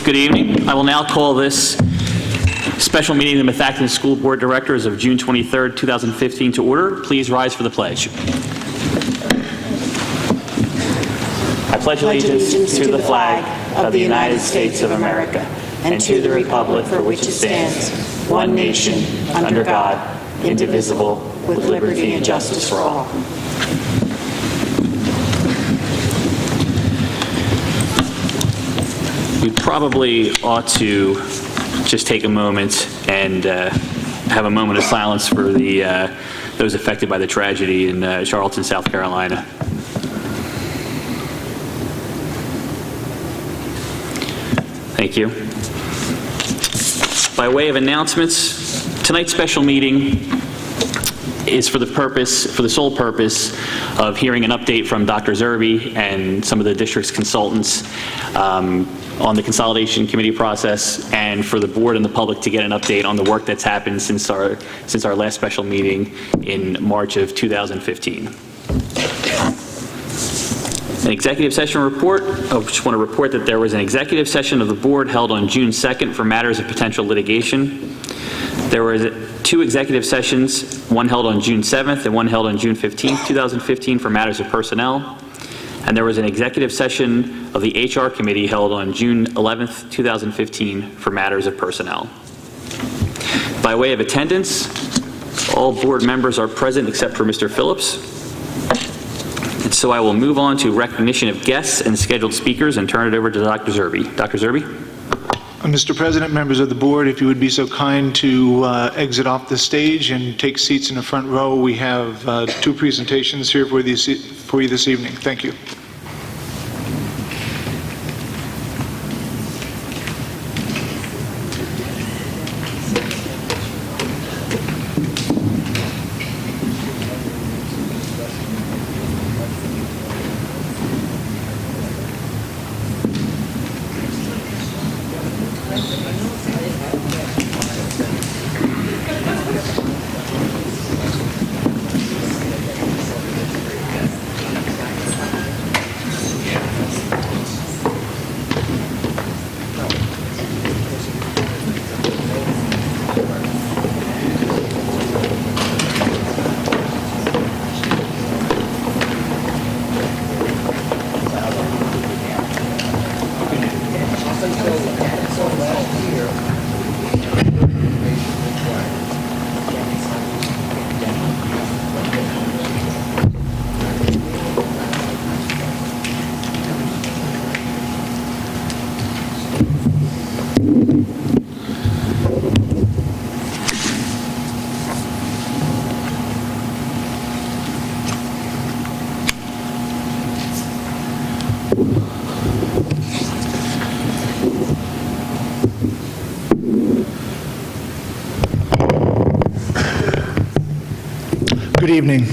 Good evening. I will now call this special meeting of the Methacton School Board Directors of June 23rd, 2015 to order. Please rise for the pledge. I pledge allegiance to the flag of the United States of America and to the republic for which it stands, one nation, under God, indivisible, with liberty and justice for all. We probably ought to just take a moment and have a moment of silence for those affected by the tragedy in Charleston, South Carolina. Thank you. By way of announcements, tonight's special meeting is for the sole purpose of hearing an update from Dr. Zerbe and some of the district's consultants on the consolidation committee process, and for the board and the public to get an update on the work that's happened since our last special meeting in March of 2015. An executive session report. I just want to report that there was an executive session of the board held on June 2nd for matters of potential litigation. There were 2 executive sessions, one held on June 7th and one held on June 15th, 2015 for matters of personnel. And there was an executive session of the HR committee held on June 11th, 2015 for matters of personnel. By way of attendance, all board members are present except for Mr. Phillips. And so I will move on to recognition of guests and scheduled speakers and turn it over to Dr. Zerbe. Dr. Zerbe? Mr. President, members of the board, if you would be so kind to exit off the stage and take seats in the front row. We have 2 presentations here for you this evening. Thank you. Good evening.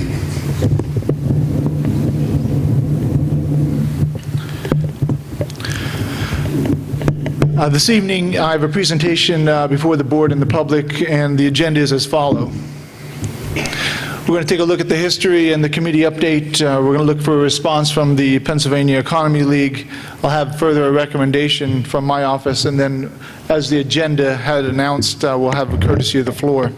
This evening, I have a presentation before the board and the public, and the agenda is as follows. We're going to take a look at the history and the committee update. We're going to look for a response from the Pennsylvania Economy League. I'll have further a recommendation from my office, and then, as the agenda had announced, we'll have a courtesy of the floor.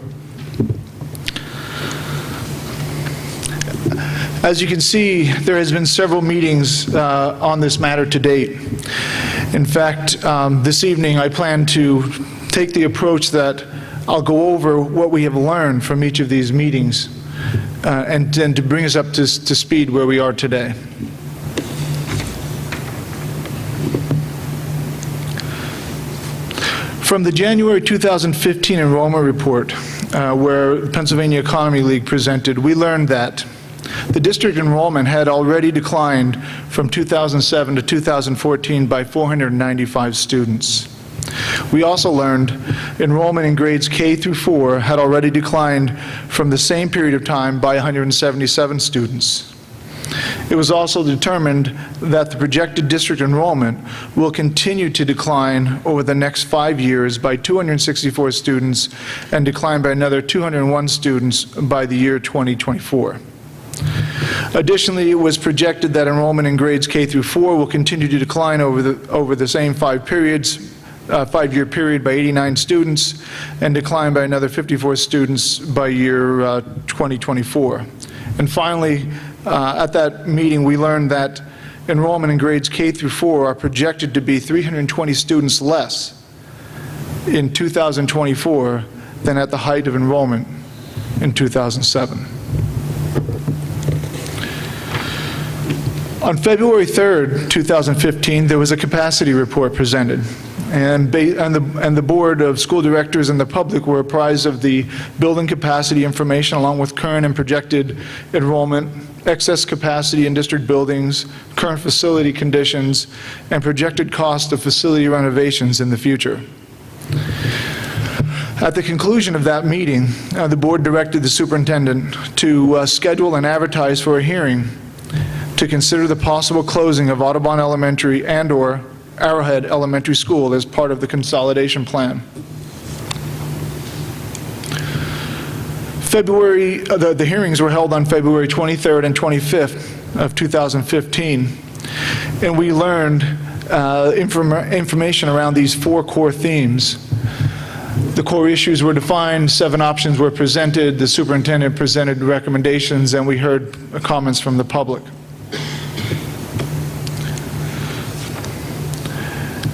As you can see, there has been several meetings on this matter to date. In fact, this evening I plan to take the approach that I'll go over what we have learned from each of these meetings and to bring us up to speed where we are today. From the January 2015 enrollment report, where the Pennsylvania Economy League presented, we learned that the district enrollment had already declined from 2007 to 2014 by 495 students. We also learned enrollment in grades K through 4 had already declined from the same period of time by 177 students. It was also determined that the projected district enrollment will continue to decline over the next 5 years by 264 students and decline by another 201 students by the year 2024. Additionally, it was projected that enrollment in grades K through 4 will continue to decline over the same 5 periods 5-year period by 89 students and declined by another 54 students by year 2024. And finally, at that meeting, we learned that enrollment in grades K through 4 are projected to be 320 students less in 2024 than at the height of enrollment in 2007. On February 3rd, 2015, there was a capacity report presented, and the Board of School Directors and the public were apprised of the building capacity information along with current and projected enrollment, excess capacity in district buildings, current facility conditions, and projected cost of facility renovations in the future. At the conclusion of that meeting, the board directed the superintendent to schedule and advertise for a hearing to consider the possible closing of Audubon Elementary and/or Arrowhead Elementary School as part of the consolidation plan. The hearings were held on February 23rd and 25th of 2015, and we learned information around these 4 core themes. The core issues were defined, 7 options were presented, the superintendent presented recommendations, and we heard comments from the public.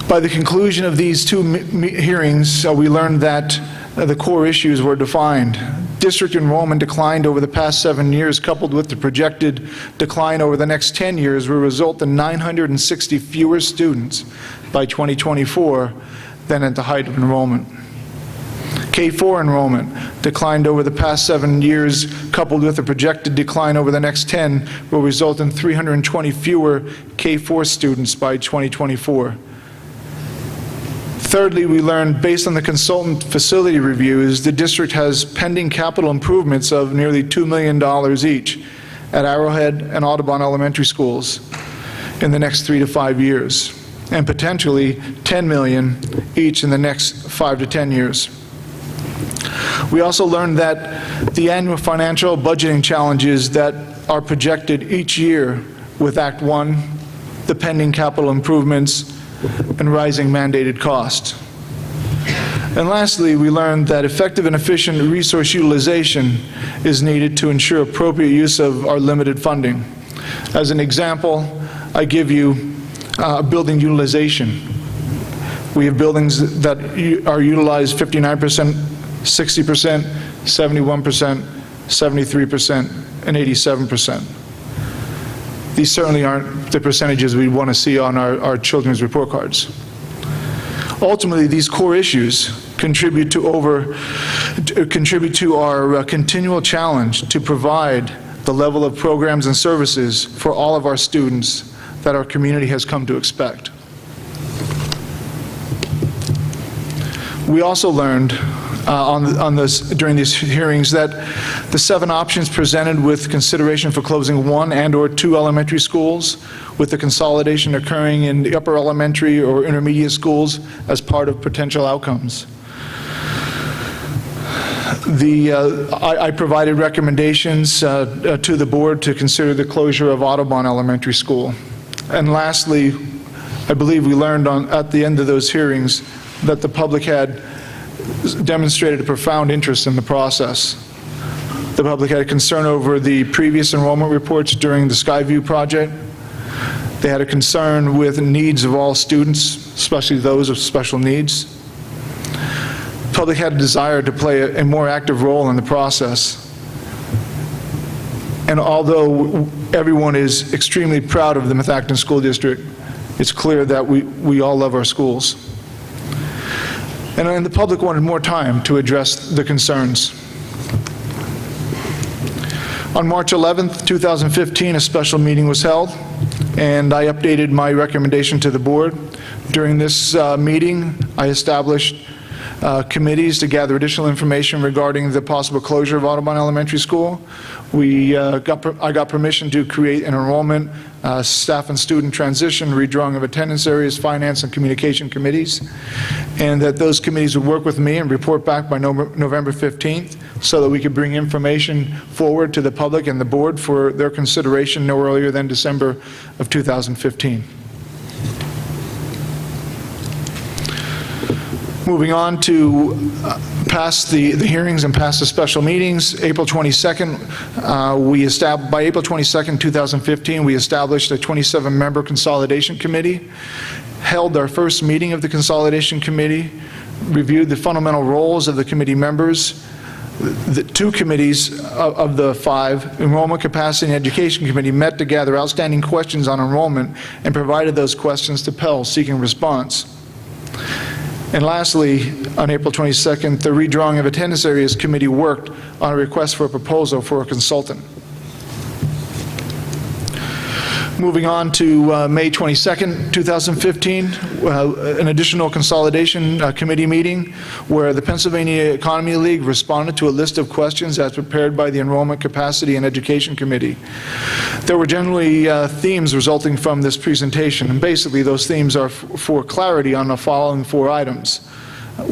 By the conclusion of these 2 hearings, we learned that the core issues were defined. District enrollment declined over the past 7 years, coupled with the projected decline over the next 10 years, will result in 960 fewer students by 2024 than at the height of enrollment. K-4 enrollment declined over the past 7 years, coupled with a projected decline over the next 10, will result in 320 fewer K-4 students by 2024. Thirdly, we learned, based on the consultant facility reviews, the district has pending capital improvements of nearly $2 million each at Arrowhead and Audubon Elementary Schools in the next 3 to 5 years, and potentially $10 million each in the next 5 to 10 years. We also learned that the annual financial budgeting challenges that are projected each year with Act 1, the pending capital improvements, and rising mandated cost. And lastly, we learned that effective and efficient resource utilization is needed to ensure appropriate use of our limited funding. As an example, I give you building utilization. We have buildings that are utilized 59%, 60%, 71%, 73%, and 87%. These certainly aren't the percentages we want to see on our children's report cards. Ultimately, these core issues contribute to our continual challenge to provide the level of programs and services for all of our students that our community has come to expect. We also learned during these hearings that the 7 options presented with consideration for closing 1 and/or 2 elementary schools, with the consolidation occurring in the upper elementary or intermediate schools as part of potential outcomes. I provided recommendations to the board to consider the closure of Audubon Elementary School. And lastly, I believe we learned at the end of those hearings that the public had demonstrated a profound interest in the process. The public had a concern over the previous enrollment reports during the Skyview project. They had a concern with the needs of all students, especially those with special needs. The public had a desire to play a more active role in the process. And although everyone is extremely proud of the Methacton School District, it's clear that we all love our schools. And the public wanted more time to address the concerns. On March 11th, 2015, a special meeting was held, and I updated my recommendation to the board. During this meeting, I established committees to gather additional information regarding the possible closure of Audubon Elementary School. I got permission to create an enrollment, staff and student transition, redrawing of attendance areas, finance and communication committees, and that those committees would work with me and report back by November 15th so that we could bring information forward to the public and the board for their consideration no earlier than December of 2015. Moving on to past the hearings and past the special meetings, April 22nd, by April 22nd, 2015, we established a 27-member consolidation committee, held our first meeting of the consolidation committee, reviewed the fundamental roles of the committee members. The two committees of the five, Enrollment Capacity and Education Committee, met to gather outstanding questions on enrollment and provided those questions to Pell seeking response. And lastly, on April 22nd, the Redrawing of Attendance Areas Committee worked on a request for a proposal for a consultant. Moving on to May 22nd, 2015, an additional consolidation committee meeting where the Pennsylvania Economy League responded to a list of questions as prepared by the Enrollment Capacity and Education Committee. There were generally themes resulting from this presentation, and basically those themes are for clarity on the following four items.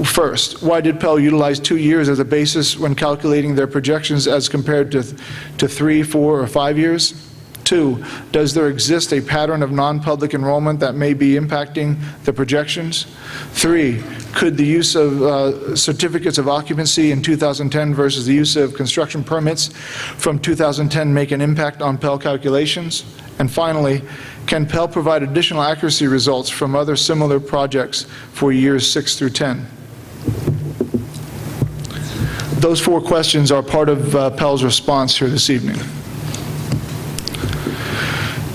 First, why did Pell utilize 2 years as a basis when calculating their projections as compared to 3, 4, or 5 years? 2, does there exist a pattern of non-public enrollment that may be impacting the projections? 3, could the use of certificates of occupancy in 2010 versus the use of construction permits from 2010 make an impact on Pell calculations? And finally, can Pell provide additional accuracy results from other similar projects for years 6 through 10? Those four questions are part of Pell's response here this evening.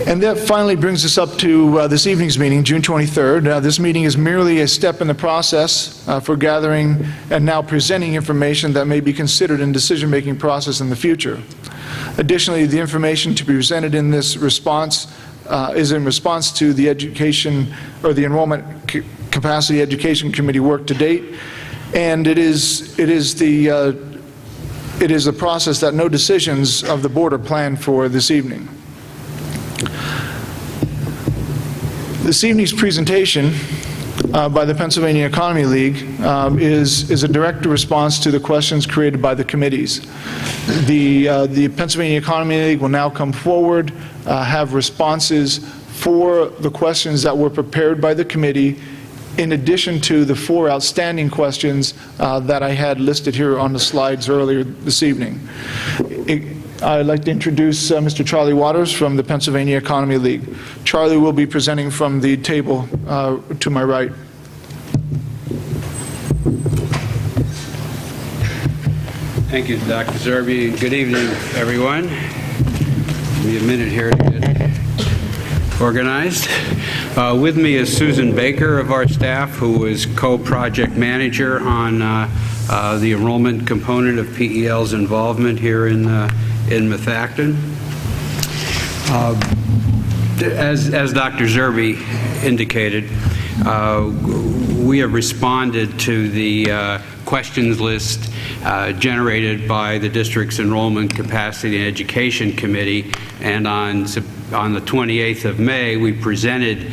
And that finally brings us up to this evening's meeting, June 23rd. This meeting is merely a step in the process for gathering and now presenting information that may be considered in decision-making process in the future. Additionally, the information to be presented in this response is in response to the education or the Enrollment Capacity Education Committee work to date, and it is a process that no decisions of the board are planned for this evening. This evening's presentation by the Pennsylvania Economy League is a direct response to the questions created by the committees. The Pennsylvania Economy League will now come forward, have responses for the questions that were prepared by the committee, in addition to the four outstanding questions that I had listed here on the slides earlier this evening. I'd like to introduce Mr. Charlie Waters from the Pennsylvania Economy League. Charlie will be presenting from the table to my right. Thank you, Dr. Zerbe. Good evening, everyone. Give me a minute here to get organized. With me is Susan Baker of our staff, who is co-project manager on the enrollment component of PEL's involvement here in Methacton. As Dr. Zerbe indicated, we have responded to the questions list generated by the district's Enrollment Capacity and Education Committee, and on the 28th of May, we presented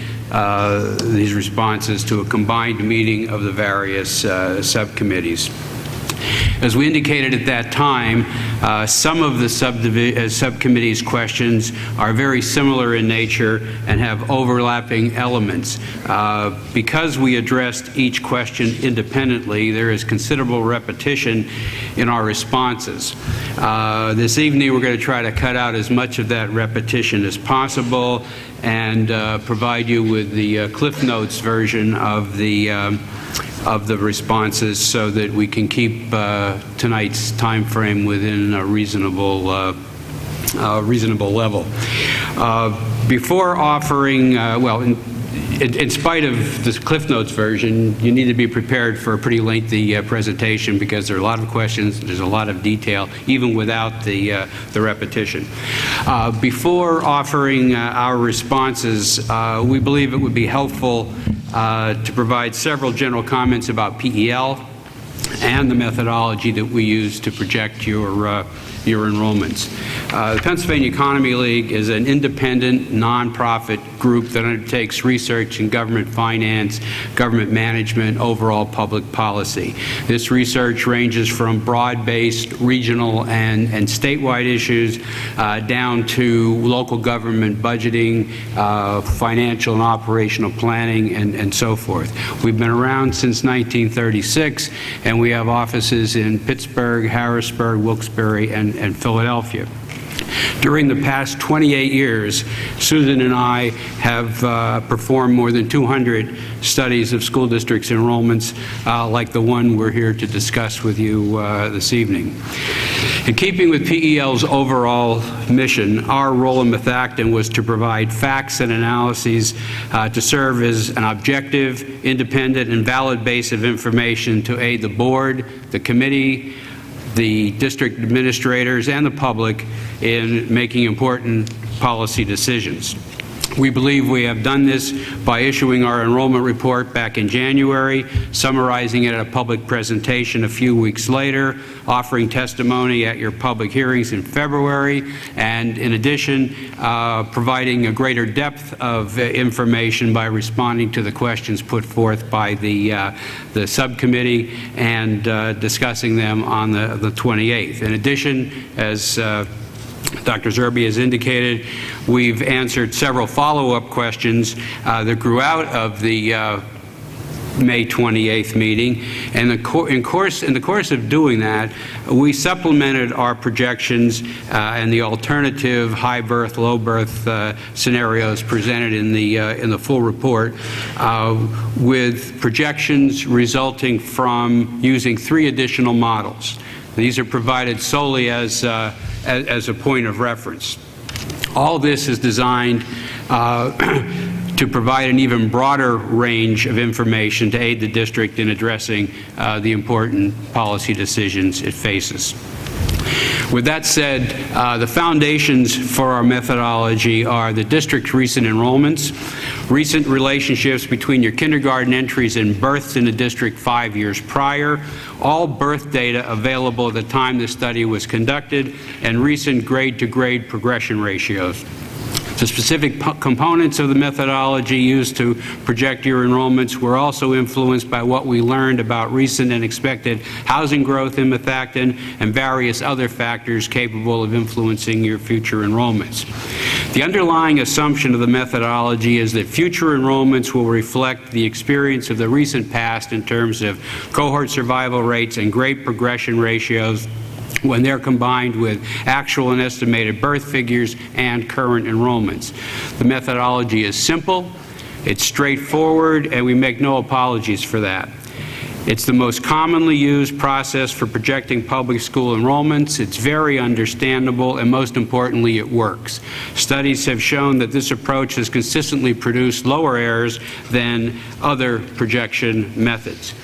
these responses to a combined meeting of the various subcommittees. As we indicated at that time, some of the subcommittee's questions are very similar in nature and have overlapping elements. Because we addressed each question independently, there is considerable repetition in our responses. This evening, we're going to try to cut out as much of that repetition as possible and provide you with the Cliff Notes version of the responses so that we can keep tonight's time frame within a reasonable level. Before offering, in spite of this Cliff Notes version, you need to be prepared for a pretty lengthy presentation because there are a lot of questions, there's a lot of detail, even without the repetition. Before offering our responses, we believe it would be helpful to provide several general comments about PEL, and the methodology that we use to project your enrollments. The Pennsylvania Economy League is an independent, nonprofit group that undertakes research in government finance, government management, overall public policy. This research ranges from broad-based regional and statewide issues down to local government budgeting, financial and operational planning, and so forth. We've been around since 1936, and we have offices in Pittsburgh, Harrisburg, Wilkes-Barre, and Philadelphia. During the past 28 years, Susan and I have performed more than 200 studies of school districts' enrollments, like the one we're here to discuss with you this evening. In keeping with PEL's overall mission, our role in Methacton was to provide facts and analyses to serve as an objective, independent, and valid base of information to aid the board, the committee, the district administrators, and the public in making important policy decisions. We believe we have done this by issuing our enrollment report back in January, summarizing it at a public presentation a few weeks later, offering testimony at your public hearings in February, and in addition, providing a greater depth of information by responding to the questions put forth by the subcommittee and discussing them on the 28th. In addition, as Dr. Zerbe has indicated, we've answered several follow-up questions that grew out of the May 28th meeting, and in the course of doing that, we supplemented our projections and the alternative high birth, low birth scenarios presented in the full report with projections resulting from using 3 additional models. These are provided solely as a point of reference. All this is designed to provide an even broader range of information to aid the district in addressing the important policy decisions it faces. With that said, the foundations for our methodology are the district's recent enrollments, recent relationships between your kindergarten entries and births in the district 5 years prior, all birth data available at the time the study was conducted, and recent grade-to-grade progression ratios. The specific components of the methodology used to project your enrollments were also influenced by what we learned about recent and expected housing growth in Methacton and various other factors capable of influencing your future enrollments. The underlying assumption of the methodology is that future enrollments will reflect the experience of the recent past in terms of cohort survival rates and grade progression ratios when they're combined with actual and estimated birth figures and current enrollments. The methodology is simple, it's straightforward, and we make no apologies for that. It's the most commonly used process for projecting public school enrollments. It's very understandable, and most importantly, it works. Studies have shown that this approach has consistently produced lower errors than other projection methods.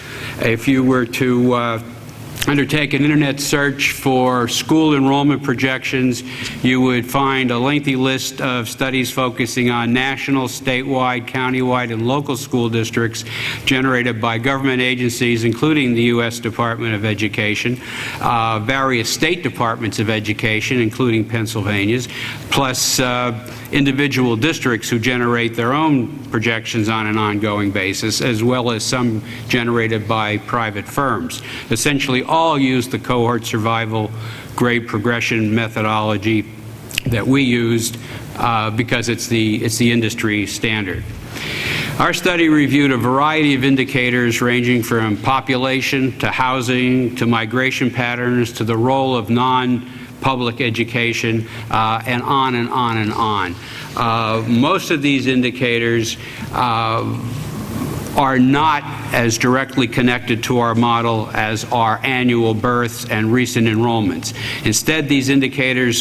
If you were to undertake an internet search for school enrollment projections, you would find a lengthy list of studies focusing on national, statewide, countywide, and local school districts generated by government agencies, including the U.S. Department of Education, various state departments of education, including Pennsylvania's, plus individual districts who generate their own projections on an ongoing basis, as well as some generated by private firms. Essentially, all use the cohort survival grade progression methodology that we used because it's the industry standard. Our study reviewed a variety of indicators ranging from population to housing to migration patterns to the role of non-public education and on and on and on. Most of these indicators are not as directly connected to our model as are annual births and recent enrollments. Instead, these indicators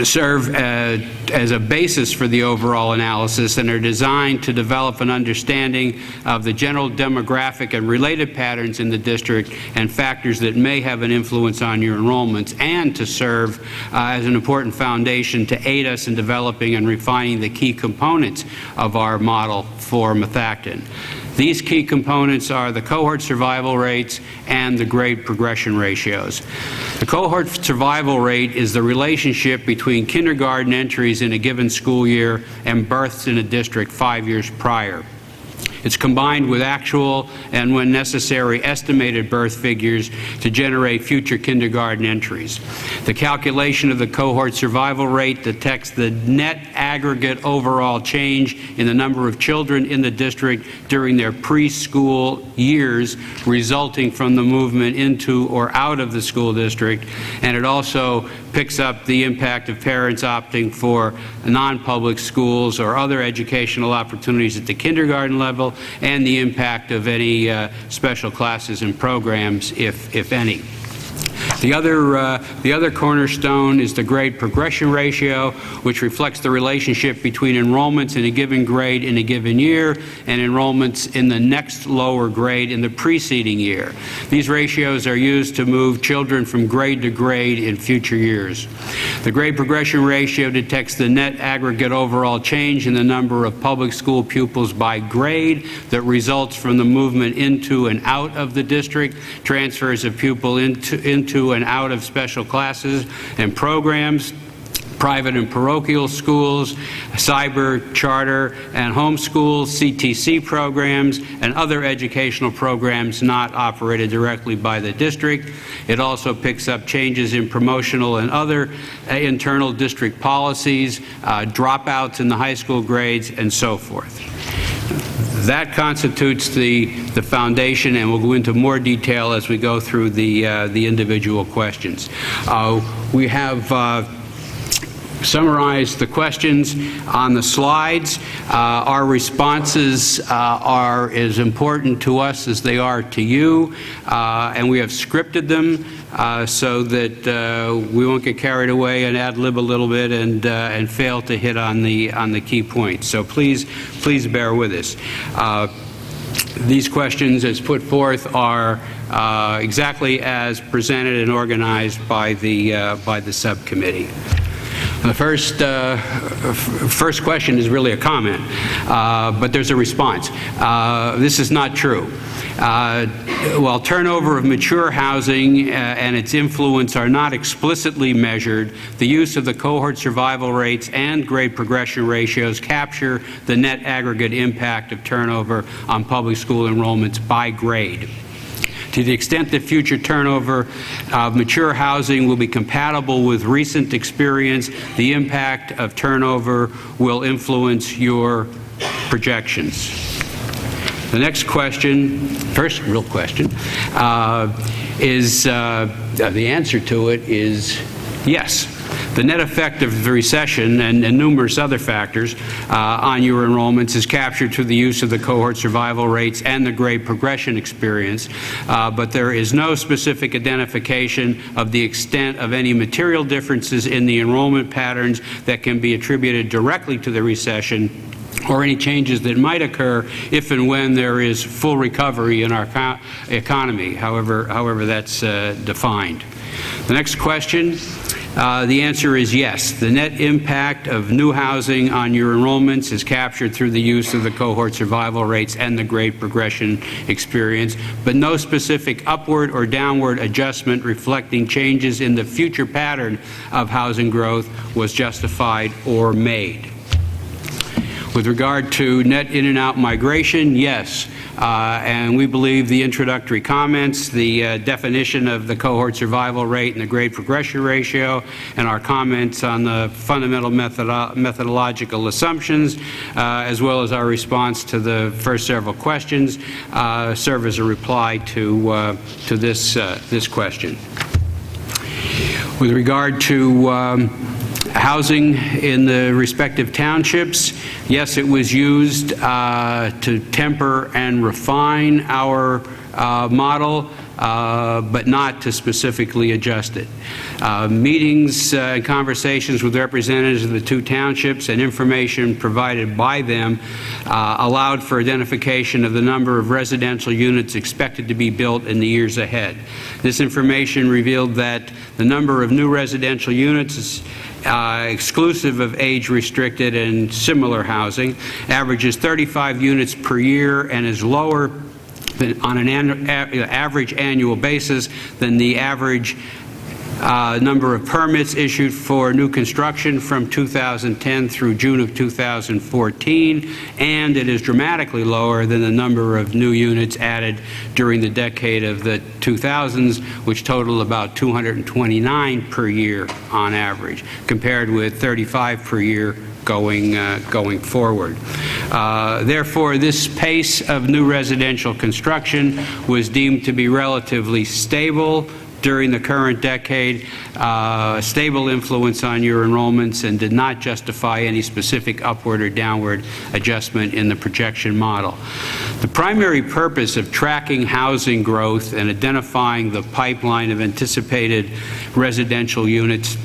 serve as a basis for the overall analysis and are designed to develop an understanding of the general demographic and related patterns in the district and factors that may have an influence on your enrollments, and to serve as an important foundation to aid us in developing and refining the key components of our model for Methacton. These key components are the cohort survival rates and the grade progression ratios. The cohort survival rate is the relationship between kindergarten entries in a given school year and births in a district 5 years prior. It's combined with actual and, when necessary, estimated birth figures to generate future kindergarten entries. The calculation of the cohort survival rate detects the net aggregate overall change in the number of children in the district during their preschool years resulting from the movement into or out of the school district, and it also picks up the impact of parents opting for non-public schools or other educational opportunities at the kindergarten level, and the impact of any special classes and programs, if any. The other cornerstone is the grade progression ratio, which reflects the relationship between enrollments in a given grade in a given year and enrollments in the next lower grade in the preceding year. These ratios are used to move children from grade to grade in future years. The grade progression ratio detects the net aggregate overall change in the number of public school pupils by grade that results from the movement into and out of the district, transfers of pupil into and out of special classes and programs, private and parochial schools, cyber, charter, and homeschool, CTC programs, and other educational programs not operated directly by the district. It also picks up changes in promotional and other internal district policies, dropouts in the high school grades, and so forth. That constitutes the foundation, and we'll go into more detail as we go through the individual questions. We have summarized the questions on the slides. Our responses are as important to us as they are to you, and we have scripted them so that we won't get carried away and ad-lib a little bit and fail to hit on the key points. So please bear with us. These questions, as put forth, are exactly as presented and organized by the subcommittee. The first question is really a comment, but there's a response. This is not true. While turnover of mature housing and its influence are not explicitly measured, the use of the cohort survival rates and grade progression ratios capture the net aggregate impact of turnover on public school enrollments by grade. To the extent that future turnover of mature housing will be compatible with recent experience, the impact of turnover will influence your projections. The next question, first real question, is the answer to it is yes. The net effect of the recession and numerous other factors on your enrollments is captured through the use of the cohort survival rates and the grade progression experience, but there is no specific identification of the extent of any material differences in the enrollment patterns that can be attributed directly to the recession or any changes that might occur if and when there is full recovery in our economy, however that's defined. The next question. The answer is yes. The net impact of new housing on your enrollments is captured through the use of the cohort survival rates and the grade progression experience, but no specific upward or downward adjustment reflecting changes in the future pattern of housing growth was justified or made. With regard to net in and out migration, yes. And we believe the introductory comments, the definition of the cohort survival rate and the grade progression ratio, and our comments on the fundamental methodological assumptions, as well as our response to the first several questions, serve as a reply to this question. With regard to housing in the respective townships, yes, it was used to temper and refine our model, but not to specifically adjust it. Meetings and conversations with representatives of the two townships and information provided by them allowed for identification of the number of residential units expected to be built in the years ahead. This information revealed that the number of new residential units is exclusive of age-restricted and similar housing, averages 35 units per year and is lower on an average annual basis than the average number of permits issued for new construction from 2010 through June of 2014, and it is dramatically lower than the number of new units added during the decade of the 2000s, which totaled about 229 per year on average, compared with 35 per year going forward. Therefore, this pace of new residential construction was deemed to be relatively stable during the current decade, stable influence on your enrollments, and did not justify any specific upward or downward adjustment in the projection model. The primary purpose of tracking housing growth and identifying the pipeline of anticipated residential units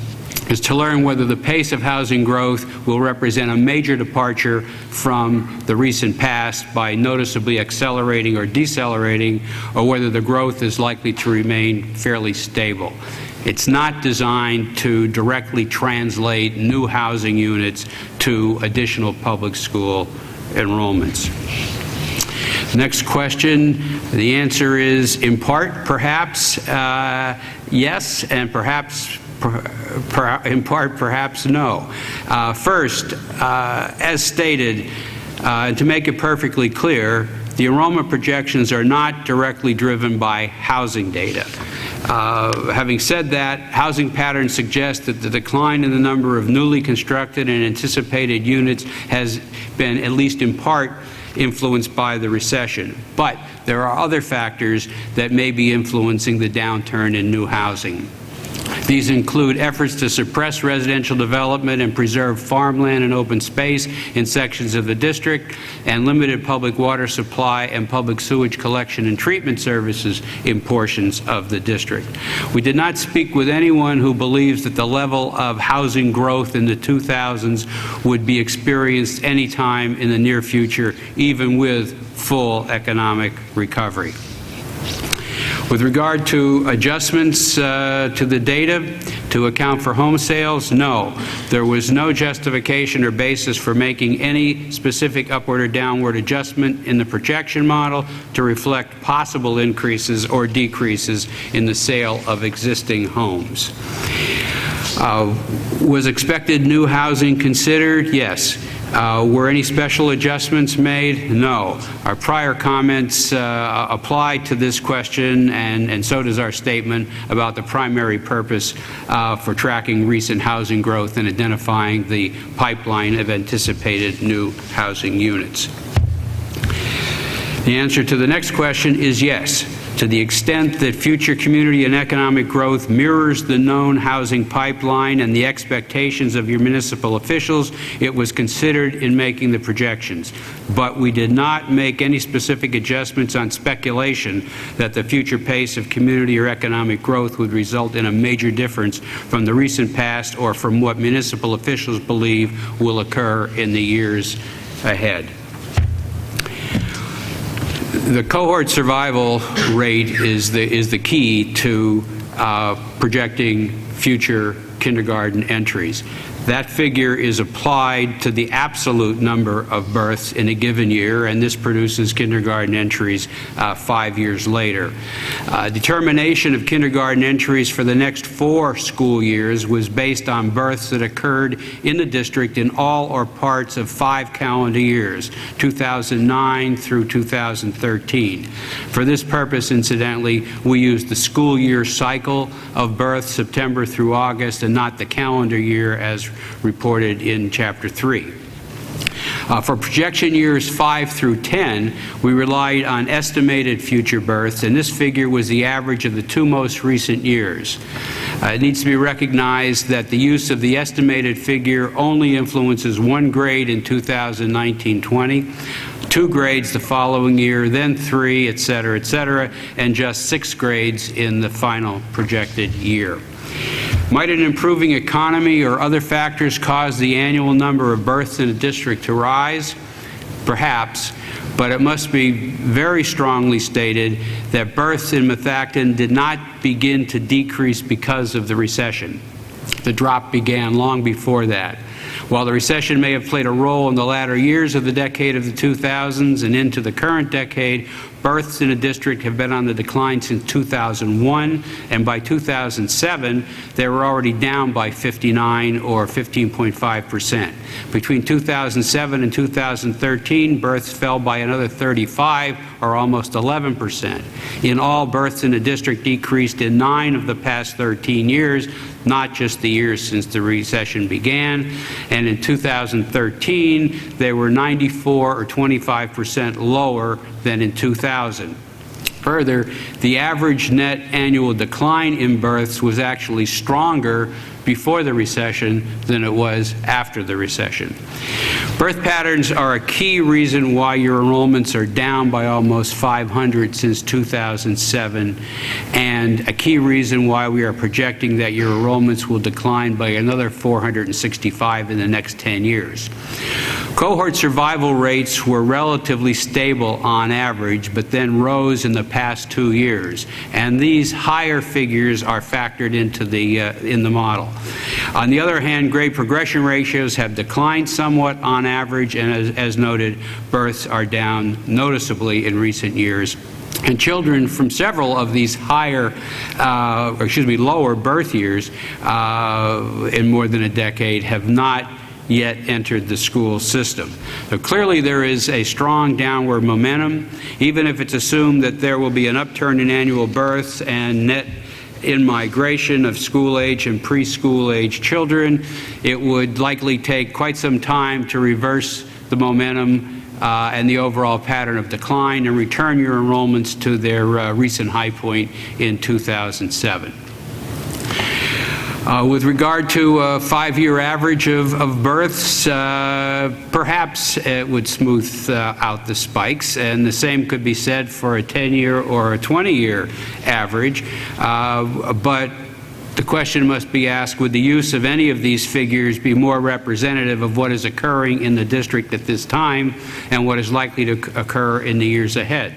is to learn whether the pace of housing growth will represent a major departure from the recent past by noticeably accelerating or decelerating, or whether the growth is likely to remain fairly stable. It's not designed to directly translate new housing units to additional public school enrollments. Next question, the answer is in part, perhaps yes, and perhaps in part, perhaps no. First, as stated, and to make it perfectly clear, the enrollment projections are not directly driven by housing data. Having said that, housing patterns suggest that the decline in the number of newly constructed and anticipated units has been, at least in part, influenced by the recession. But there are other factors that may be influencing the downturn in new housing. These include efforts to suppress residential development and preserve farmland and open space in sections of the district, and limited public water supply and public sewage collection and treatment services in portions of the district. We did not speak with anyone who believes that the level of housing growth in the 2000s would be experienced anytime in the near future, even with full economic recovery. With regard to adjustments to the data to account for home sales, no. There was no justification or basis for making any specific upward or downward adjustment in the projection model to reflect possible increases or decreases in the sale of existing homes. Was expected new housing considered? Yes. Were any special adjustments made? No. Our prior comments apply to this question, and so does our statement about the primary purpose for tracking recent housing growth and identifying the pipeline of anticipated new housing units. The answer to the next question is yes. To the extent that future community and economic growth mirrors the known housing pipeline and the expectations of your municipal officials, it was considered in making the projections. But we did not make any specific adjustments on speculation that the future pace of community or economic growth would result in a major difference from the recent past or from what municipal officials believe will occur in the years ahead. The cohort survival rate is the key to projecting future kindergarten entries. That figure is applied to the absolute number of births in a given year, and this produces kindergarten entries 5 years later. Determination of kindergarten entries for the next 4 school years was based on births that occurred in the district in all or parts of 5 calendar years, 2009 through 2013. For this purpose, incidentally, we used the school year cycle of births, September through August, and not the calendar year as reported in Chapter 3. For projection years 5 through 10, we relied on estimated future births, and this figure was the average of the 2 most recent years. It needs to be recognized that the use of the estimated figure only influences 1 grade in 2019-20, 2 grades the following year, then 3, et cetera, and just 6 grades in the final projected year. Might an improving economy or other factors cause the annual number of births in a district to rise? Perhaps, but it must be very strongly stated that births in Methacton did not begin to decrease because of the recession. The drop began long before that. While the recession may have played a role in the latter years of the decade of the 2000s and into the current decade, births in a district have been on the decline since 2001, and by 2007, they were already down by 59 or 15.5%. Between 2007 and 2013, births fell by another 35 or almost 11%. In all, births in a district decreased in 9 of the past 13 years, not just the years since the recession began. And in 2013, they were 94 or 25% lower than in 2000. Further, the average net annual decline in births was actually stronger before the recession than it was after the recession. Birth patterns are a key reason why your enrollments are down by almost 500 since 2007, and a key reason why we are projecting that your enrollments will decline by another 465 in the next 10 years. Cohort survival rates were relatively stable on average, but then rose in the past 2 years, and these higher figures are factored into in the model. On the other hand, grade progression ratios have declined somewhat on average, and as noted, births are down noticeably in recent years. And children from several of these lower birth years in more than a decade have not yet entered the school system. So clearly there is a strong downward momentum, even if it's assumed that there will be an upturn in annual births and net in-migration of school-age and preschool-age children. It would likely take quite some time to reverse the momentum and the overall pattern of decline and return your enrollments to their recent high point in 2007. With regard to a 5-year average of births, perhaps it would smooth out the spikes, and the same could be said for a 10-year or a 20-year average. But the question must be asked, would the use of any of these figures be more representative of what is occurring in the district at this time and what is likely to occur in the years ahead?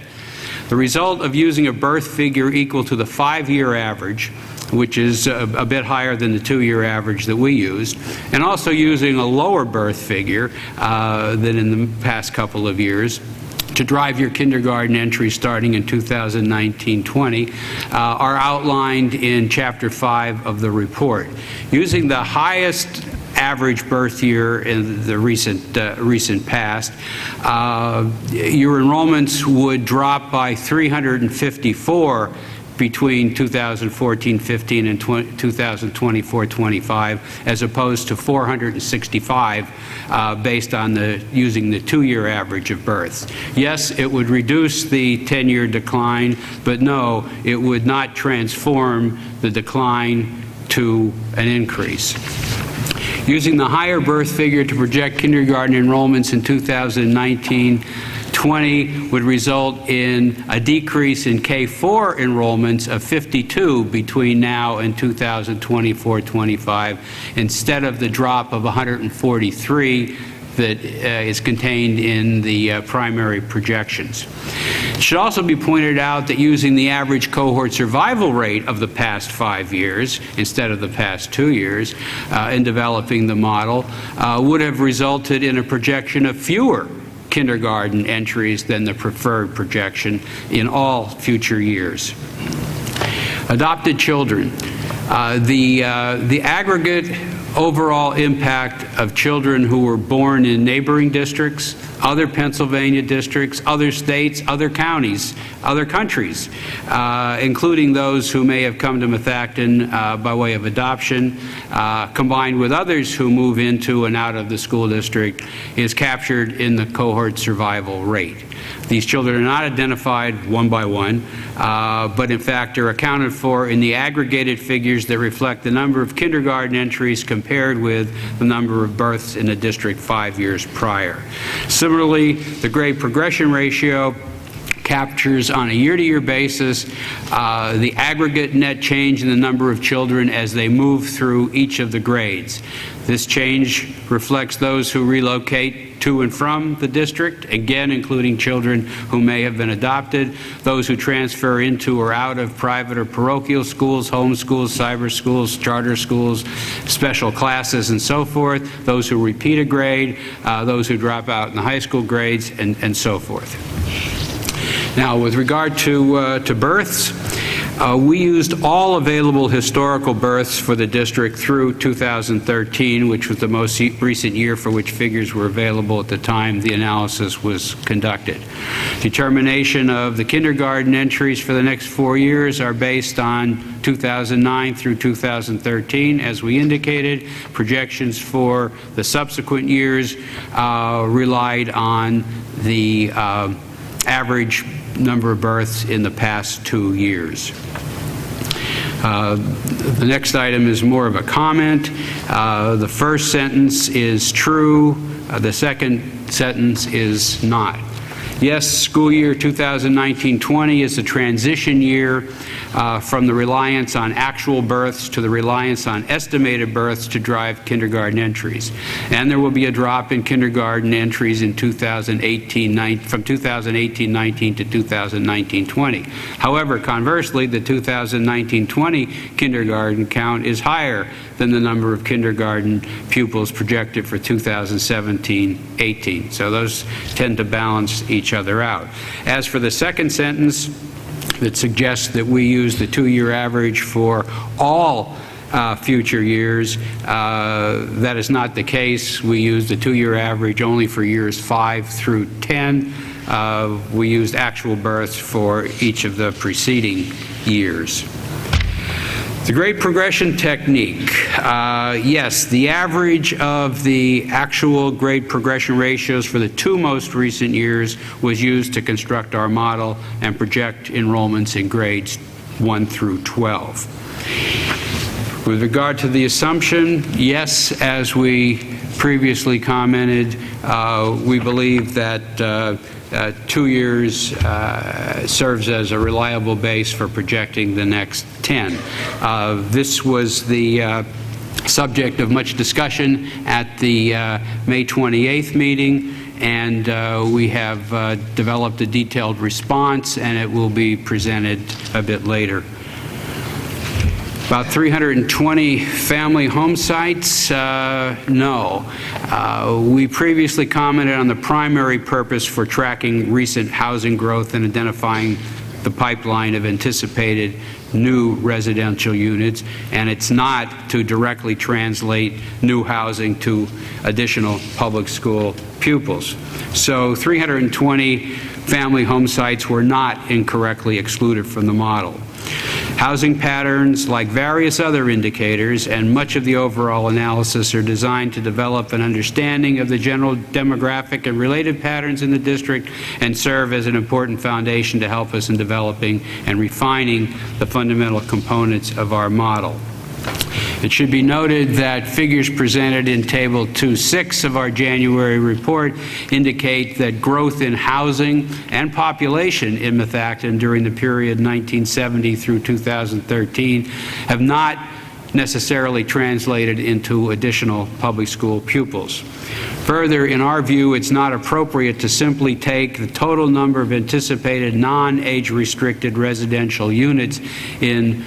The result of using a birth figure equal to the 5-year average, which is a bit higher than the 2-year average that we used, and also using a lower birth figure than in the past couple of years to drive your kindergarten entry starting in 2019-20 are outlined in Chapter 5 of the report. Using the highest average birth year in the recent past, your enrollments would drop by 354 between 2014-15 and 2024-25, as opposed to 465 based on using the 2-year average of births. Yes, it would reduce the 10-year decline, but no, it would not transform the decline to an increase. Using the higher birth figure to project kindergarten enrollments in 2019-20 would result in a decrease in K-4 enrollments of 52 between now and 2024-25, instead of the drop of 143 that is contained in the primary projections. It should also be pointed out that using the average cohort survival rate of the past 5 years instead of the past 2 years in developing the model would have resulted in a projection of fewer kindergarten entries than the preferred projection in all future years. Adopted children. The aggregate overall impact of children who were born in neighboring districts, other Pennsylvania districts, other states, other counties, other countries, including those who may have come to Methacton by way of adoption, combined with others who move into and out of the school district, is captured in the cohort survival rate. These children are not identified one by one, but in fact are accounted for in the aggregated figures that reflect the number of kindergarten entries compared with the number of births in the district 5 years prior. Similarly, Similarly, the grade progression ratio captures on a year-to-year basis the aggregate net change in the number of children as they move through each of the grades. This change reflects those who relocate to and from the district, again including children who may have been adopted, those who transfer into or out of private or parochial schools, home schools, cyber schools, charter schools, special classes, and so forth, those who repeat a grade, those who drop out in the high school grades, and so forth. Now, with regard to births, we used all available historical births for the district through 2013, which was the most recent year for which figures were available at the time the analysis was conducted. Determination of the kindergarten entries for the next 4 years are based on 2009 through 2013. As we indicated, projections for the subsequent years relied on the average number of births in the past 2 years. The next item is more of a comment. The first sentence is true. The second sentence is not. Yes, school year 2019-20 is a transition year from the reliance on actual births to the reliance on estimated births to drive kindergarten entries. And there will be a drop in kindergarten entries in from 2018-19 to 2019-20. However, conversely, the 2019-20 kindergarten count is higher than the number of kindergarten pupils projected for 2017-18. So those tend to balance each other out. As for the second sentence that suggests that we use the 2-year average for all future years, that is not the case. We use the 2-year average only for years 5 through 10. We used actual births for each of the preceding years. The grade progression technique. Yes, the average of the actual grade progression ratios for the 2 most recent years was used to construct our model and project enrollments in grades 1 through 12. With regard to the assumption, yes, as we previously commented, we believe that 2 years serves as a reliable base for projecting the next 10. This was the subject of much discussion at the May 28th meeting, and we have developed a detailed response, and it will be presented a bit later. About 320 family home sites? No. We previously commented on the primary purpose for tracking recent housing growth and identifying the pipeline of anticipated new residential units, and it's not to directly translate new housing to additional public school pupils. So 320 family home sites were not incorrectly excluded from the model. Housing patterns, like various other indicators, and much of the overall analysis are designed to develop an understanding of the general demographic and related patterns in the district and serve as an important foundation to help us in developing and refining the fundamental components of our model. It should be noted that figures presented in Table 2.6 of our January report indicate that growth in housing and population in Methacton during the period 1970 through 2013 have not necessarily translated into additional public school pupils. Further, in our view, it's not appropriate to simply take the total number of anticipated non-age-restricted residential units in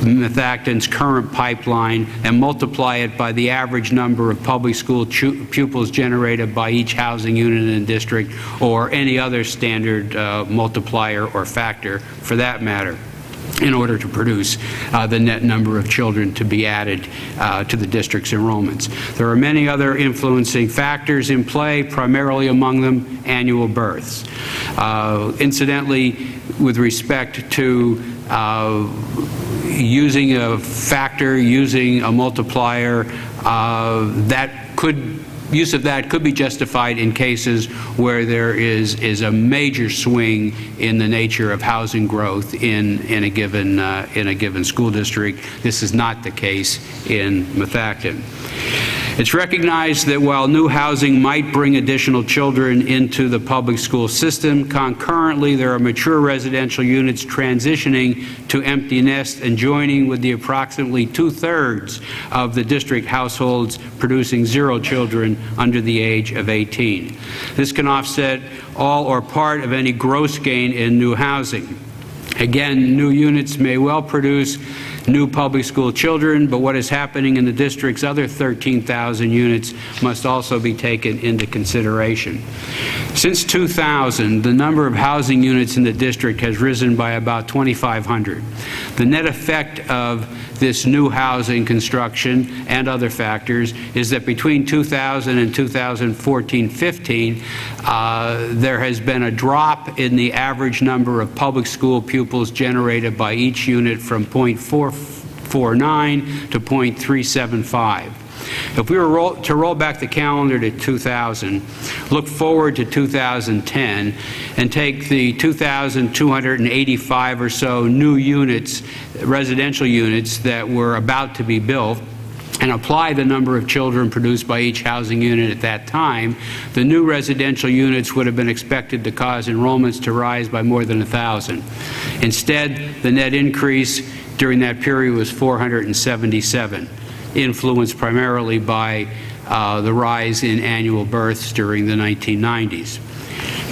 Methacton's current pipeline and multiply it by the average number of public school pupils generated by each housing unit in the district, or any other standard multiplier or factor for that matter, in order to produce the net number of children to be added to the district's enrollments. There are many other influencing factors in play, primarily among them annual births. Incidentally, with respect to using a factor, using a multiplier, that could use of that could be justified in cases where there is a major swing in the nature of housing growth in a given school district. This is not the case in Methacton. It's recognized that while new housing might bring additional children into the public school system, concurrently there are mature residential units transitioning to empty nest and joining with the approximately 2/3 of the district households producing 0 children under the age of 18. This can offset all or part of any gross gain in new housing. Again, new units may well produce new public school children, but what is happening in the district's other 13,000 units must also be taken into consideration. Since 2000, the number of housing units in the district has risen by about 2,500. The net effect of this new housing construction and other factors is that between 2000 and 2014-15, there has been a drop in the average number of public school pupils generated by each unit from 0.449 to 0.375. If we were to roll back the calendar to 2000, look forward to 2010, and take the 2,285 or so new units, residential units, that were about to be built, and apply the number of children produced by each housing unit at that time, the new residential units would have been expected to cause enrollments to rise by more than 1,000. Instead, the net increase during that period was 477. Influenced primarily by the rise in annual births during the 1990s.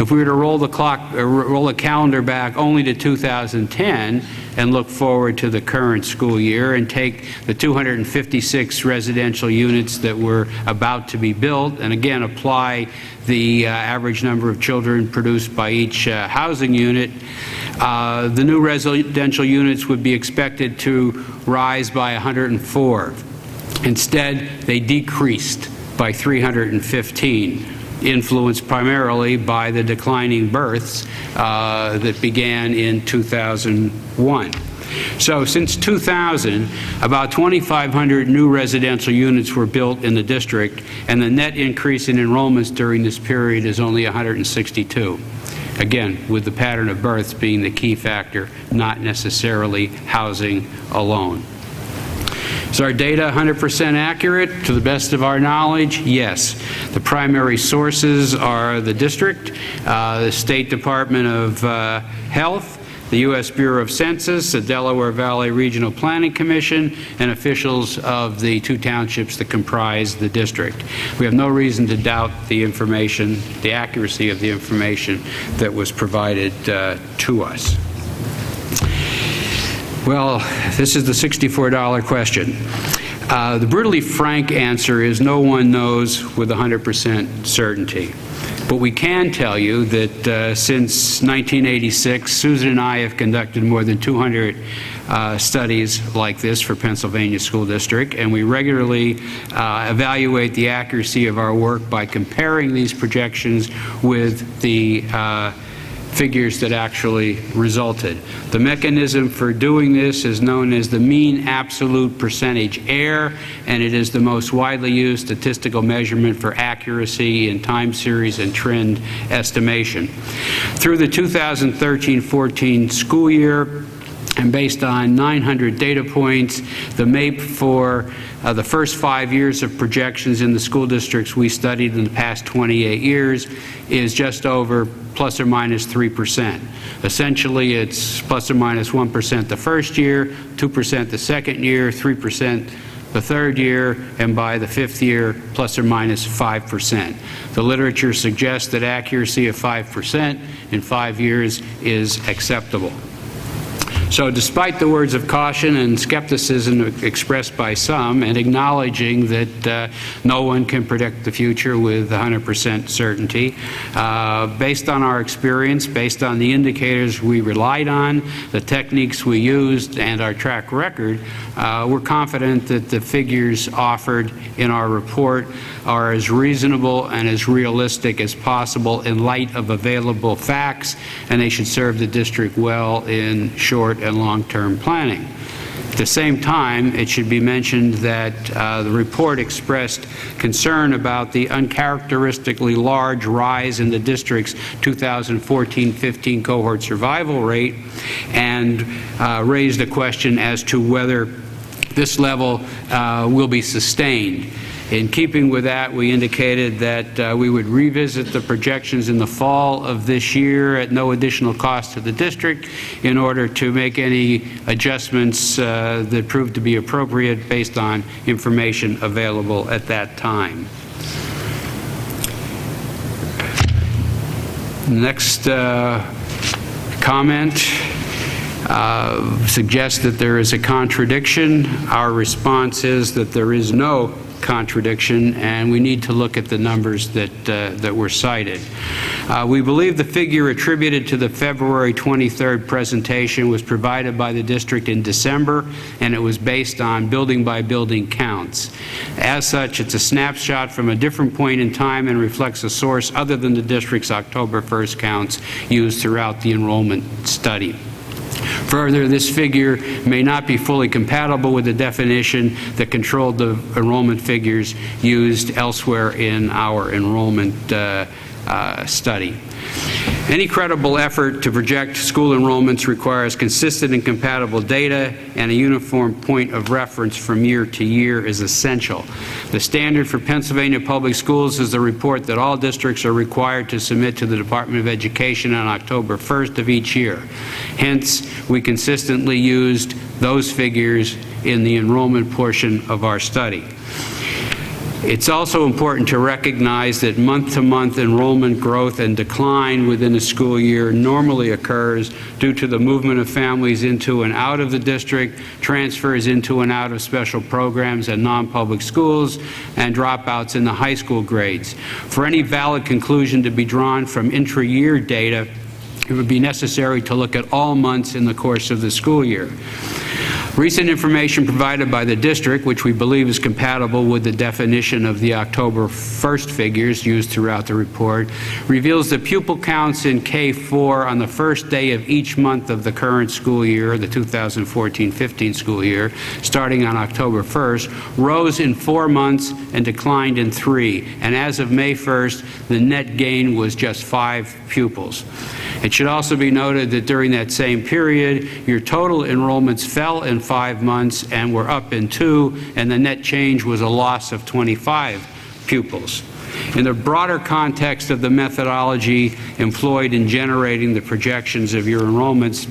If we were to roll the calendar back only to 2010 and look forward to the current school year and take the 256 residential units that were about to be built and again apply the average number of children produced by each housing unit, the new residential units would be expected to rise by 104. Instead, they decreased by 315, influenced primarily by the declining births that began in 2001. So since 2000, about 2,500 new residential units were built in the district, and the net increase in enrollments during this period is only 162. Again, with the pattern of births being the key factor, not necessarily housing alone. Is our data 100% accurate? To the best of our knowledge, yes. The primary sources are the district, the State Department of Health, the U.S. Bureau of Census, the Delaware Valley Regional Planning Commission, and officials of the 2 townships that comprise the district. We have no reason to doubt the information, the accuracy of the information that was provided to us. Well, this is the $64 question. The brutally frank answer is no one knows with 100% certainty. But we can tell you that since 1986, Susan and I have conducted more than 200 studies like this for Pennsylvania School District, and we regularly evaluate the accuracy of our work by comparing these projections with the figures that actually resulted. The mechanism for doing this is known as the mean absolute percentage error, and it is the most widely used statistical measurement for accuracy in time series and trend estimation. Through the 2013-14 school year, and based on 900 data points, the MAPE for the first 5 years of projections in the school districts we studied in the past 28 years is just over plus or minus 3%. Essentially, it's plus or minus 1% the first year, 2% the second year, 3% the third year, and by the 5th year, plus or minus 5%. The literature suggests that accuracy of 5% in 5 years is acceptable. So despite the words of caution and skepticism expressed by some, and acknowledging that no one can predict the future with 100% certainty, based on our experience, based on the indicators we relied on, the techniques we used, and our track record, we're confident that the figures offered in our report are as reasonable and as realistic as possible in light of available facts, and they should serve the district well in short and long-term planning. At the same time, it should be mentioned that the report expressed concern about the uncharacteristically large rise in the district's 2014-15 cohort survival rate and raised a question as to whether this level will be sustained. In keeping with that, we indicated that we would revisit the projections in the fall of this year at no additional cost to the district in order to make any adjustments that proved to be appropriate based on information available at that time. Next comment suggests that there is a contradiction. Our response is that there is no contradiction, and we need to look at the numbers that were cited. We believe the figure attributed to the February 23rd presentation was provided by the district in December, and it was based on building-by-building counts. As such, it's a snapshot from a different point in time and reflects a source other than the district's October 1st counts used throughout the enrollment study. Further, this figure may not be fully compatible with the definition that controlled the enrollment figures used elsewhere in our enrollment study. Any credible effort to project school enrollments requires consistent and compatible data, and a uniform point of reference from year to year is essential. The standard for Pennsylvania Public Schools is the report that all districts are required to submit to the Department of Education on October 1st of each year. Hence, we consistently used those figures in the enrollment portion of our study. It's also important to recognize that month-to-month enrollment growth and decline within a school year normally occurs due to the movement of families into and out of the district, transfers into and out of special programs and non-public schools, and dropouts in the high school grades. For any valid conclusion to be drawn from intra-year data, it would be necessary to look at all months in the course of the school year. Recent information provided by the district, which we believe is compatible with the definition of the October 1st figures used throughout the report, reveals that pupil counts in K-4 on the first day of each month of the current school year, the 2014-15 school year, starting on October 1st, rose in 4 months and declined in 3. And as of May 1st, the net gain was just 5 pupils. It should also be noted that during that same period, your total enrollments fell in 5 months and were up in 2, and the net change was a loss of 25 pupils. In the broader context of the methodology employed in generating the projections of your enrollments,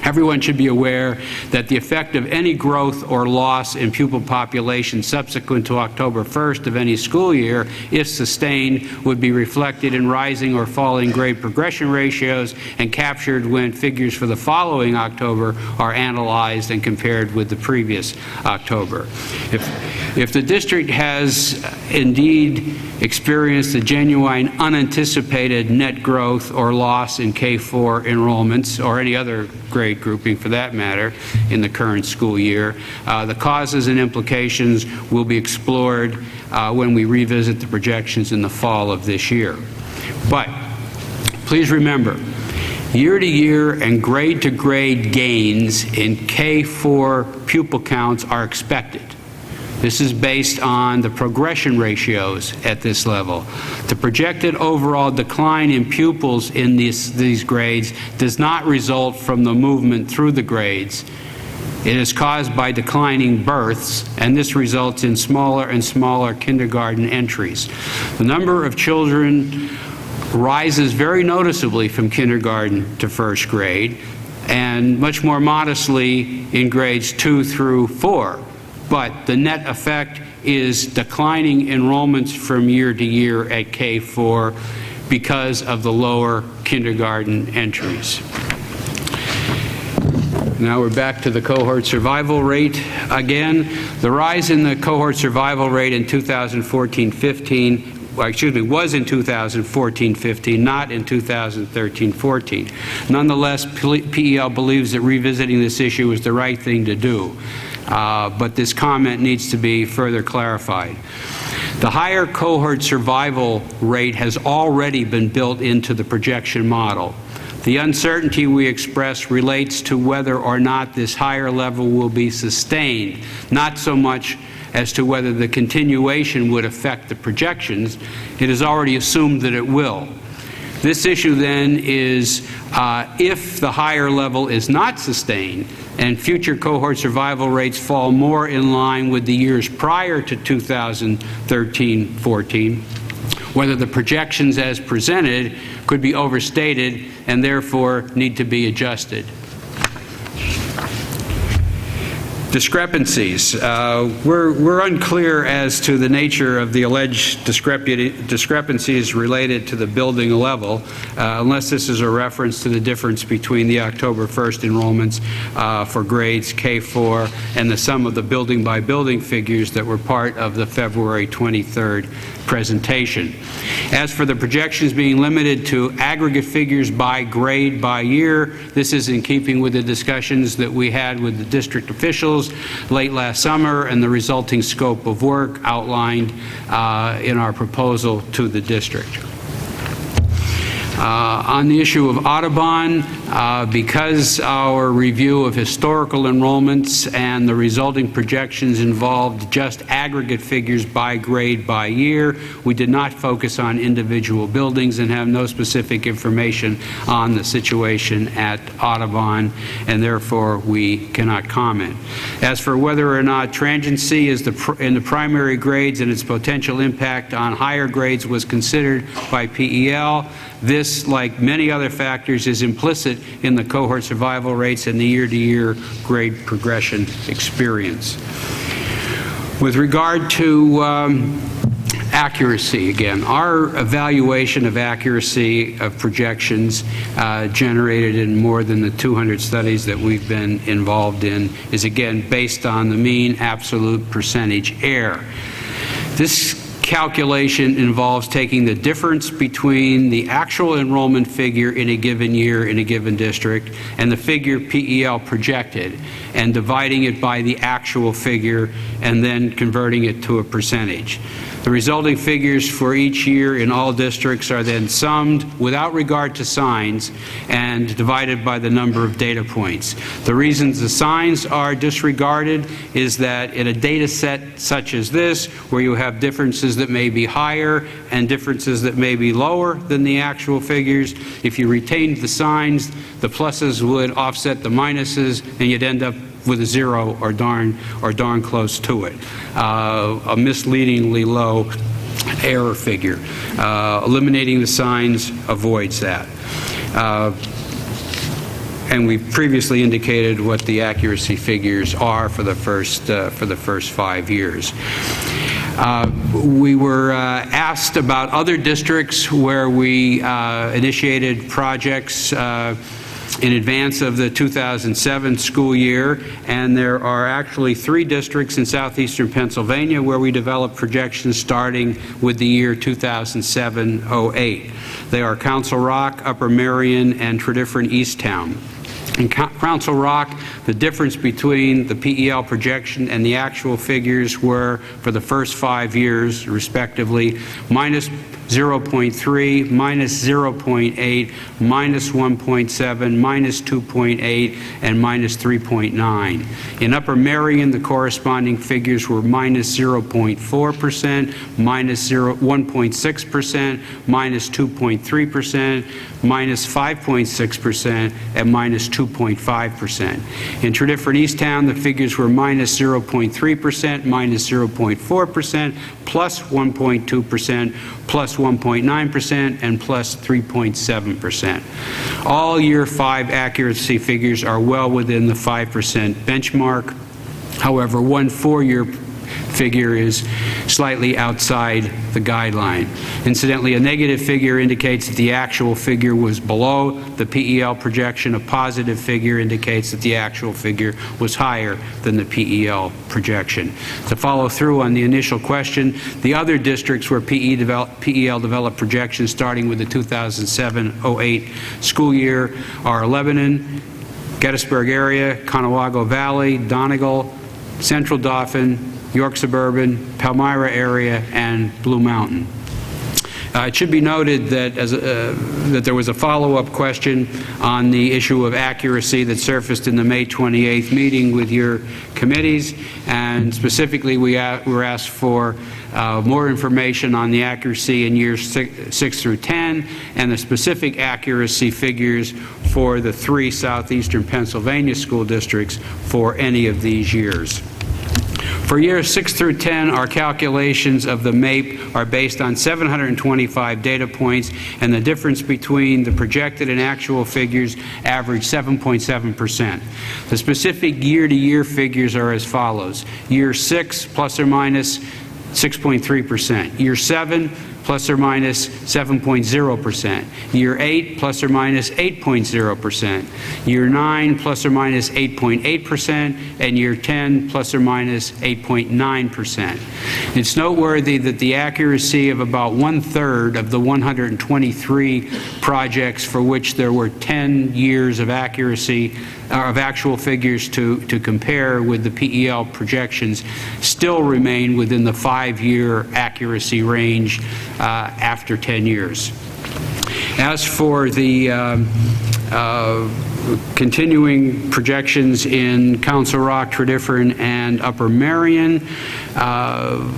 everyone should be aware that the effect of any growth or loss in pupil population subsequent to October 1st of any school year, if sustained, would be reflected in rising or falling grade progression ratios and captured when figures for the following October are analyzed and compared with the previous October. If the district has indeed experienced a genuine unanticipated net growth or loss in K-4 enrollments, or any other grade grouping for that matter, in the current school year, the causes and implications will be explored when we revisit the projections in the fall of this year. But please remember, year-to-year and grade-to-grade gains in K-4 pupil counts are expected. This is based on the progression ratios at this level. The projected overall decline in pupils in these grades does not result from the movement through the grades. It is caused by declining births, and this results in smaller and smaller kindergarten entries. The number of children rises very noticeably from kindergarten to first grade, and much more modestly in grades 2 through 4. But the net effect is declining enrollments from year to year at K-4 because of the lower kindergarten entries. Now we're back to the cohort survival rate again. The rise in the cohort survival rate in 2014-15 was in 2014-15, not in 2013-14. Nonetheless, PEL believes that revisiting this issue is the right thing to do. But this comment needs to be further clarified. The higher cohort survival rate has already been built into the projection model. The uncertainty we express relates to whether or not this higher level will be sustained, not so much as to whether the continuation would affect the projections. It is already assumed that it will. This issue then is if the higher level is not sustained and future cohort survival rates fall more in line with the years prior to 2013-14, whether the projections as presented could be overstated and therefore need to be adjusted. Discrepancies. We're unclear as to the nature of the alleged discrepancies related to the building level, unless this is a reference to the difference between the October 1st enrollments for grades K-4 and the sum of the building-by-building figures that were part of the February 23rd presentation. As for the projections being limited to aggregate figures by grade by year, this is in keeping with the discussions that we had with the district officials late last summer and the resulting scope of work outlined in our proposal to the district. On the issue of Audubon, because our review of historical enrollments and the resulting projections involved just aggregate figures by grade by year, we did not focus on individual buildings and have no specific information on the situation at Audubon, and therefore we cannot comment. As for whether or not transiency is in the primary grades and its potential impact on higher grades was considered by PEL, this, like many other factors, is implicit in the cohort survival rates and the year-to-year grade progression experience. With regard to accuracy, again, our evaluation of accuracy of projections generated in more than the 200 studies that we've been involved in is, again, based on the mean absolute percentage error. This calculation involves taking the difference between the actual enrollment figure in a given year in a given district and the figure PEL projected and dividing it by the actual figure and then converting it to a percentage. The resulting figures for each year in all districts are then summed without regard to signs and divided by the number of data points. The reasons the signs are disregarded is that in a data set such as this, where you have differences that may be higher and differences that may be lower than the actual figures, if you retained the signs, the pluses would offset the minuses and you'd end up with a zero or darn close to it. A misleadingly low error figure. Eliminating the signs avoids that. And we previously indicated what the accuracy figures are for the first 5 years. We were asked about other districts where we initiated projects in advance of the 2007 school year, and there are actually 3 districts in southeastern Pennsylvania where we developed projections starting with the year 2007-08. They are Council Rock, Upper Merion, and Tredyffrin Easttown. In Council Rock, the difference between the PEL projection and the actual figures were, for the first 5 years, respectively, minus 0.3, minus 0.8, minus 1.7, minus 2.8, and minus 3.9. In Upper Merion, the corresponding figures were minus 0.4%, minus 1.6%, minus 2.3%, minus 5.6%, and minus 2.5%. In Tredyffrin Easttown, the figures were minus 0.3%, minus 0.4%, plus 1.2%, plus 1.9%, and plus 3.7%. All year 5 accuracy figures are well within the 5% benchmark. However, one 4-year figure is slightly outside the guideline. Incidentally, a negative figure indicates that the actual figure was below the PEL projection. A positive figure indicates that the actual figure was higher than the PEL projection. To follow through on the initial question, the other districts where PEL developed projections starting with the 2007-08 school year are Lebanon, Gettysburg area, Conewago Valley, Donegal, Central Dauphin, York Suburban, Palmyra area, and Blue Mountain. It should be noted that that there was a follow-up question on the issue of accuracy that surfaced in the May 28th meeting with your committees, and specifically we were asked for more information on the accuracy in years 6 through 10 and the specific accuracy figures for the 3 southeastern Pennsylvania school districts for any of these years. For years 6 through 10, our calculations of the MAPE are based on 725 data points, and the difference between the projected and actual figures average 7.7%. The specific year-to-year figures are as follows. Year 6, plus or minus 6.3%. Year 7, plus or minus 7.0%. Year 8, plus or minus 8.0%. Year 9, plus or minus 8.8%. And year 10, plus or minus 8.9%. It's noteworthy that the accuracy of about 1/3 of the 123 projects for which there were 10 years of accuracy, of actual figures to compare with the PEL projections, still remain within the 5-year accuracy range after 10 years. As for the continuing projections in Council Rock, Tredyffrin, and Upper Merion,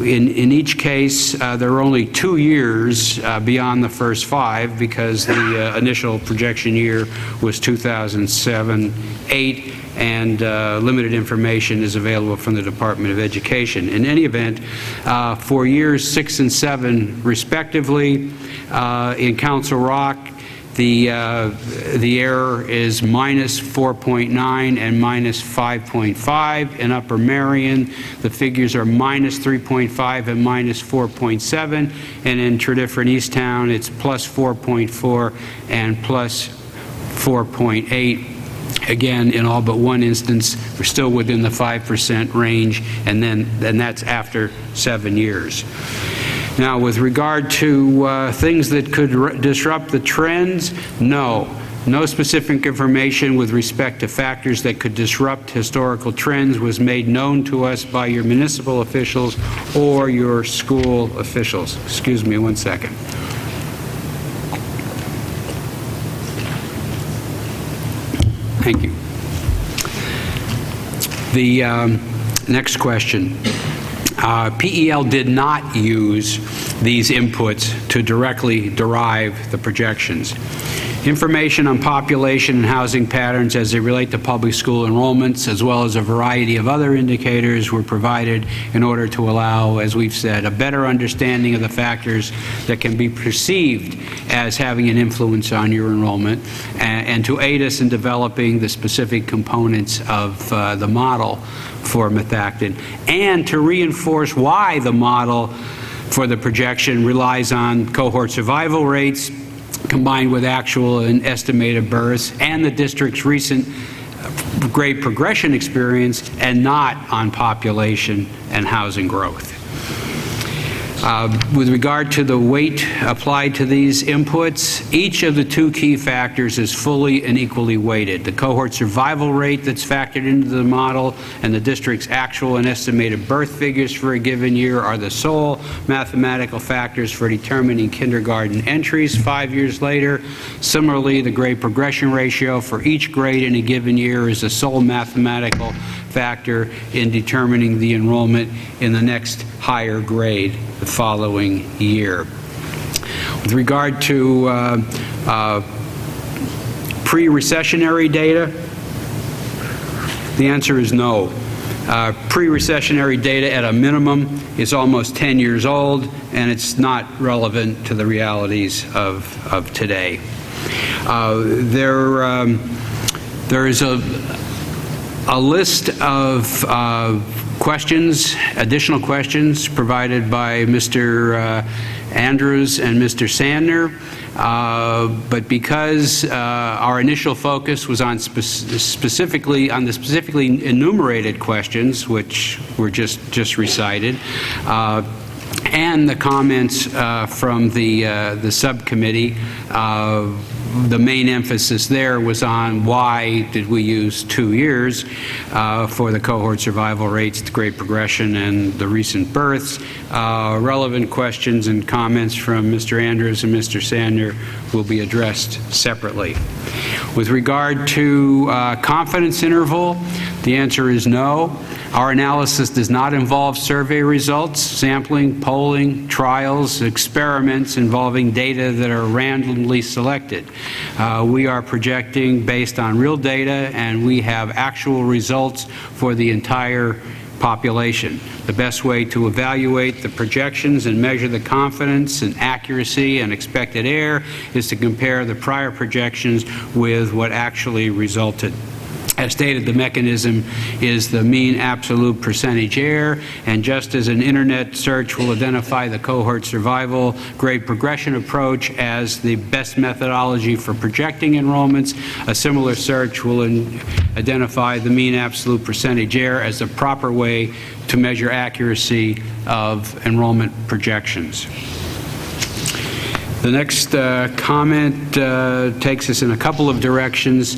in each case, there are only 2 years beyond the first 5 because the initial projection year was 2007-8, and limited information is available from the Department of Education. In any event, for years 6 and 7, respectively, in Council Rock, the error is minus 4.9 and minus 5.5. In Upper Merion, the figures are minus 3.5 and minus 4.7. And in Tredyffrin Easttown, it's plus 4.4 and plus 4.8. Again, in all but one instance, we're still within the 5% range, and that's after 7 years. Now, with regard to things that could disrupt the trends, no specific information with respect to factors that could disrupt historical trends was made known to us by your municipal officials or your school officials. Excuse me one second. Thank you. The next question. PEL did not use these inputs to directly derive the projections. Information on population and housing patterns as they relate to public school enrollments, as well as a variety of other indicators, were provided in order to allow, as we've said, a better understanding of the factors that can be perceived as having an influence on your enrollment, and to aid us in developing the specific components of the model for methactin, and to reinforce why the model for the projection relies on cohort survival rates combined with actual and estimated births and the district's recent grade progression experience, and not on population and housing growth. With regard to the weight applied to these inputs, each of the 2 key factors is fully and equally weighted. The cohort survival rate that's factored into the model and the district's actual and estimated birth figures for a given year are the sole mathematical factors for determining kindergarten entries 5 years later. Similarly, the grade progression ratio for each grade in a given year is the sole mathematical factor in determining the enrollment in the next higher grade the following year. With regard to pre-recessionary data, the answer is no. Pre-recessionary data at a minimum is almost 10 years old, and it's not relevant to the realities of today. There is a list of questions, additional questions provided by Mr. Andrews and Mr. Sandner, but because our initial focus was on specifically enumerated questions, which were just recited, and the comments from the subcommittee, the main emphasis there was on why did we use 2 years for the cohort survival rates, the grade progression, and the recent births. Relevant questions and comments from Mr. Andrews and Mr. Sander will be addressed separately. With regard to confidence interval, the answer is no. Our analysis does not involve survey results, sampling, polling, trials, experiments involving data that are randomly selected. We are projecting based on real data, and we have actual results for the entire population. The best way to evaluate the projections and measure the confidence and accuracy and expected error is to compare the prior projections with what actually resulted. As stated, the mechanism is the mean absolute percentage error, and just as an internet search will identify the cohort survival grade progression approach as the best methodology for projecting enrollments, a similar search will identify the mean absolute percentage error as the proper way to measure accuracy of enrollment projections. The next comment takes us in a couple of directions.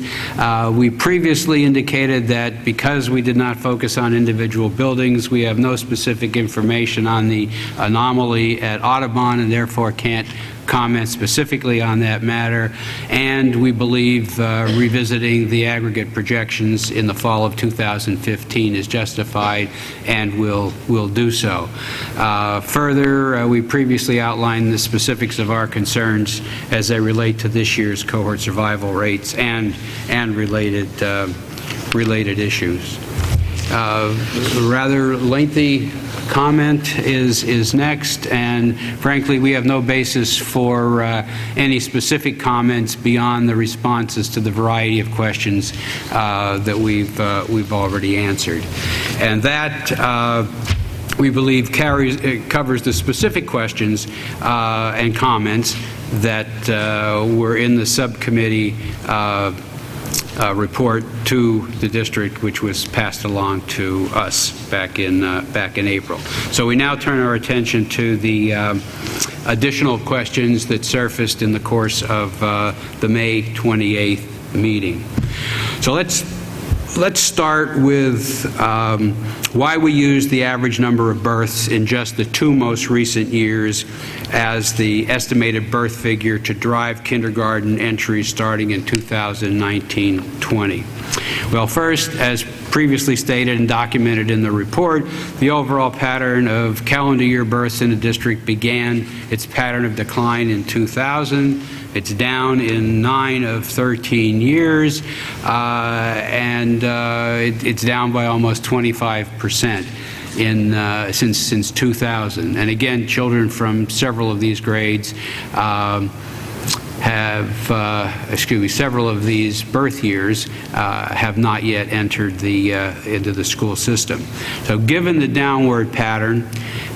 We previously indicated that because we did not focus on individual buildings, we have no specific information on the anomaly at Audubon and therefore can't comment specifically on that matter, and we believe revisiting the aggregate projections in the fall of 2015 is justified and will do so. Further, we previously outlined the specifics of our concerns as they relate to this year's cohort survival rates and related issues. Rather lengthy comment is next, and frankly we have no basis for any specific comments beyond the responses to the variety of questions that we've already answered, and that we believe covers the specific questions and comments that were in the subcommittee report to the district, which was passed along to us back in April. So we now turn our attention to the additional questions that surfaced in the course of the May 28th meeting. So let's start with why we used the average number of births in just the 2 most recent years as the estimated birth figure to drive kindergarten entries starting in 2019-20. Well, first, as previously stated and documented in the report, the overall pattern of calendar year births in the district began its pattern of decline in 2000. It's down in 9 of 13 years, and it's down by almost 25% since 2000. And again, children from several of these grades several of these birth years have not yet entered into the school system. So given the downward pattern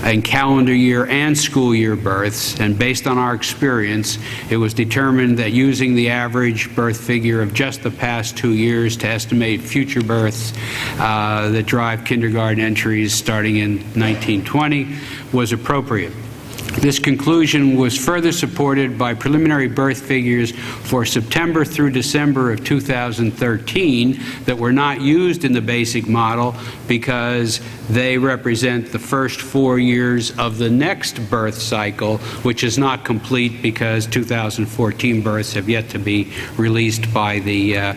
in calendar year and school year births, and based on our experience, it was determined that using the average birth figure of just the past 2 years to estimate future births that drive kindergarten entries starting in 1920 was appropriate. This conclusion was further supported by preliminary birth figures for September through December of 2013 that were not used in the basic model because they represent the first 4 years of the next birth cycle, which is not complete because 2014 births have yet to be released by the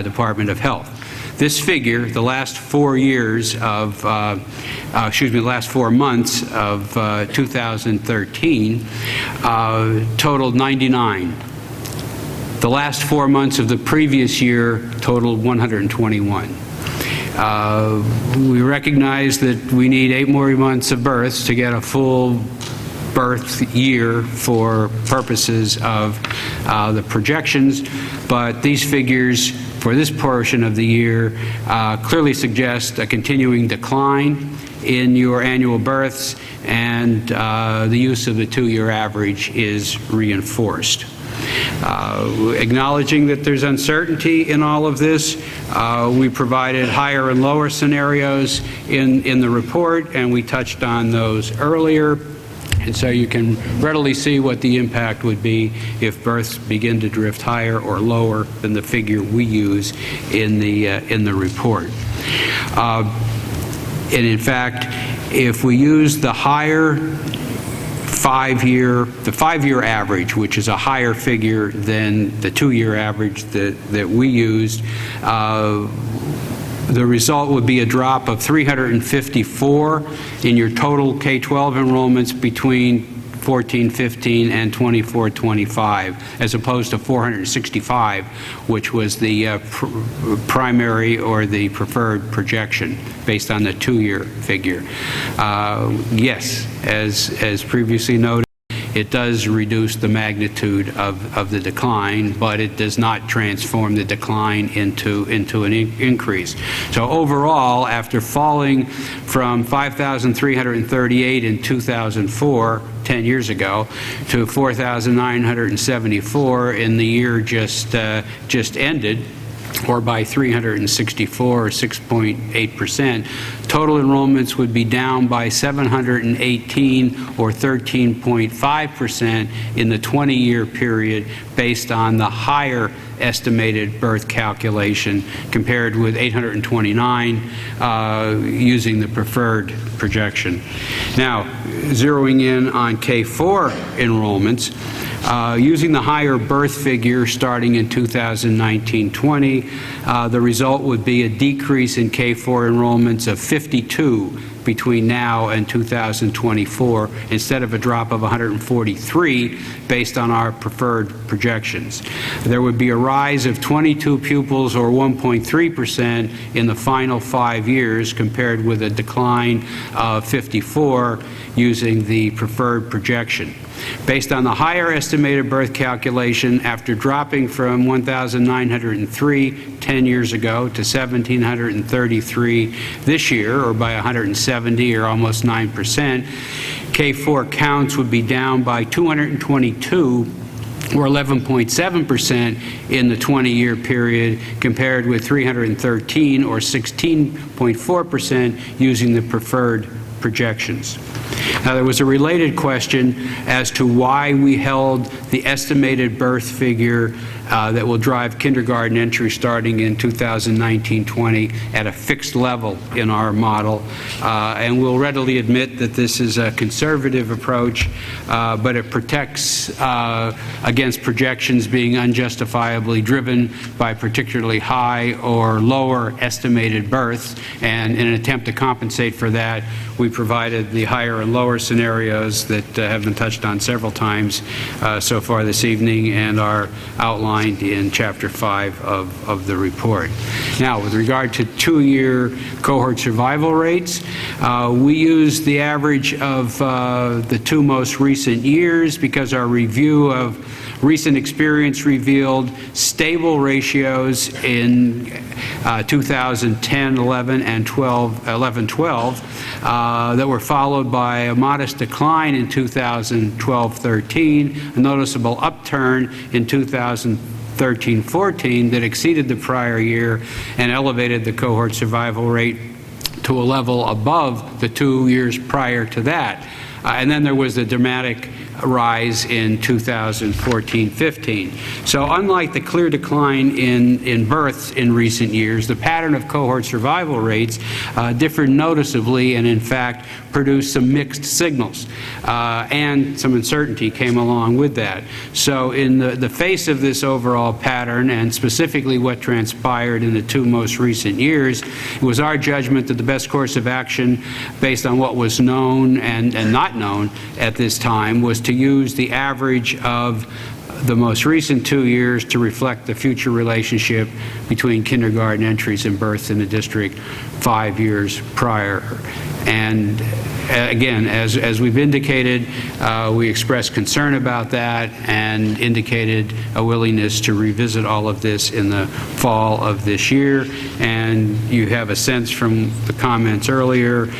Department of Health. This figure, the last 4 years of, the last 4 months of 2013, totaled 99. The last 4 months of the previous year totaled 121. We recognize that we need 8 more months of births to get a full birth year for purposes of the projections, but these figures for this portion of the year clearly suggest a continuing decline in your annual births, and the use of the 2-year average is reinforced. Acknowledging that there's uncertainty in all of this, we provided higher and lower scenarios in the report, and we touched on those earlier. And so you can readily see what the impact would be if births begin to drift higher or lower than the figure we use in the report. And in fact, if we use the higher five-year average, which is a higher figure than the 2-year average that we used, the result would be a drop of 354 in your total K-12 enrollments between 14-15 and 24-25, as opposed to 465, which was the primary or the preferred projection based on the 2-year figure. Yes, as previously noted, it does reduce the magnitude of the decline, but it does not transform the decline into an increase. So overall, after falling from 5,338 in 2004, 10 years ago, to 4,974 in the year just ended, or by 364, or 6.8%. Total enrollments would be down by 718, or 13.5% in the 20-year period, based on the higher estimated birth calculation, compared with 829 using the preferred projection. Now, zeroing in on K-4 enrollments, using the higher birth figure starting in 2019-20, the result would be a decrease in K-4 enrollments of 52 between now and 2024, instead of a drop of 143 based on our preferred projections. There would be a rise of 22 pupils, or 1.3%, in the final 5 years, compared with a decline of 54 using the preferred projection. Based on the higher estimated birth calculation, after dropping from 1,903 10 years ago to 1,733 this year, or by 170, or almost 9%, K-4 counts would be down by 222, or 11.7% in the 20-year period, compared with 313, or 16.4%, using the preferred projections. Now, there was a related question as to why we held the estimated birth figure that will drive kindergarten entry starting in 2019-20 at a fixed level in our model. And we'll readily admit that this is a conservative approach, but it protects against projections being unjustifiably driven by particularly high or lower estimated births. And in an attempt to compensate for that, we provided the higher and lower scenarios that have been touched on several times so far this evening and are outlined in Chapter 5 of the report. Now, with regard to 2-year cohort survival rates, we use the average of the 2 most recent years, because our review of recent experience revealed stable ratios in 2010, 11, and 11-12 that were followed by a modest decline in 2012-13, a noticeable upturn in 2013-14 that exceeded the prior year and elevated the cohort survival rate to a level above the 2 years prior to that. And then there was a dramatic rise in 2014-15. So unlike the clear decline in births in recent years, the pattern of cohort survival rates differed noticeably, and in fact produced some mixed signals, and some uncertainty came along with that. So in the face of this overall pattern, and specifically what transpired in the 2 most recent years, it was our judgment that the best course of action, based on what was known and not known at this time, was to use the average of the most recent 2 years to reflect the future relationship between kindergarten entries and births in the district 5 years prior. And again, as we've indicated, we expressed concern about that and indicated a willingness to revisit all of this in the fall of this year. And you have a sense from the comments earlier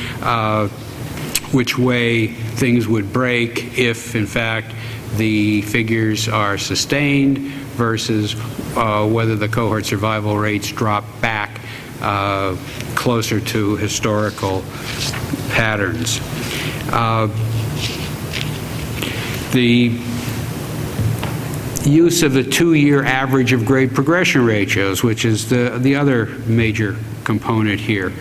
which way things would break if, in fact, the figures are sustained versus whether the cohort survival rates drop back closer to historical patterns. the use of the two-year average of grade progression ratios, which is the other major component here.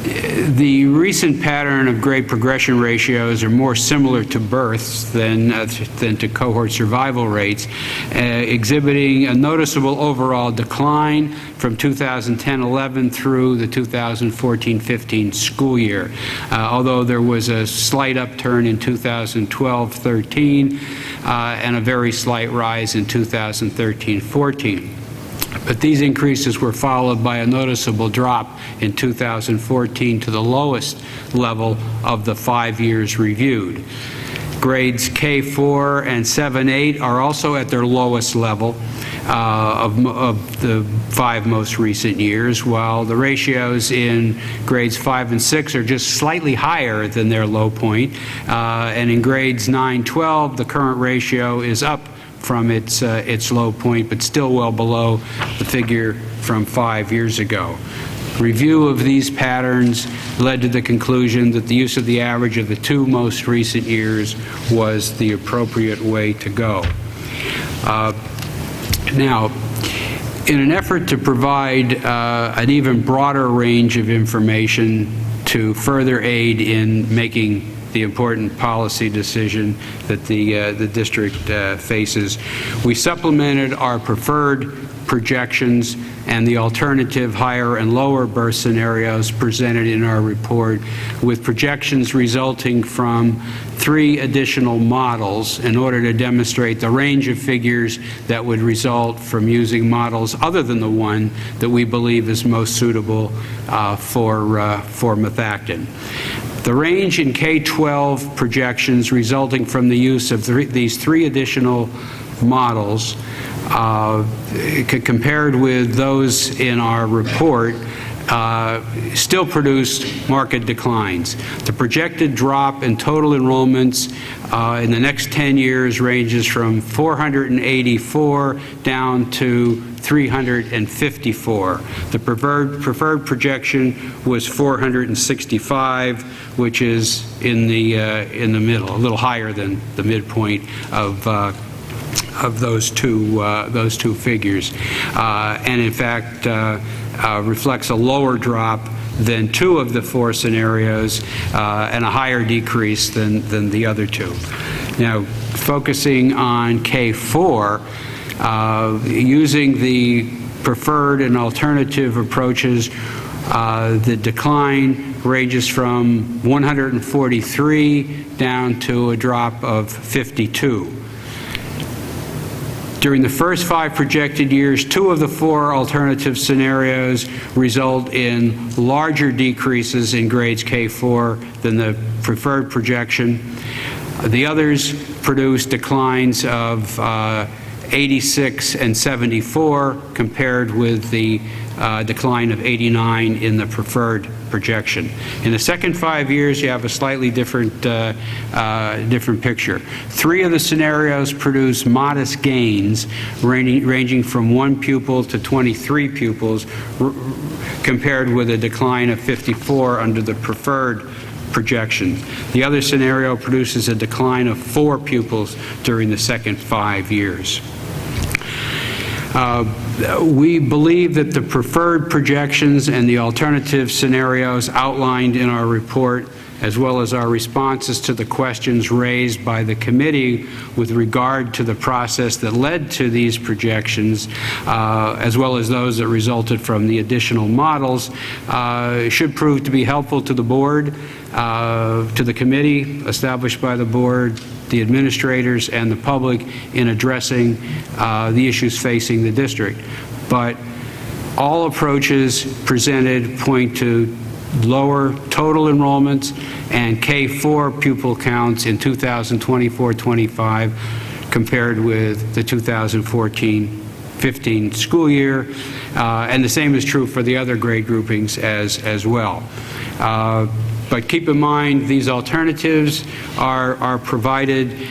The recent pattern of grade progression ratios are more similar to births than to cohort survival rates, exhibiting a noticeable overall decline from 2010-11 through the 2014-15 school year, although there was a slight upturn in 2012-13 and a very slight rise in 2013-14. But these increases were followed by a noticeable drop in 2014 to the lowest level of the 5 years reviewed. Grades K4 and 7-8 are also at their lowest level of the 5 most recent years, while the ratios in grades 5 and 6 are just slightly higher than their low point. And in grades 9-12, the current ratio is up from its low point, but still well below the figure from 5 years ago. Review of these patterns led to the conclusion that the use of the average of the 2 most recent years was the appropriate way to go. Now, in an effort to provide an even broader range of information to further aid in making the important policy decision that the district faces, we supplemented our preferred projections and the alternative higher and lower birth scenarios presented in our report with projections resulting from 3 additional models in order to demonstrate the range of figures that would result from using models other than the one that we believe is most suitable for methactin. The range in K-12 projections resulting from the use of these 3 additional models compared with those in our report still produced marked declines. The projected drop in total enrollments in the next 10 years ranges from 484 down to 354. The preferred projection was 465, which is in the middle, a little higher than the midpoint of those two figures, and in fact reflects a lower drop than 2 of the 4 scenarios and a higher decrease than the other 2. Now, focusing on K4, using the preferred and alternative approaches, the decline ranges from 143 down to a drop of 52. During the first 5 projected years, 2 of the 4 alternative scenarios result in larger decreases in grades K4 than the preferred projection. The others produce declines of 86 and 74 compared with the decline of 89 in the preferred projection. In the second 5 years, you have a slightly different picture. 3 of the scenarios produce modest gains ranging from 1 pupil to 23 pupils compared with a decline of 54 under the preferred projection. The other scenario produces a decline of 4 pupils during the second 5 years. We believe that the preferred projections and the alternative scenarios outlined in our report, as well as our responses to the questions raised by the committee with regard to the process that led to these projections, as well as those that resulted from the additional models, should prove to be helpful to the board, to the committee established by the board, the administrators, and the public in addressing the issues facing the district. But all approaches presented point to lower total enrollments and K4 pupil counts in 2024-25 compared with the 2014-15 school year, and the same is true for the other grade groupings as well. But keep in mind, these alternatives are provided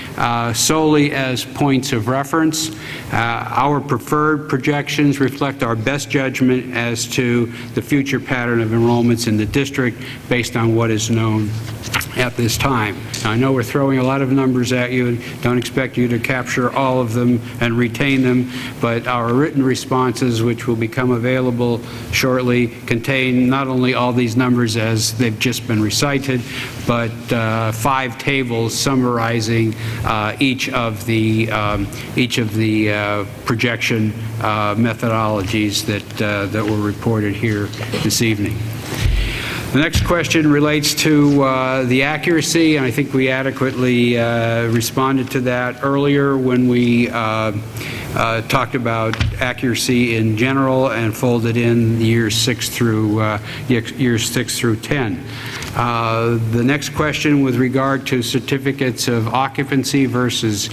solely as points of reference. Our preferred projections reflect our best judgment as to the future pattern of enrollments in the district based on what is known at this time. Now, I know we're throwing a lot of numbers at you and don't expect you to capture all of them and retain them, but our written responses, which will become available shortly, contain not only all these numbers as they've just been recited, but 5 tables summarizing each of the projection methodologies that were reported here this evening. The next question relates to the accuracy, and I think we adequately responded to that earlier when we talked about accuracy in general and folded in years 6 through 10. The next question with regard to certificates of occupancy versus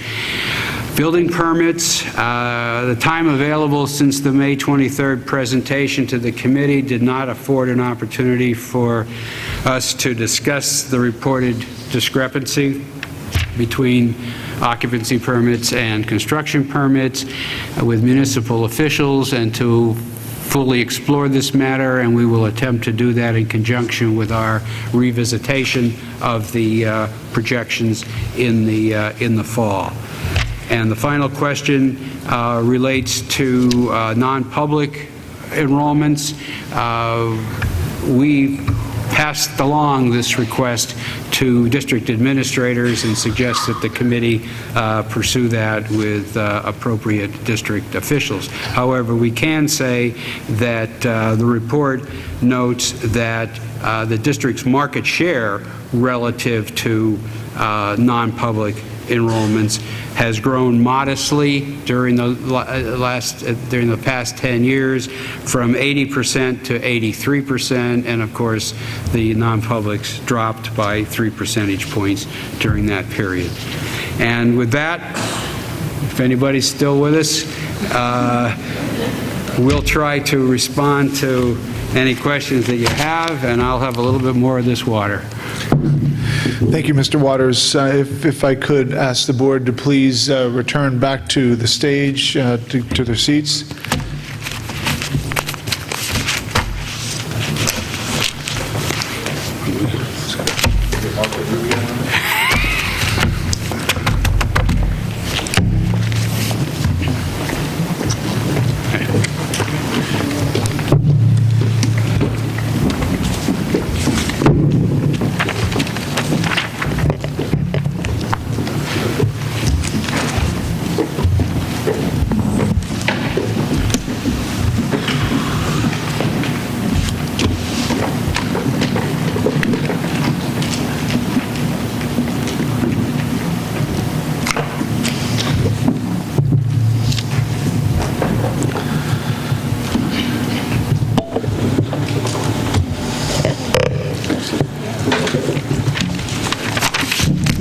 building permits, the time available since the May 23rd presentation to the committee did not afford an opportunity for us to discuss the reported discrepancy between occupancy permits and construction permits with municipal officials and to fully explore this matter, and we will attempt to do that in conjunction with our revisitation of the projections in the fall. And the final question relates to non-public enrollments. We passed along this request to district administrators and suggest that the committee pursue that with appropriate district officials. However, we can say that the report notes that the district's market share relative to non-public enrollments has grown modestly during the past 10 years from 80% to 83%, and of course the non-publics dropped by 3 percentage points during that period. And with that, if anybody's still with us, we'll try to respond to any questions that you have, and I'll have a little bit more of this water. Thank you, Mr. Waters. If I could ask the board to please return back to the stage, to their seats.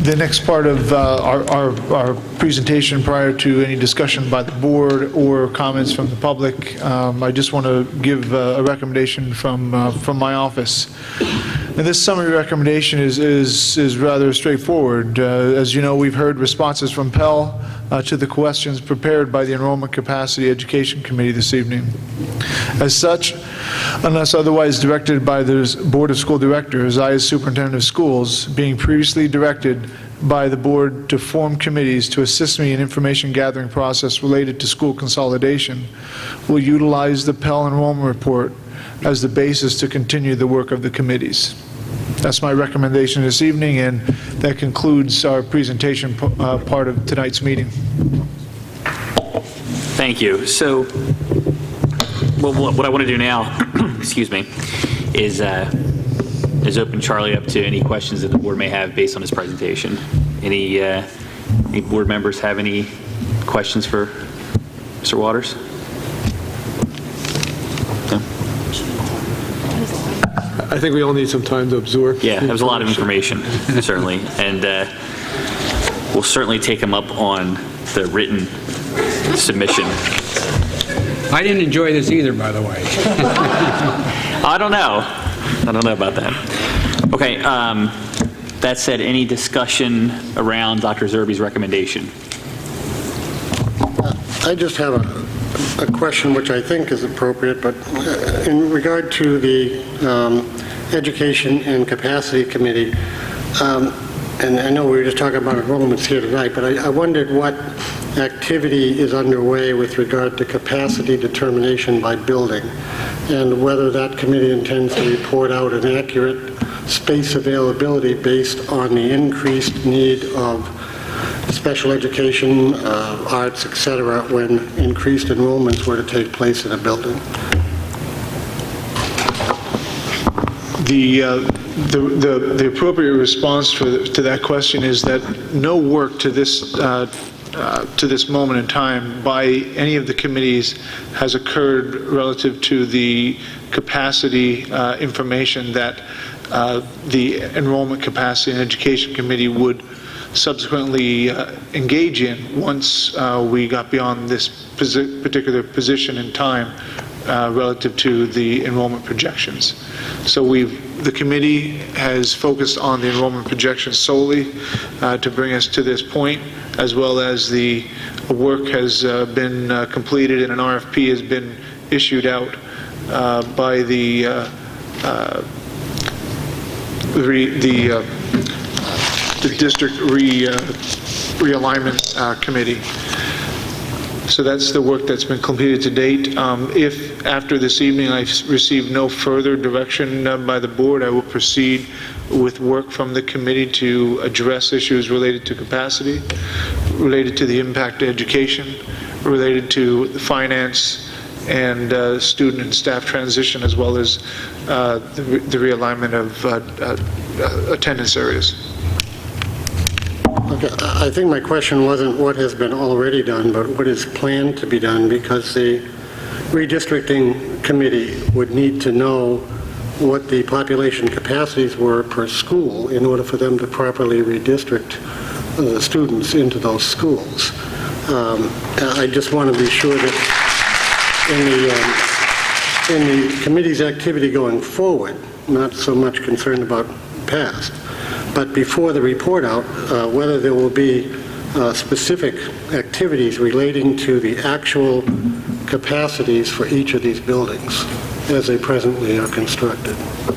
The next part of our presentation, prior to any discussion by the board or comments from the public, I just want to give a recommendation from my office. And this summary recommendation is rather straightforward. As you know, we've heard responses from Pell to the questions prepared by the Enrollment Capacity Education Committee this evening. As such, unless otherwise directed by the Board of School Directors, I, as Superintendent of Schools, being previously directed by the board to form committees to assist me in information gathering process related to school consolidation, will utilize the Pell Enrollment Report as the basis to continue the work of the committees. That's my recommendation this evening, and that concludes our presentation part of tonight's meeting. Thank you. So, well, what I want to do now, excuse me, is open Charlie up to any questions that the board may have based on his presentation. Any board members have any questions for Mr. Waters? No? I think we all need some time to absorb. Yeah, there was a lot of information, certainly, and we'll certainly take him up on the written submission. I didn't enjoy this either, by the way. I don't know about that. Okay, that said, any discussion around Dr. Zerbe's recommendation? I just have a question which I think is appropriate, but in regard to the Education and Capacity Committee, And I know we were just talking about enrollments here tonight, but I wondered what activity is underway with regard to capacity determination by building, and whether that committee intends to report out an accurate space availability based on the increased need of special education, arts, etc., when increased enrollments were to take place in a building. The appropriate response to that question is that no work to this moment in time by any of the committees has occurred relative to the capacity information that the Enrollment Capacity and Education Committee would subsequently engage in once we got beyond this particular position in time relative to the enrollment projections. So the committee has focused on the enrollment projections solely to bring us to this point, as well as the work has been completed and an RFP has been issued out by the district realignment committee. So that's the work that's been completed to date. If after this evening I receive no further direction by the board, I will proceed with work from the committee to address issues related to capacity, related to the impact to education, related to the finance and student and staff transition, as well as the realignment of attendance areas. Okay, I think my question wasn't what has been already done, but what is planned to be done, because the redistricting committee would need to know what the population capacities were per school in order for them to properly redistrict the students into those schools. I just want to be sure that in the committee's activity going forward, not so much concerned about past, but before the report out, whether there will be specific activities relating to the actual capacities for each of these buildings as they presently are constructed.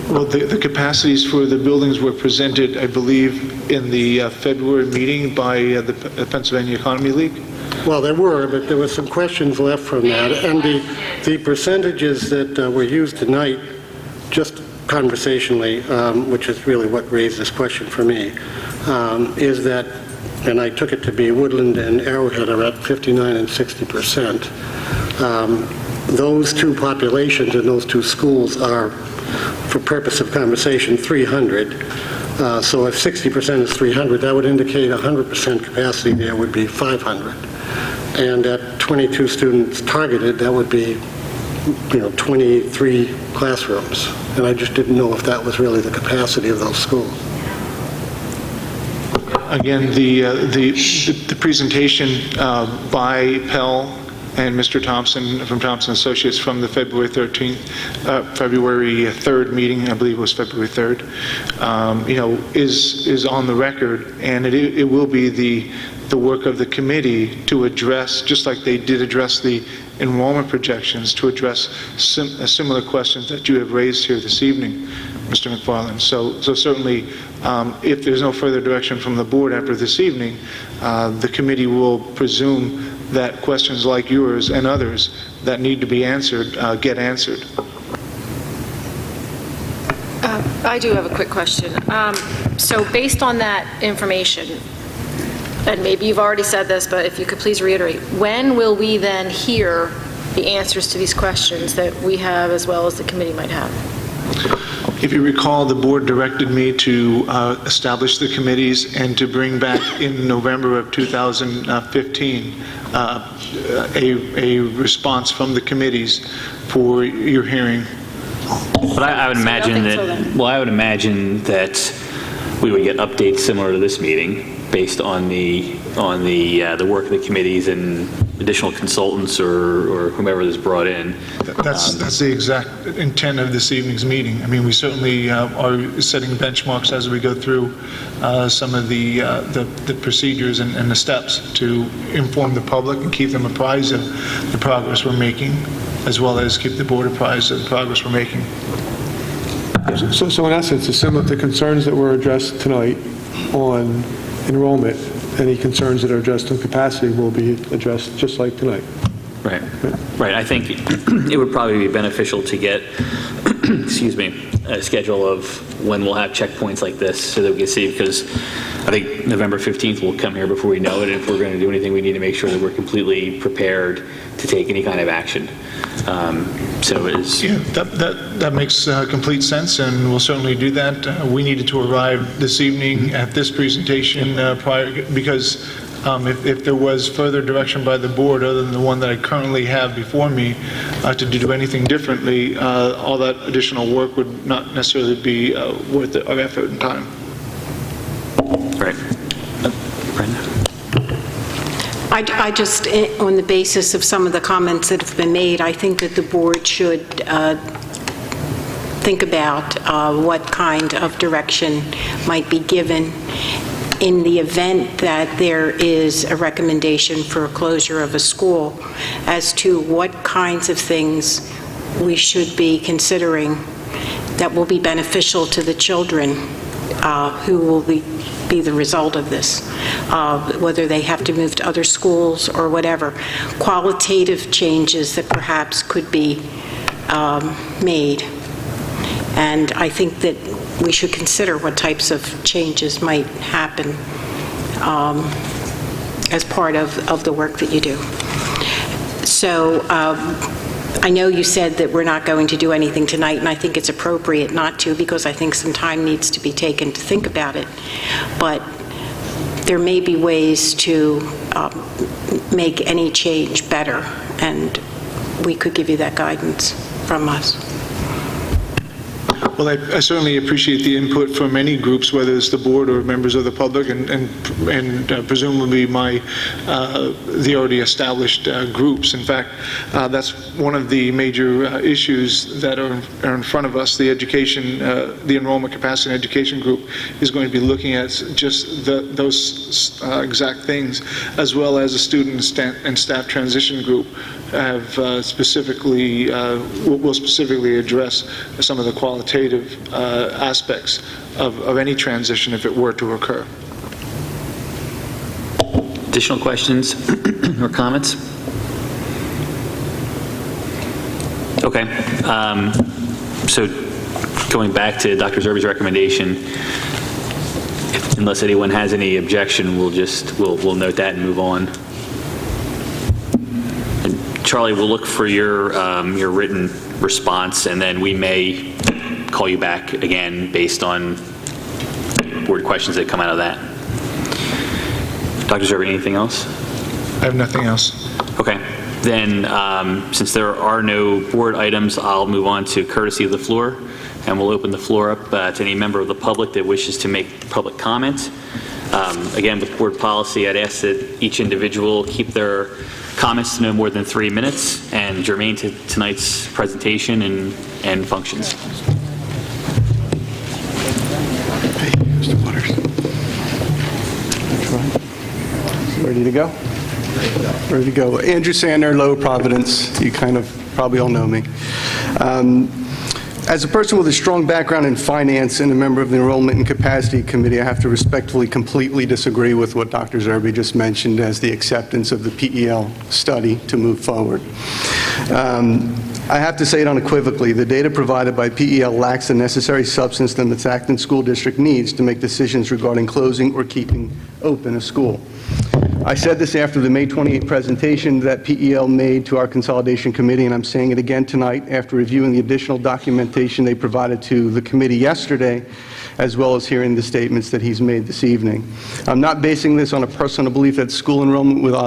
Well, the capacities for the buildings were presented, I believe, in the February meeting by the Pennsylvania Economy League. Well, there were, but there were some questions left from that. And the percentages that were used tonight, just conversationally, which is really what raised this question for me, is that, and I took it to be Woodland and Arrowhead are at 59 and 60%. Those two populations in those two schools are, for purpose of conversation, 300. So if 60% is 300, that would indicate 100% capacity there would be 500. And at 22 students targeted, that would be 23 classrooms. And I just didn't know if that was really the capacity of those schools. Again, the presentation by Pell and Mr. Thompson from Thompson Associates from the February 3rd meeting, I believe it was February 3rd, is on the record, and it will be the work of the committee to address, just like they did address the enrollment projections, to address similar questions that you have raised here this evening, Mr. McFarland. So certainly, if there's no further direction from the board after this evening, the committee will presume that questions like yours and others that need to be answered get answered. I do have a quick question. So based on that information, and maybe you've already said this, but if you could please reiterate, when will we then hear the answers to these questions that we have as well as the committee might have? If you recall, the board directed me to establish the committees and to bring back in November of 2015 a response from the committees for your hearing. But I would imagine nothing till that, then. well, I would imagine that we would get updates similar to this meeting based on the work of the committees and additional consultants or whomever is brought in. That's the exact intent of this evening's meeting. I mean, we certainly are setting benchmarks as we go through some of the procedures and the steps to inform the public and keep them apprised of the progress we're making, as well as keep the board apprised of the progress we're making. So in essence, the concerns that were addressed tonight on enrollment, any concerns that are addressed on capacity will be addressed just like tonight. Right. Right. I think it would probably be beneficial to get, excuse me, a schedule of when we'll have checkpoints like this so that we can see, because I think November 15th will come here before we know it. And if we're going to do anything, we need to make sure that we're completely prepared to take any kind of action. So it is. Yeah, that makes complete sense, and we'll certainly do that. We needed to arrive this evening at this presentation prior, because if there was further direction by the board other than the one that I currently have before me to do anything differently, all that additional work would not necessarily be worth our effort and time. Right. Brenda? I just, on the basis of some of the comments that have been made, I think that the board should think about what kind of direction might be given in the event that there is a recommendation for a closure of a school, as to what kinds of things we should be considering that will be beneficial to the children who will be the result of this, whether they have to move to other schools or whatever. Qualitative changes that perhaps could be made. And I think that we should consider what types of changes might happen as part of the work that you do. So I know you said that we're not going to do anything tonight, and I think it's appropriate not to, because I think some time needs to be taken to think about it. But there may be ways to make any change better, and we could give you that guidance from us. Well, I certainly appreciate the input from any groups, whether it's the board or members of the public, and presumably the already established groups. In fact, that's one of the major issues that are in front of us. The education, the enrollment capacity and education group is going to be looking at just those exact things, as well as a student and staff transition group have will specifically address some of the qualitative aspects of any transition if it were to occur. Additional questions or comments? Okay. So going back to Dr. Zerbe's recommendation, unless anyone has any objection, we'll note that and move on. And Charlie, we'll look for your written response, and then we may call you back again based on board questions that come out of that. Dr. Zerbe, anything else? I have nothing else. Okay. Then, since there are no board items, I'll move on to courtesy of the floor, and we'll open the floor up to any member of the public that wishes to make public comment. Again, with board policy, I'd ask that each individual keep their comments to no more than 3 minutes and germane to tonight's presentation and functions. Hey, Mr. Waters. Ready to go? Ready to go. Andrew Sander, Low Providence. You kind of probably all know me. As a person with a strong background in finance and a member of the Enrollment and Capacity Committee, I have to respectfully completely disagree with what Dr. Zerbe just mentioned as the acceptance of the PEL study to move forward. I have to say it unequivocally, the data provided by PEL lacks the necessary substance that the Acton School District needs to make decisions regarding closing or keeping open a school. I said this after the May 28 presentation that PEL made to our consolidation committee, and I'm saying it again tonight after reviewing the additional documentation they provided to the committee yesterday, as well as hearing the statements that he's made this evening. I'm not basing this on a personal belief that school enrollment will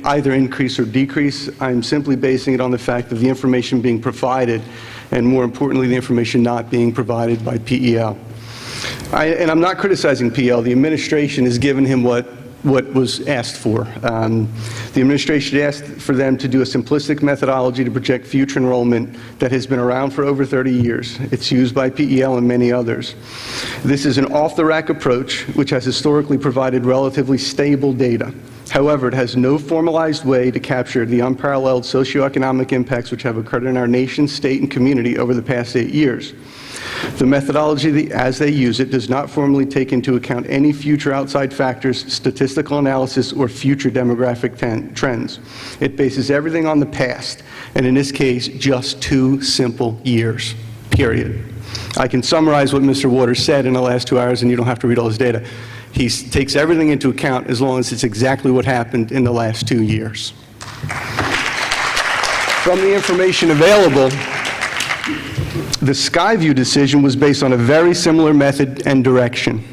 either increase or decrease. I'm simply basing it on the fact of the information being provided, and more importantly, the information not being provided by PEL. And I'm not criticizing PEL. The administration has given him what was asked for. The administration asked for them to do a simplistic methodology to project future enrollment that has been around for over 30 years. It's used by PEL and many others. This is an off-the-rack approach which has historically provided relatively stable data. However, it has no formalized way to capture the unparalleled socioeconomic impacts which have occurred in our nation, state, and community over the past 8 years. The methodology, as they use it, does not formally take into account any future outside factors, statistical analysis, or future demographic trends. It bases everything on the past, and in this case, just 2 simple years, period. I can summarize what Mr. Waters said in the last 2 hours, and you don't have to read all his data. He takes everything into account as long as it's exactly what happened in the last 2 years. From the information available, the Skyview decision was based on a very similar method and direction.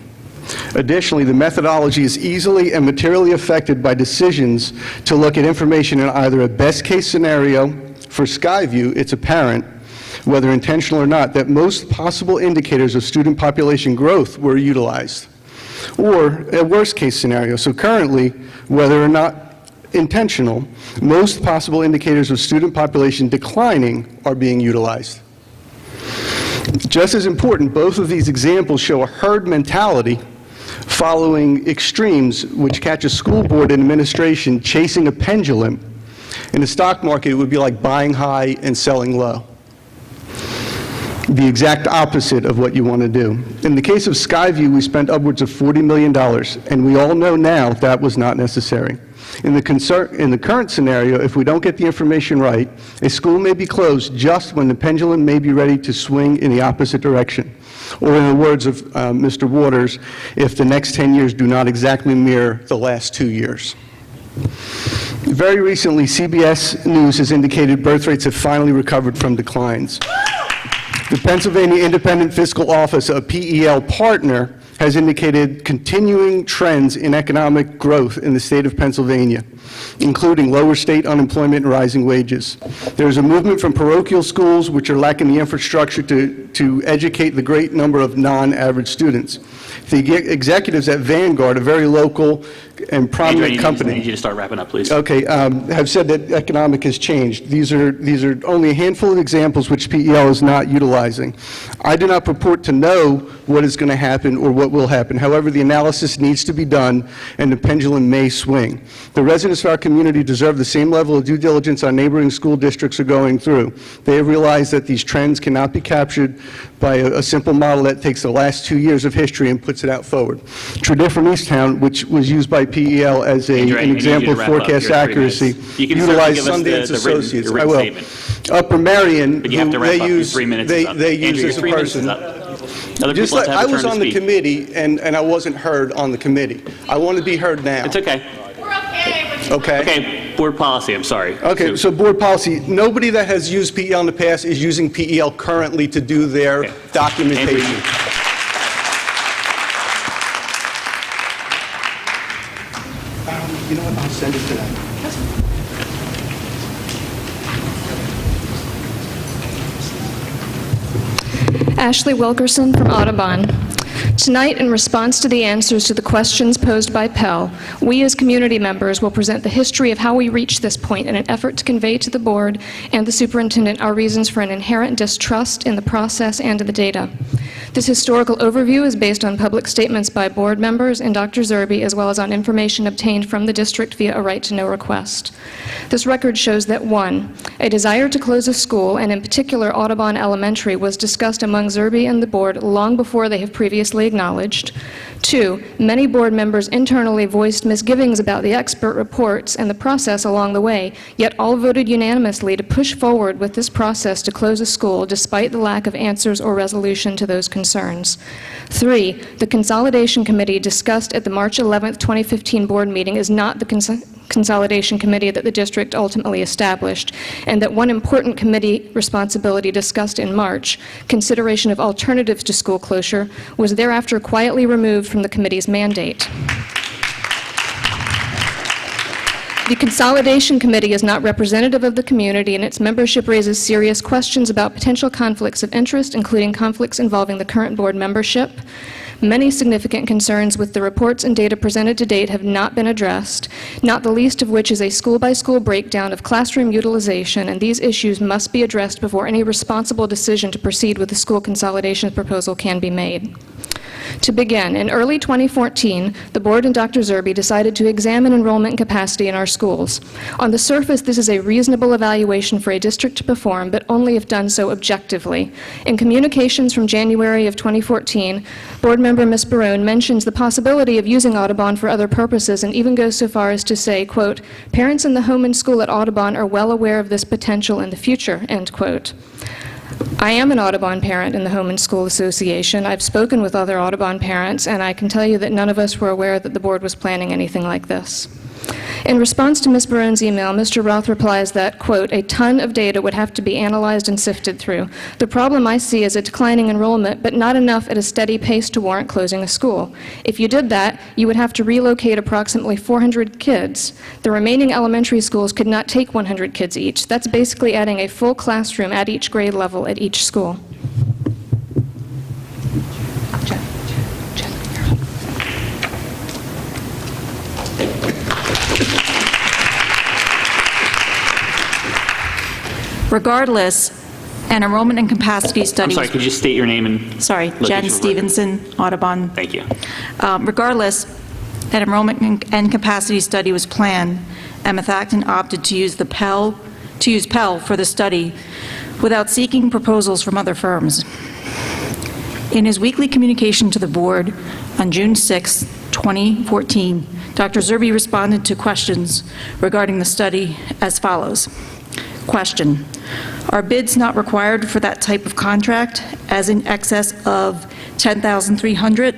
Additionally, the methodology is easily and materially affected by decisions to look at information in either a best-case scenario. For Skyview, it's apparent, whether intentional or not, that most possible indicators of student population growth were utilized, or a worst-case scenario. So currently, whether or not intentional, most possible indicators of student population declining are being utilized. Just as important, both of these examples show a herd mentality following extremes, which catch a school board and administration chasing a pendulum. In the stock market, it would be like buying high and selling low. The exact opposite of what you want to do. In the case of Skyview, we spent upwards of $40 million, and we all know now that was not necessary. In the current scenario, if we don't get the information right, a school may be closed just when the pendulum may be ready to swing in the opposite direction. Or in the words of Mr. Waters, if the next 10 years do not exactly mirror the last 2 years. Very recently, CBS News has indicated birth rates have finally recovered from declines. The Pennsylvania Independent Fiscal Office, a PEL partner, has indicated continuing trends in economic growth in the state of Pennsylvania, including lower state unemployment and rising wages. There is a movement from parochial schools, which are lacking the infrastructure to educate the great number of non-average students. The executives at Vanguard, a very local and prominent Andrew, company. I need you to start wrapping up, please. Okay, have said that economic has changed. These are only a handful of examples which PEL is not utilizing. I do not purport to know what is going to happen or what will happen. However, the analysis needs to be done, and the pendulum may swing. The residents of our community deserve the same level of due diligence our neighboring school districts are going through. They have realized that these trends cannot be captured by a simple model that takes the last 2 years of history and puts it out forward. Tredyffrin from Easttown, which was used by PEL as Andrew, an example of forecast accuracy, utilized Sundance Associates. I will. Upper Marion, But you have to wrap they up. Your use 3 minutes they is up. they Andrew, use your as a 3 minutes is person. up. Other Just people like have I a turn was to on the speak. committee and I wasn't heard on the committee. I want to be heard now. It's okay. Okay. Okay, board policy, I'm sorry. Okay, so board policy, nobody that has used PEL in the past is using PEL currently to do their Okay. documentation. Andrew. You know what, I'll send it to them. Ashley Wilkerson from Audubon. Tonight, in response to the answers to the questions posed by Pell, we as community members will present the history of how we reached this point in an effort to convey to the board and the superintendent our reasons for an inherent distrust in the process and in the data. This historical overview is based on public statements by board members and Dr. Zerbe, as well as on information obtained from the district via a right-to-know request. This record shows that 1, a desire to close a school, and in particular Audubon Elementary, was discussed among Zerbe and the board long before they have previously acknowledged. 2, many board members internally voiced misgivings about the expert reports and the process along the way, yet all voted unanimously to push forward with this process to close a school despite the lack of answers or resolution to those concerns. 3, the Consolidation Committee discussed at the March 11, 2015 board meeting is not the Consolidation Committee that the district ultimately established, and that one important committee responsibility discussed in March, consideration of alternatives to school closure, was thereafter quietly removed from the committee's mandate. The Consolidation Committee is not representative of the community, and its membership raises serious questions about potential conflicts of interest, including conflicts involving the current board membership. Many significant concerns with the reports and data presented to date have not been addressed, not the least of which is a school-by-school breakdown of classroom utilization, and these issues must be addressed before any responsible decision to proceed with the school consolidation proposal can be made. To begin, in early 2014, the board and Dr. Zerbe decided to examine enrollment capacity in our schools. On the surface, this is a reasonable evaluation for a district to perform, but only if done so objectively. In communications from January of 2014, board member Ms. Barone mentions the possibility of using Audubon for other purposes and even goes so far as to say, quote, "Parents in the home and school at Audubon are well aware of this potential in the future," end quote. I am an Audubon parent in the Home and School Association. I've spoken with other Audubon parents, and I can tell you that none of us were aware that the board was planning anything like this. In response to Ms. Barone's email, Mr. Roth replies that, quote, "A ton of data would have to be analyzed and sifted through. The problem I see is a declining enrollment, but not enough at a steady pace to warrant closing a school. If you did that, you would have to relocate approximately 400 kids. The remaining elementary schools could not take 100 kids each. That's basically adding a full classroom at each grade level at each school." Regardless, an enrollment and capacity I'm study... sorry, could you just state your name and... Sorry, location Jen for the record? Stevenson, Audubon. Thank you. Regardless, an enrollment and capacity study was planned, and Methacton opted to use Pell for the study without seeking proposals from other firms. In his weekly communication to the board on June 6, 2014, Dr. Zerbe responded to questions regarding the study as follows. Question: Are bids not required for that type of contract as in excess of $10,300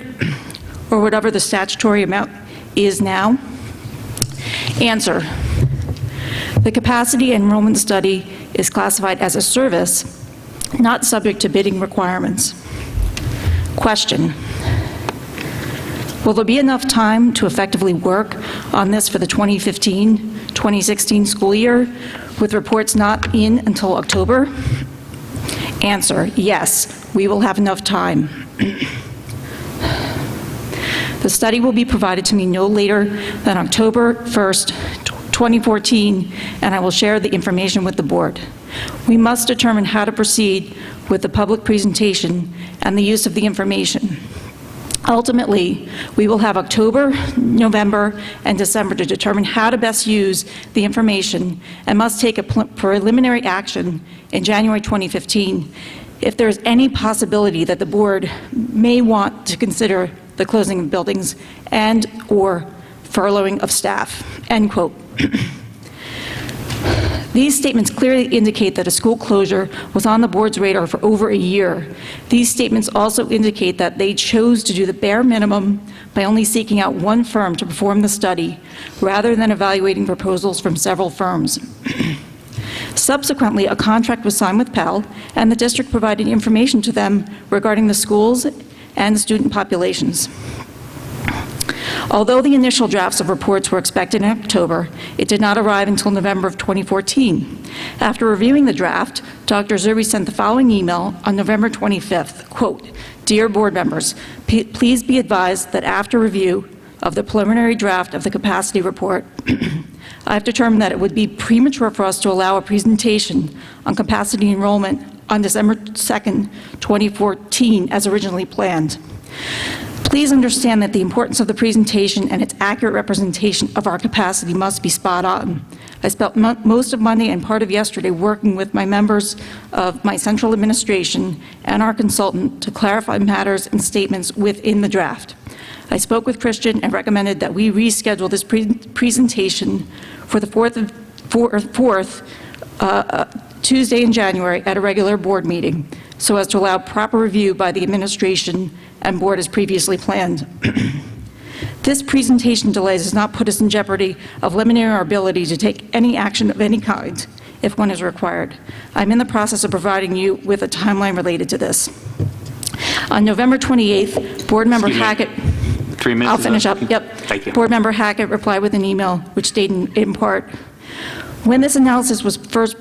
or whatever the statutory amount is now? Answer: The capacity enrollment study is classified as a service, not subject to bidding requirements. Question: Will there be enough time to effectively work on this for the 2015-2016 school year, with reports not in until October? Answer: Yes, we will have enough time. The study will be provided to me no later than October 1st, 2014, and I will share the information with the board. We must determine how to proceed with the public presentation and the use of the information. Ultimately, we will have October, November, and December to determine how to best use the information and must take a preliminary action in January 2015 if there is any possibility that the board may want to consider the closing of buildings and/or furloughing of staff, end quote. These statements clearly indicate that a school closure was on the board's radar for over a year. These statements also indicate that they chose to do the bare minimum by only seeking out one firm to perform the study, rather than evaluating proposals from several firms. Subsequently, a contract was signed with Pell, and the district provided information to them regarding the schools and the student populations. Although the initial drafts of reports were expected in October, it did not arrive until November of 2014. After reviewing the draft, Dr. Zerbe sent the following email on November 25th, quote, "Dear board members, please be advised that after review of the preliminary draft of the capacity report, I have determined that it would be premature for us to allow a presentation on capacity enrollment on December 2nd, 2014, as originally planned. Please understand that the importance of the presentation and its accurate representation of our capacity must be spot on. I spent most of Monday and part of yesterday working with my members of my central administration and our consultant to clarify matters and statements within the draft. I spoke with Christian and recommended that we reschedule this presentation for the fourth Tuesday in January at a regular board meeting, so as to allow proper review by the administration and board as previously planned. This presentation delay does not put us in jeopardy of limiting our ability to take any action of any kind if one is required. I'm in the process of providing you with a timeline related to this. On November 28th, board member Hackett... 3 minutes. I'll finish up, yep. Thank you. Board member Hackett replied with an email which stated in part, when this analysis was first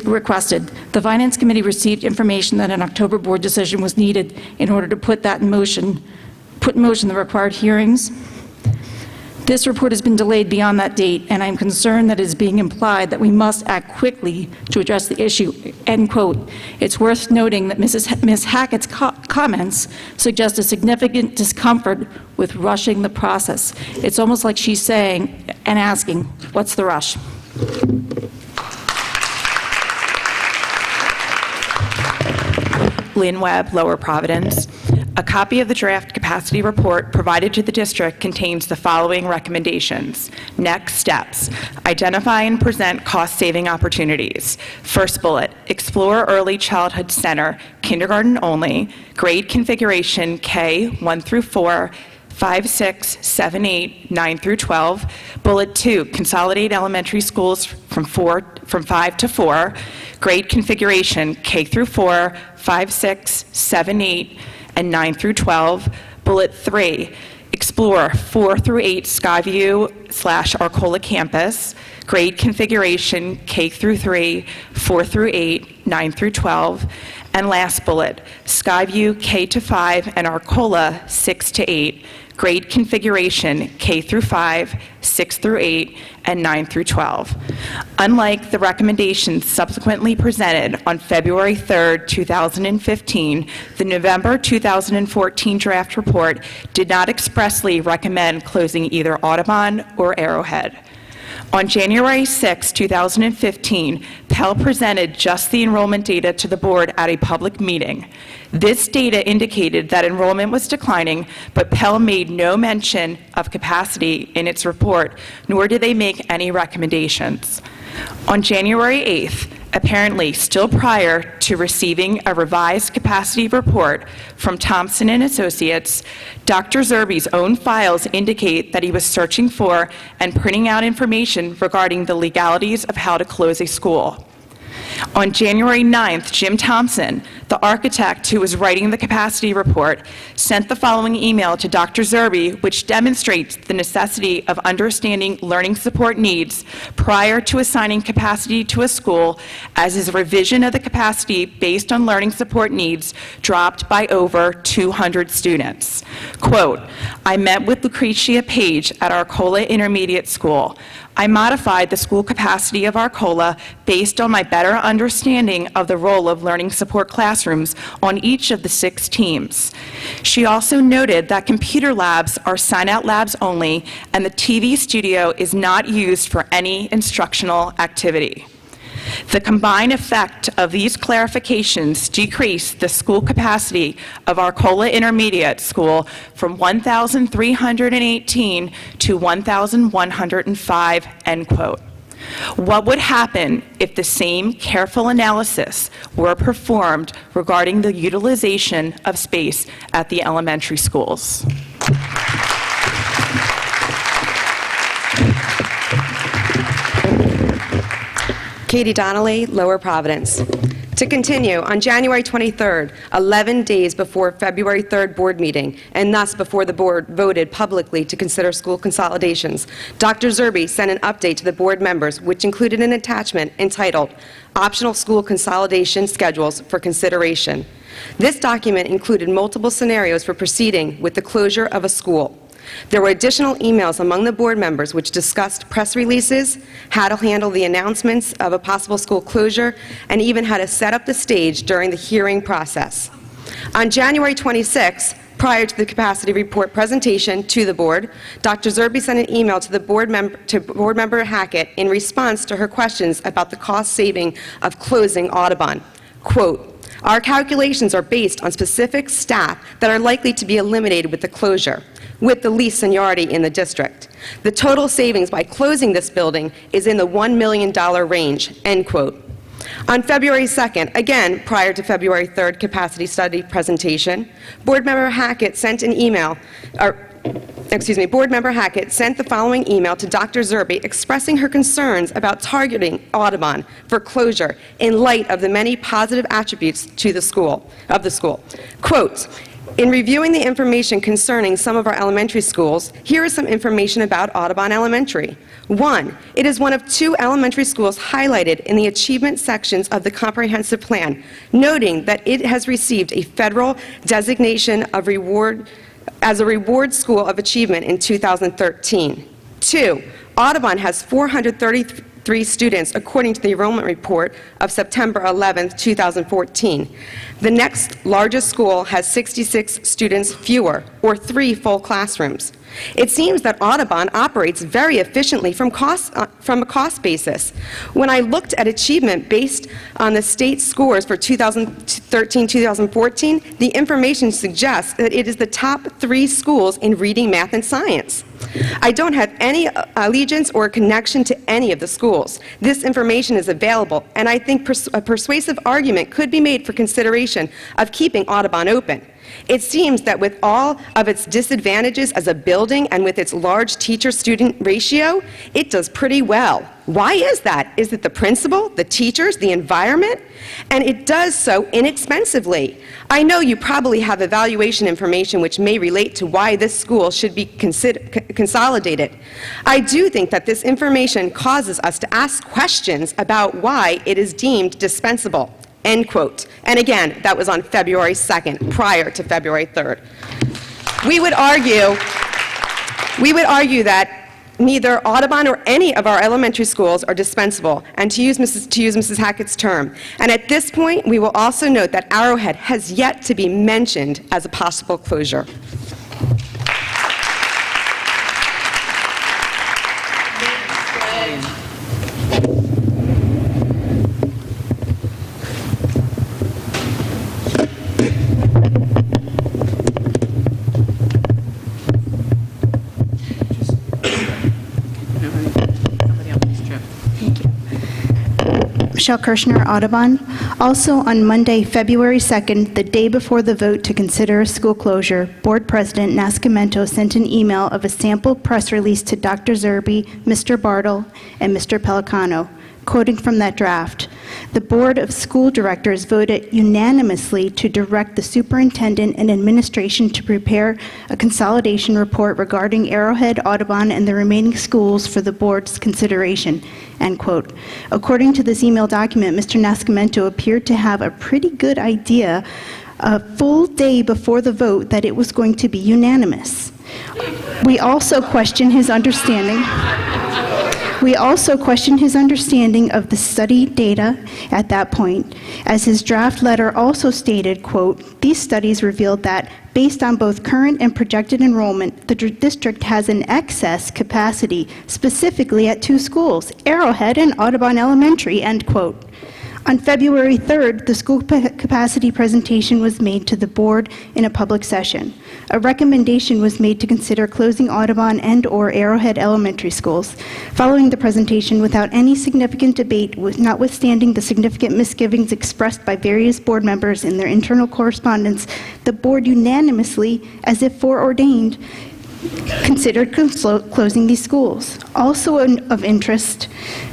requested, the Finance Committee received information that an October board decision was needed in order to put that in motion put in motion the required hearings. This report has been delayed beyond that date, and I'm concerned that it is being implied that we must act quickly to address the issue," end quote. It's worth noting that Ms. Hackett's comments suggest a significant discomfort with rushing the process. It's almost like she's saying and asking, what's the rush? Lynn Webb, Lower Providence. A copy of the draft capacity report provided to the district contains the following recommendations. Next steps: identify and present cost-saving opportunities. First bullet, explore early childhood center, kindergarten only, grade configuration K 1 through 4, 5, 6, 7, 8, 9 through 12. Bullet 2, consolidate elementary schools from 5 to 4. Grade configuration K through 4, 5, 6, 7, 8, and 9 through 12. Bullet 3, explore 4 through 8 Skyview/Arcola campus. Grade configuration K through 3, 4 through 8, 9 through 12. And last bullet, Skyview K to 5 and Arcola 6 to 8. Grade configuration K through 5, 6 through 8, and 9 through 12. Unlike the recommendations subsequently presented on February 3rd, 2015, the November 2014 draft report did not expressly recommend closing either Audubon or Arrowhead. On January 6, 2015, Pell presented just the enrollment data to the board at a public meeting. This data indicated that enrollment was declining, but Pell made no mention of capacity in its report, nor did they make any recommendations. On January 8th, apparently still prior to receiving a revised capacity report from Thompson and Associates, Dr. Zerbe's own files indicate that he was searching for and printing out information regarding the legalities of how to close a school. On January 9th, Jim Thompson, the architect who was writing the capacity report, sent the following email to Dr. Zerbe, which demonstrates the necessity of understanding learning support needs prior to assigning capacity to a school, as his revision of the capacity based on learning support needs dropped by over 200 students. Quote, "I met with Lucretia Page at Arcola Intermediate School. I modified the school capacity of Arcola based on my better understanding of the role of learning support classrooms on each of the 6 teams. She also noted that computer labs are sign-out labs only, and the TV studio is not used for any instructional activity. The combined effect of these clarifications decreased the school capacity of Arcola Intermediate School from 1,318 to 1,105, end quote. What would happen if the same careful analysis were performed regarding the utilization of space at the elementary schools?" Katie Donnelly, Lower Providence. To continue, on January 23rd, 11 days before February 3rd board meeting, and thus before the board voted publicly to consider school consolidations, Dr. Zerbe sent an update to the board members, which included an attachment entitled Optional School Consolidation Schedules for Consideration. This document included multiple scenarios for proceeding with the closure of a school. There were additional emails among the board members which discussed press releases, how to handle the announcements of a possible school closure, and even how to set up the stage during the hearing process. On January 26, prior to the capacity report presentation to the board, Dr. Zerbe sent an email to board member Hackett in response to her questions about the cost saving of closing Audubon. Quote, "Our calculations are based on specific staff that are likely to be eliminated with the closure, with the least seniority in the district. The total savings by closing this building is in the $1 million range," end quote. On February 2nd, again prior to February 3rd capacity study presentation, Board Member Hackett sent the following email to Dr. Zerbe expressing her concerns about targeting Audubon for closure in light of the many positive attributes to the school. Quote, "In reviewing the information concerning some of our elementary schools, here is some information about Audubon Elementary. 1, it is one of 2 elementary schools highlighted in the achievement sections of the comprehensive plan, noting that it has received a federal designation of reward as a reward school of achievement in 2013. 2, Audubon has 433 students, according to the enrollment report of September 11, 2014. The next largest school has 66 students fewer, or 3 full classrooms. It seems that Audubon operates very efficiently from a cost basis. When I looked at achievement based on the state scores for 2013-2014, the information suggests that it is the top 3 schools in reading, math, and science. I don't have any allegiance or connection to any of the schools. This information is available, and I think a persuasive argument could be made for consideration of keeping Audubon open. It seems that with all of its disadvantages as a building and with its large teacher-student ratio, it does pretty well. Why is that? Is it the principal, the teachers, the environment? And it does so inexpensively. I know you probably have evaluation information which may relate to why this school should be consolidated. I do think that this information causes us to ask questions about why it is deemed dispensable. End quote. And again, that was on February 2nd, prior to February 3rd. We would argue that neither Audubon or any of our elementary schools are dispensable, and to use Mrs. Hackett's term. And at this point, we will also note that Arrowhead has yet to be mentioned as a possible closure. Michelle Kirshner, Audubon. Also on Monday, February 2nd, the day before the vote to consider a school closure, Board President Nascimento sent an email of a sample press release to Dr. Zerbe, Mr. Bartle, and Mr. Pelicano. Quoting from that draft, the Board of School Directors voted unanimously to direct the superintendent and administration to prepare a consolidation report regarding Arrowhead, Audubon, and the remaining schools for the board's consideration, end quote. According to this email document, Mr. Nascimento appeared to have a pretty good idea a full day before the vote that it was going to be unanimous. We also question his understanding of the study data at that point, as his draft letter also stated, quote, "These studies revealed that, based on both current and projected enrollment, the district has an excess capacity, specifically at 2 schools, Arrowhead and Audubon Elementary," end quote. On February 3rd, the school capacity presentation was made to the board in a public session. A recommendation was made to consider closing Audubon and/or Arrowhead elementary schools. Following the presentation, without any significant debate, notwithstanding the significant misgivings expressed by various board members in their internal correspondence, the board unanimously, as if foreordained, considered closing these schools. Also of interest,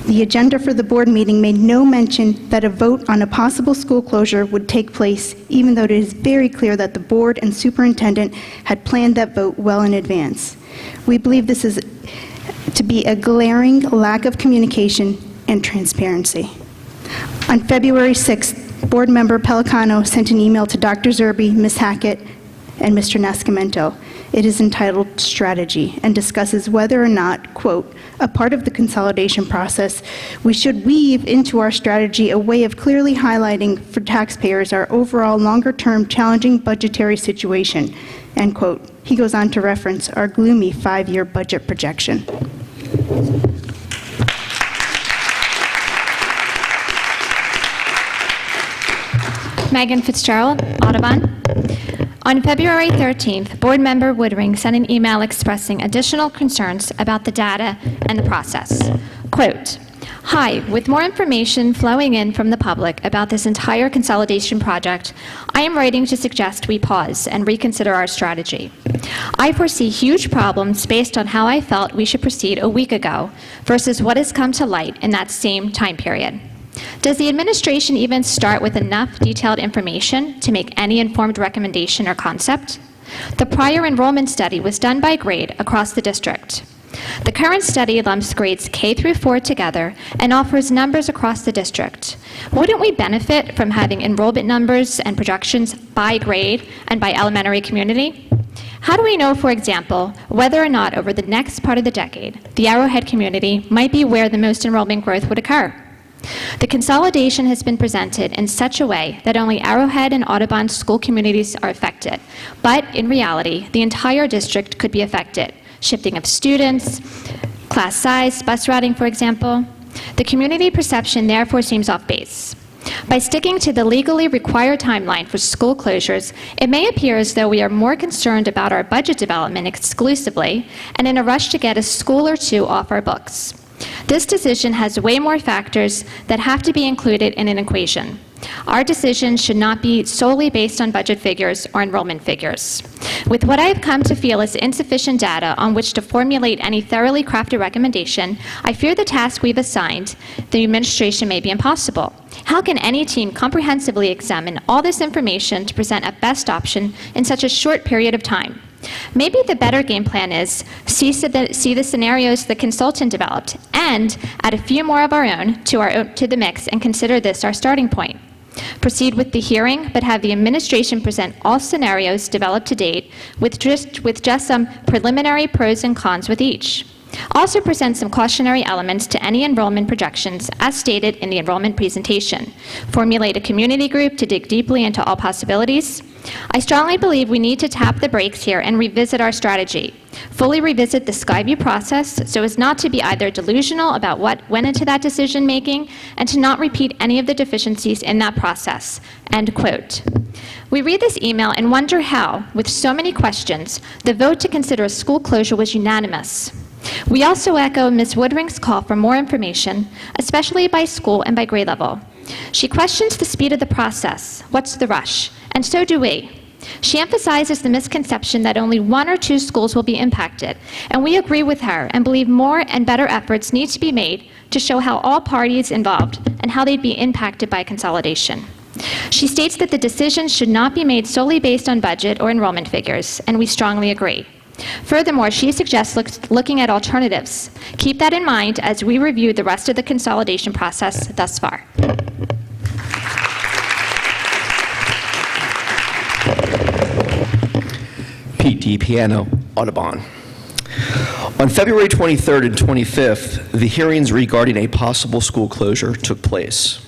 the agenda for the board meeting made no mention that a vote on a possible school closure would take place, even though it is very clear that the board and superintendent had planned that vote well in advance. We believe this is to be a glaring lack of communication and transparency. On February 6th, board member Pelicano sent an email to Dr. Zerbe, Ms. Hackett, and Mr. Nascimento. It is entitled Strategy and discusses whether or not, quote, "a part of the consolidation process, we should weave into our strategy a way of clearly highlighting for taxpayers our overall longer-term challenging budgetary situation," end quote. He goes on to reference our gloomy 5-year budget projection. Megan Fitzgerald, Audubon. On February 13th, Board Member Woodring sent an email expressing additional concerns about the data and the process. Quote, "Hi, with more information flowing in from the public about this entire consolidation project, I am writing to suggest we pause and reconsider our strategy. I foresee huge problems based on how I felt we should proceed a week ago versus what has come to light in that same time period. Does the administration even start with enough detailed information to make any informed recommendation or concept? The prior enrollment study was done by grade across the district. The current study lumps grades K through 4 together and offers numbers across the district. Wouldn't we benefit from having enrollment numbers and projections by grade and by elementary community? How do we know, for example, whether or not over the next part of the decade, the Arrowhead community might be where the most enrollment growth would occur? The consolidation has been presented in such a way that only Arrowhead and Audubon school communities are affected, but in reality, the entire district could be affected. Shifting of students, class size, bus routing, for example. The community perception therefore seems off base. By sticking to the legally required timeline for school closures, it may appear as though we are more concerned about our budget development exclusively and in a rush to get a school or two off our books. This decision has way more factors that have to be included in an equation. Our decision should not be solely based on budget figures or enrollment figures. With what I have come to feel is insufficient data on which to formulate any thoroughly crafted recommendation, I fear the task we've assigned the administration may be impossible. How can any team comprehensively examine all this information to present a best option in such a short period of time? Maybe the better game plan is see the scenarios the consultant developed and add a few more of our own to the mix and consider this our starting point. Proceed with the hearing, but have the administration present all scenarios developed to date with just some preliminary pros and cons with each. Also present some cautionary elements to any enrollment projections as stated in the enrollment presentation. Formulate a community group to dig deeply into all possibilities. I strongly believe we need to tap the brakes here and revisit our strategy. Fully revisit the Skyview process so as not to be either delusional about what went into that decision making and to not repeat any of the deficiencies in that process. End quote. We read this email and wonder how, with so many questions, the vote to consider a school closure was unanimous. We also echo Ms. Woodring's call for more information, especially by school and by grade level. She questions the speed of the process. What's the rush? And so do we. She emphasizes the misconception that only 1 or 2 schools will be impacted, and we agree with her and believe more and better efforts need to be made to show how all parties involved and how they'd be impacted by consolidation. She states that the decisions should not be made solely based on budget or enrollment figures, and we strongly agree. Furthermore, she suggests looking at alternatives. Keep that in mind as we review the rest of the consolidation process thus far. Pete DiPiano, Audubon. On February 23rd and 25th, the hearings regarding a possible school closure took place.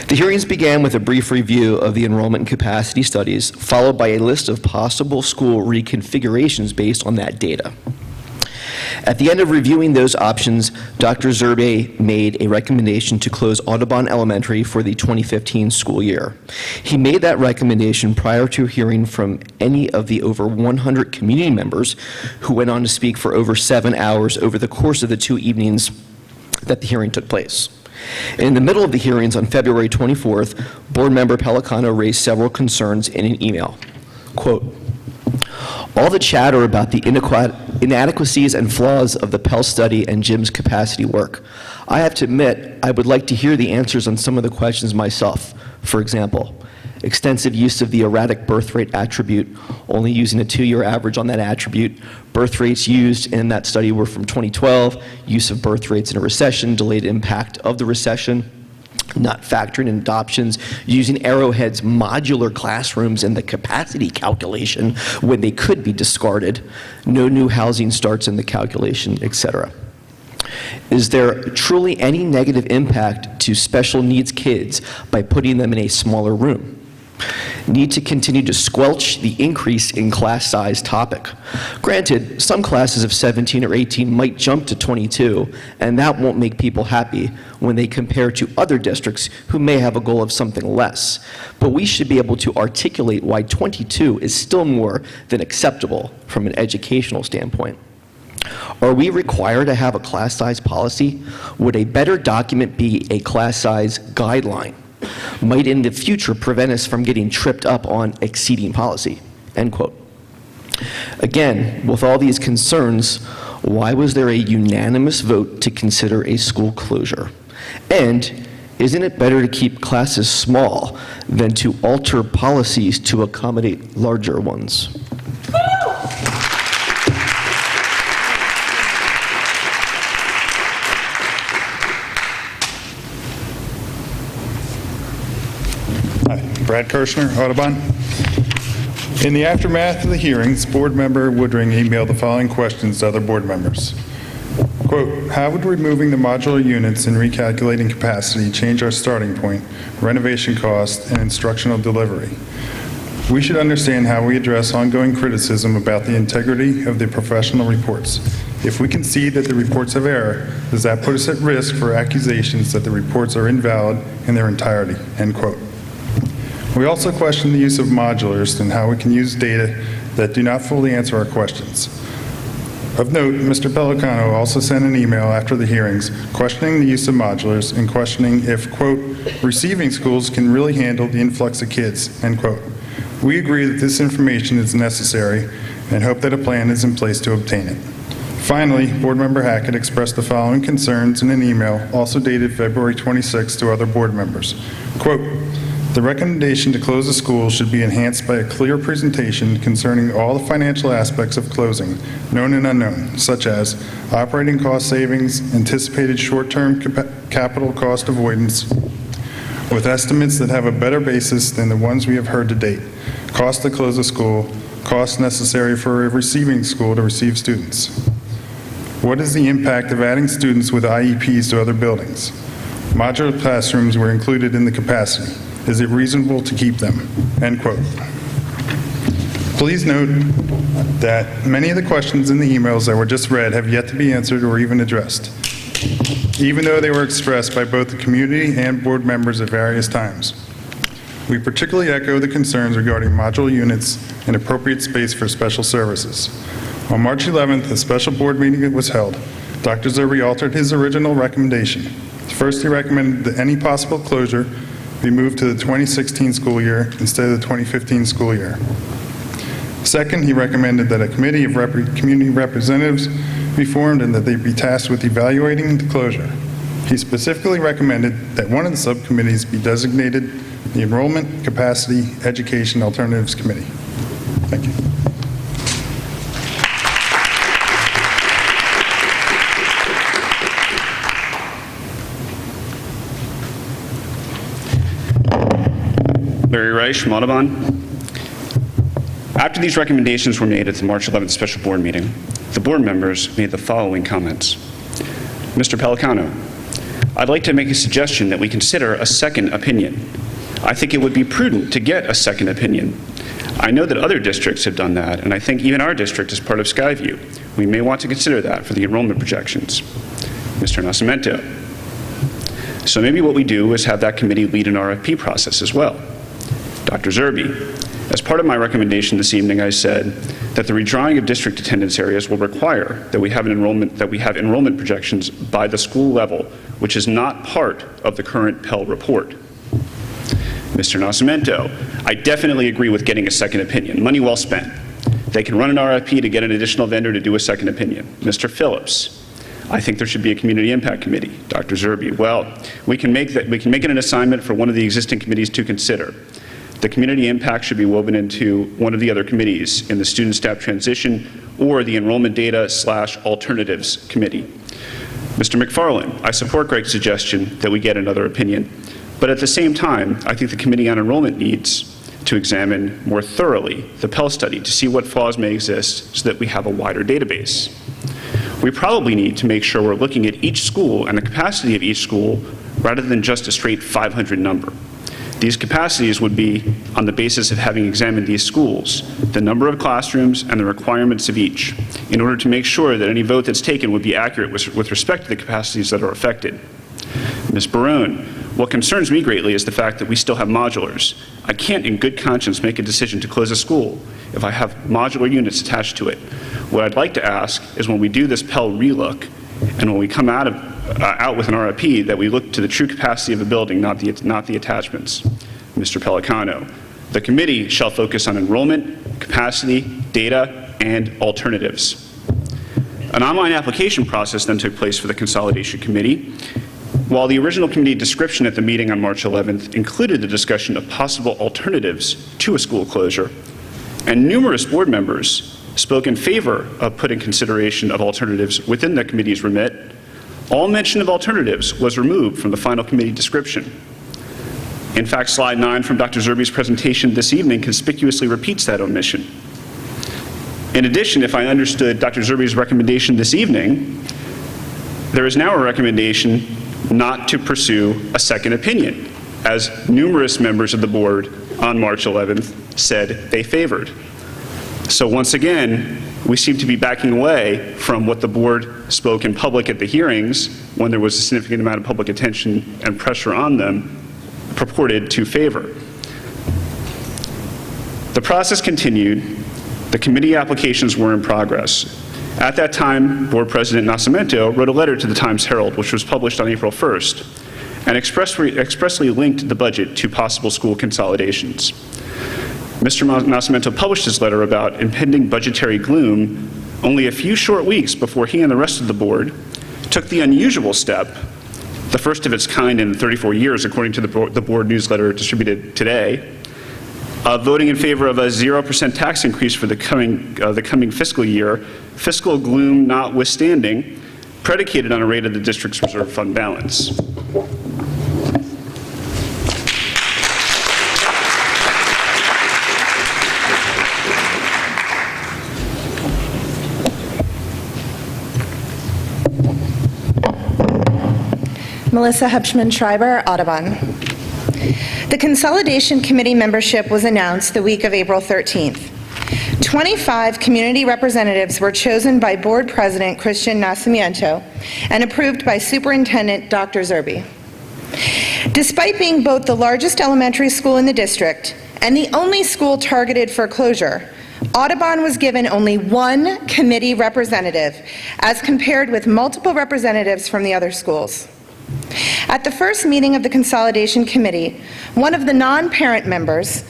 The hearings began with a brief review of the enrollment and capacity studies, followed by a list of possible school reconfigurations based on that data. At the end of reviewing those options, Dr. Zerbe made a recommendation to close Audubon Elementary for the 2015 school year. He made that recommendation prior to hearing from any of the over 100 community members who went on to speak for over 7 hours over the course of the 2 evenings that the hearing took place. In the middle of the hearings on February 24th, Board Member Pelicano raised several concerns in an email. Quote, "All the chatter about the inadequacies and flaws of the Pell study and Jim's capacity work. I have to admit, I would like to hear the answers on some of the questions myself. For example, extensive use of the erratic birth rate attribute, only using a 2-year average on that attribute. Birth rates used in that study were from 2012, use of birth rates in a recession, delayed impact of the recession, not factoring in adoptions, using Arrowhead's modular classrooms in the capacity calculation when they could be discarded, no new housing starts in the calculation, etc. Is there truly any negative impact to special needs kids by putting them in a smaller room? Need to continue to squelch the increase in class size topic. Granted, some classes of 17 or 18 might jump to 22, and that won't make people happy when they compare to other districts who may have a goal of something less. But we should be able to articulate why 22 is still more than acceptable from an educational standpoint. Are we required to have a class size policy? Would a better document be a class size guideline? Might in the future prevent us from getting tripped up on exceeding policy, end quote. Again, with all these concerns, why was there a unanimous vote to consider a school closure? And isn't it better to keep classes small than to alter policies to accommodate larger ones? Brad Kirshner, Audubon. In the aftermath of the hearings, Board Member Woodring emailed the following questions to other board members. Quote, how would removing the modular units and recalculating capacity change our starting point, renovation cost, and instructional delivery? We should understand how we address ongoing criticism about the integrity of the professional reports. If we concede that the reports have error, does that put us at risk for accusations that the reports are invalid in their entirety? End quote. We also question the use of modulars and how we can use data that do not fully answer our questions. Of note, Mr. Pellicano also sent an email after the hearings questioning the use of modulars and questioning if, quote, receiving schools can really handle the influx of kids, end quote. We agree that this information is necessary and hope that a plan is in place to obtain it. Finally, Board Member Hackett expressed the following concerns in an email also dated February 26 to other board members. Quote, the recommendation to close the school should be enhanced by a clear presentation concerning all the financial aspects of closing, known and unknown, such as operating cost savings, anticipated short-term capital cost avoidance, with estimates that have a better basis than the ones we have heard to date, cost to close a school, costs necessary for a receiving school to receive students. What is the impact of adding students with IEPs to other buildings? Modular classrooms were included in the capacity. Is it reasonable to keep them? End quote. Please note that many of the questions in the emails that were just read have yet to be answered or even addressed, even though they were expressed by both the community and board members at various times. We particularly echo the concerns regarding modular units and appropriate space for special services. On March 11th, a special board meeting was held. Dr. Zerbe altered his original recommendation. First, he recommended that any possible closure be moved to the 2016 school year instead of the 2015 school year. Second, he recommended that a committee of community representatives be formed and that they be tasked with evaluating the closure. He specifically recommended that one of the subcommittees be designated the Enrollment, Capacity, Education Alternatives Committee. Thank you. Larry Reich from Audubon. After these recommendations were made at the March 11th special board meeting, the board members made the following comments. Mr. Pellicano, I'd like to make a suggestion that we consider a second opinion. I think it would be prudent to get a second opinion. I know that other districts have done that, and I think even our district is part of Skyview. We may want to consider that for the enrollment projections. Mr. Nascimento. So maybe what we do is have that committee lead an RFP process as well. Dr. Zerbe, as part of my recommendation this evening, I said that the redrawing of district attendance areas will require that we have enrollment projections by the school level, which is not part of the current Pell report. Mr. Nascimento, I definitely agree with getting a second opinion. Money well spent. They can run an RFP to get an additional vendor to do a second opinion. Mr. Phillips, I think there should be a community impact committee. Dr. Zerbe, well, we can make it an assignment for one of the existing committees to consider. The community impact should be woven into one of the other committees in the student staff transition or the enrollment data / alternatives committee. Mr. McFarland, I support Greg's suggestion that we get another opinion, but at the same time, I think the Committee on Enrollment needs to examine more thoroughly the Pell study to see what flaws may exist so that we have a wider database. We probably need to make sure we're looking at each school and the capacity of each school rather than just a straight 500 number. These capacities would be on the basis of having examined these schools, the number of classrooms and the requirements of each, in order to make sure that any vote that's taken would be accurate with respect to the capacities that are affected. Ms. Barone, what concerns me greatly is the fact that we still have modulars. I can't in good conscience make a decision to close a school if I have modular units attached to it. What I'd like to ask is when we do this Pell relook, and when we come out with an RFP, that we look to the true capacity of the building, not the attachments. Mr. Pellicano, the committee shall focus on enrollment, capacity, data, and alternatives. An online application process then took place for the consolidation committee. While the original committee description at the meeting on March 11th included the discussion of possible alternatives to a school closure, and numerous board members spoke in favor of putting consideration of alternatives within the committee's remit, all mention of alternatives was removed from the final committee description. In fact, slide 9 from Dr. Zerbe's presentation this evening conspicuously repeats that omission. In addition, if I understood Dr. Zerbe's recommendation this evening, there is now a recommendation not to pursue a second opinion, as numerous members of the board on March 11th said they favored. So once again, we seem to be backing away from what the board spoke in public at the hearings when there was a significant amount of public attention and pressure on them purported to favor. The process continued. The committee applications were in progress. At that time, Board President Nascimento wrote a letter to the Times-Herald, which was published on April 1st, and expressly linked the budget to possible school consolidations. Mr. Nascimento published his letter about impending budgetary gloom only a few short weeks before he and the rest of the board took the unusual step, the first of its kind in 34 years, according to the board newsletter distributed today, voting in favor of a 0% tax increase for the coming fiscal year, fiscal gloom notwithstanding, predicated on a rate of the district's reserve fund balance. Melissa Hupschman-Schreiber, Audubon. The Consolidation Committee membership was announced the week of April 13th. 25 community representatives were chosen by Board President Christian Nascimento and approved by Superintendent Dr. Zerbe. Despite being both the largest elementary school in the district and the only school targeted for closure, Audubon was given only one committee representative as compared with multiple representatives from the other schools. At the first meeting of the Consolidation Committee, one of the non-parent members,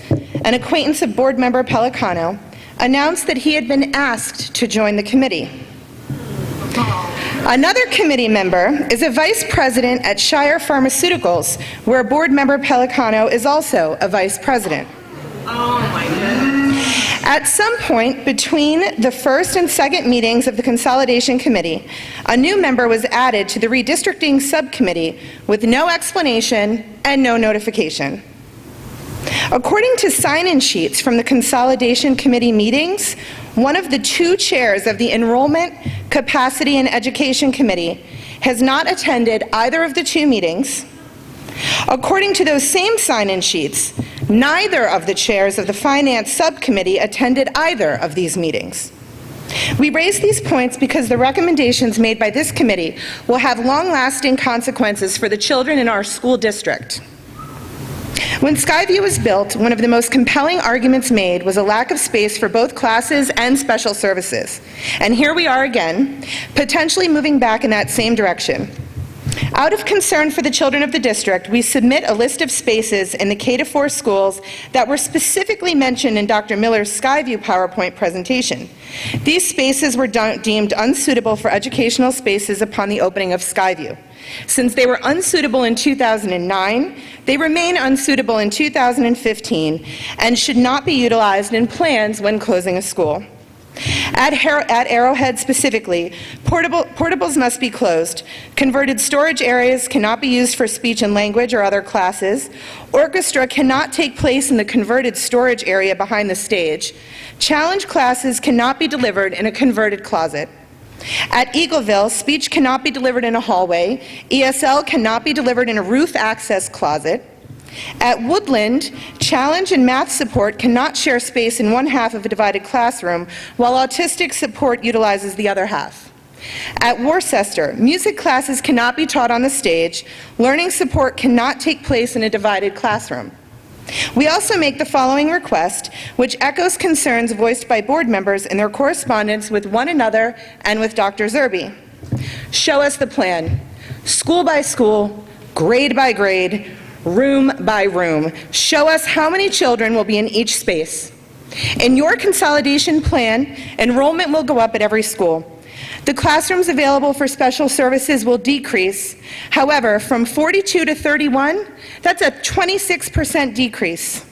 an acquaintance of Board Member Pelicano, announced that he had been asked to join the committee. Another committee member is a vice president at Shire Pharmaceuticals, where Board Member Pelicano is also a vice president. Oh my goodness. At some point between the first and second meetings of the Consolidation Committee, a new member was added to the redistricting subcommittee with no explanation and no notification. According to sign-in sheets from the Consolidation Committee meetings, one of the two chairs of the Enrollment, Capacity, and Education Committee has not attended either of the two meetings. According to those same sign-in sheets, neither of the chairs of the Finance Subcommittee attended either of these meetings. We raise these points because the recommendations made by this committee will have long-lasting consequences for the children in our school district. When Skyview was built, one of the most compelling arguments made was a lack of space for both classes and special services. And here we are again, potentially moving back in that same direction. Out of concern for the children of the district, we submit a list of spaces in the K-4 schools that were specifically mentioned in Dr. Miller's Skyview PowerPoint presentation. These spaces were deemed unsuitable for educational spaces upon the opening of Skyview. Since they were unsuitable in 2009, they remain unsuitable in 2015 and should not be utilized in plans when closing a school. At Arrowhead specifically, portables must be closed, converted storage areas cannot be used for speech and language or other classes, orchestra cannot take place in the converted storage area behind the stage, challenge classes cannot be delivered in a converted closet. At Eagleville, speech cannot be delivered in a hallway, ESL cannot be delivered in a roof access closet. At Woodland, challenge and math support cannot share space in one half of a divided classroom, while autistic support utilizes the other half. At Worcester, music classes cannot be taught on the stage, learning support cannot take place in a divided classroom. We also make the following request, which echoes concerns voiced by board members in their correspondence with one another and with Dr. Zerbe. Show us the plan, school by school, grade by grade, room by room. Show us how many children will be in each space. In your consolidation plan, enrollment will go up at every school. The classrooms available for special services will decrease. However, from 42 to 31, that's a 26% decrease,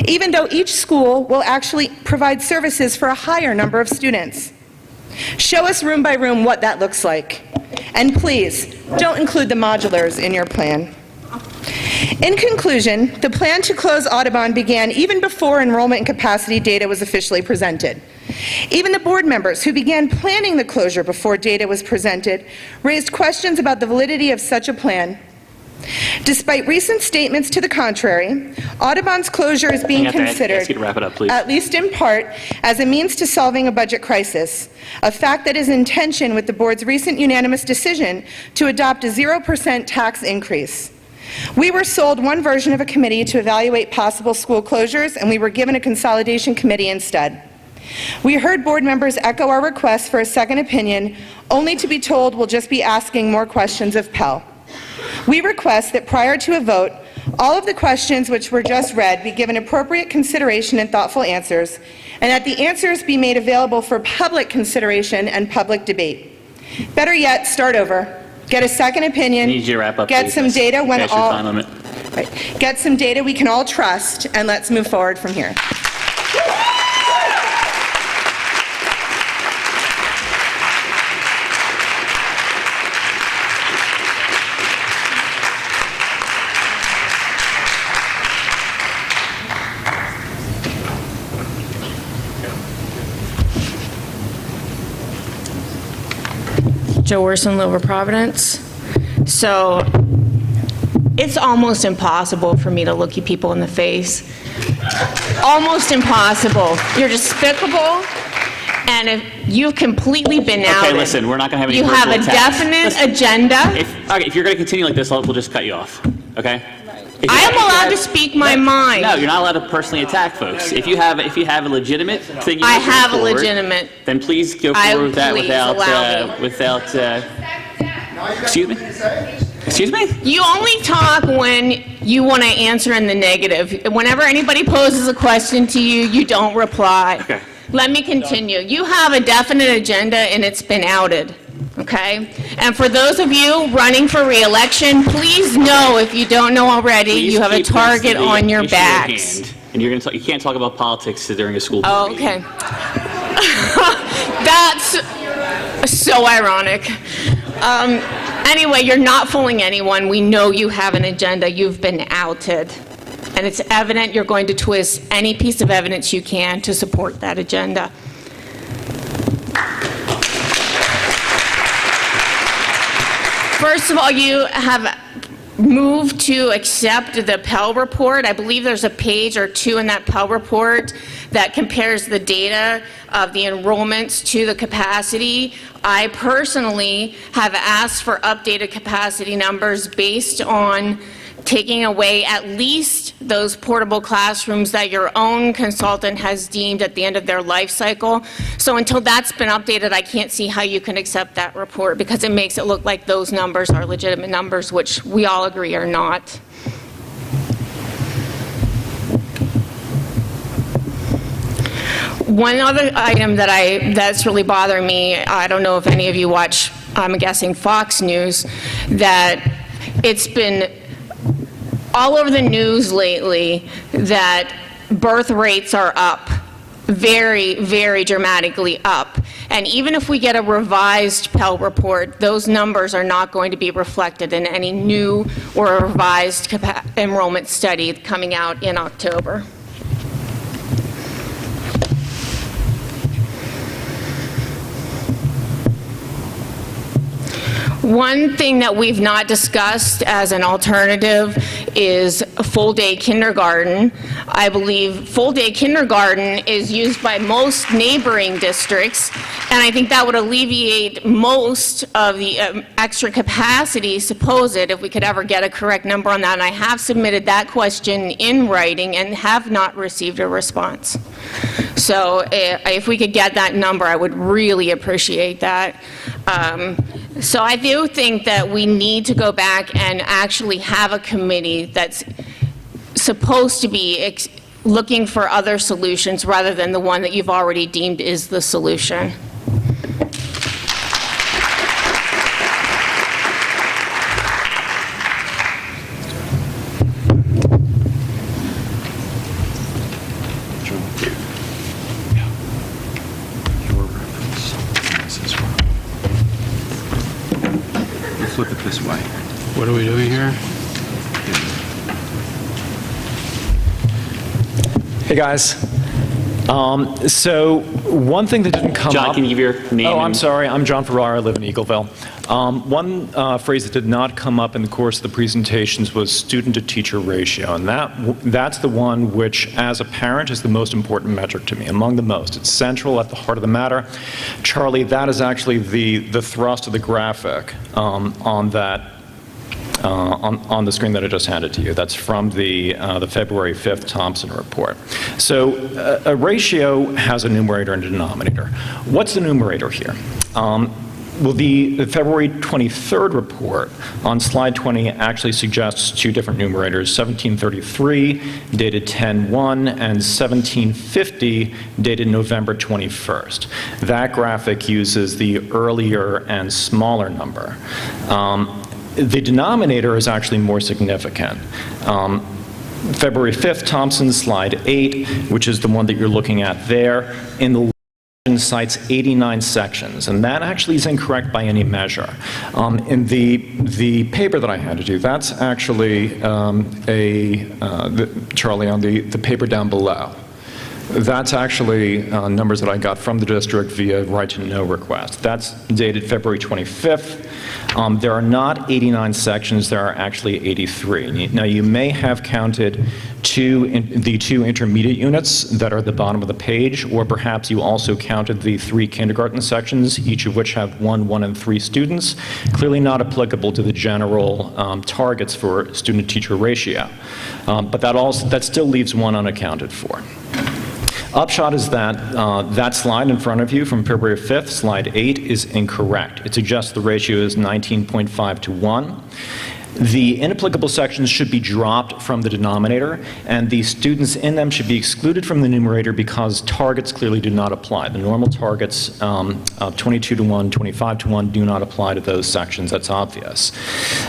even though each school will actually provide services for a higher number of students. Show us room by room what that looks like. And please, don't include the modulars in your plan. In conclusion, the plan to close Audubon began even before enrollment and capacity data was officially presented. Even the board members who began planning the closure before data was presented raised questions about the validity of such a plan. Despite recent statements to the contrary, Audubon's closure is being considered, ask you to wrap it up, please. at least in part, as a means to solving a budget crisis, a fact that is in tension with the board's recent unanimous decision to adopt a 0% tax increase. We were sold one version of a committee to evaluate possible school closures, and we were given a consolidation committee instead. We heard board members echo our request for a second opinion, only to be told we'll just be asking more questions of Pell. We request that prior to a vote, all of the questions which were just read be given appropriate consideration and thoughtful answers, and that the answers be made available for public consideration and public debate. Better yet, start over. Get a second opinion. I need you to wrap up, Get please. some data when Past your all. time limit. Right. Get some data we can all trust, and let's move forward from here. Joe Worson, Lower Providence. So it's almost impossible for me to look you people in the face. Almost impossible. You're despicable, and if you've completely been outed. Okay, listen, we're not going to have any You have a personal attacks. definite Listen, agenda. if you're going to continue like this, we'll just cut you off, okay? I am allowed to speak my mind. No, you're not allowed to personally attack folks. If you have a legitimate thing you I want to have a put forward, legitimate. then please go I- forward with that please allow me. without, excuse me? Excuse me? You only talk when you want to answer in the negative. Whenever anybody poses a question to you, you don't reply. Okay. Let me continue. You have a definite agenda, and it's been outed, okay? And for those of you running for re-election, please know, if you don't know already, Please you have a keep this target to the on your issue at backs. hand. And you're going to you can't talk about politics during a school board Oh, meeting. okay. That's so ironic. Anyway, you're not fooling anyone. We know you have an agenda. You've been outed. And it's evident you're going to twist any piece of evidence you can to support that agenda. First of all, you have moved to accept the Pell report. I believe there's a page or two in that Pell report that compares the data of the enrollments to the capacity. I personally have asked for updated capacity numbers based on taking away at least those portable classrooms that your own consultant has deemed at the end of their life cycle. So until that's been updated, I can't see how you can accept that report, because it makes it look like those numbers are legitimate numbers, which we all agree are not. One other item that's really bothering me, I don't know if any of you watch, I'm guessing, Fox News, that it's been all over the news lately that birth rates are up, very, very dramatically up. And even if we get a revised Pell report, those numbers are not going to be reflected in any new or revised enrollment study coming out in October. One thing that we've not discussed as an alternative is full-day kindergarten. I believe full-day kindergarten is used by most neighboring districts, and I think that would alleviate most of the extra capacity supposed, if we could ever get a correct number on that. And I have submitted that question in writing and have not received a response. So if we could get that number, I would really appreciate that. So I do think that we need to go back and actually have a committee that's supposed to be looking for other solutions rather than the one that you've already deemed is the solution. Flip it this way. What are we doing here? Hey, guys. So one thing that didn't come up... John, can you give your name? Oh, I'm sorry. I'm John Ferrara. I live in Eagleville. One phrase that did not come up in the course of the presentations was student-to-teacher ratio, and that's the one which, as a parent, is the most important metric to me, among the most. It's central, at the heart of the matter. Charlie, that is actually the thrust of the graphic on that. On the screen that I just handed to you. That's from the February 5th Thompson report. So a ratio has a numerator and a denominator. What's the numerator here? Well, the February 23rd report on slide 20 actually suggests two different numerators, 1733 dated 10/1 and 1750 dated November 21st. That graphic uses the earlier and smaller number. The denominator is actually more significant. February 5th, Thompson, slide 8, which is the one that you're looking at there, in the cites 89 sections, and that actually is incorrect by any measure. In the paper that I handed you, that's actually Charlie, on the paper down below. That's actually numbers that I got from the district via right-to-know request. That's dated February 25th. There are not 89 sections, there are actually 83. Now, you may have counted the two intermediate units that are at the bottom of the page, or perhaps you also counted the 3 kindergarten sections, each of which have 1, 1, and 3 students, clearly not applicable to the general targets for student-teacher ratio. But that still leaves 1 unaccounted for. Upshot is that that slide in front of you from February 5th, slide 8, is incorrect. It suggests the ratio is 19.5 to 1. The inapplicable sections should be dropped from the denominator, and the students in them should be excluded from the numerator because targets clearly do not apply. The normal targets of 22 to 1, 25 to 1 do not apply to those sections. That's obvious.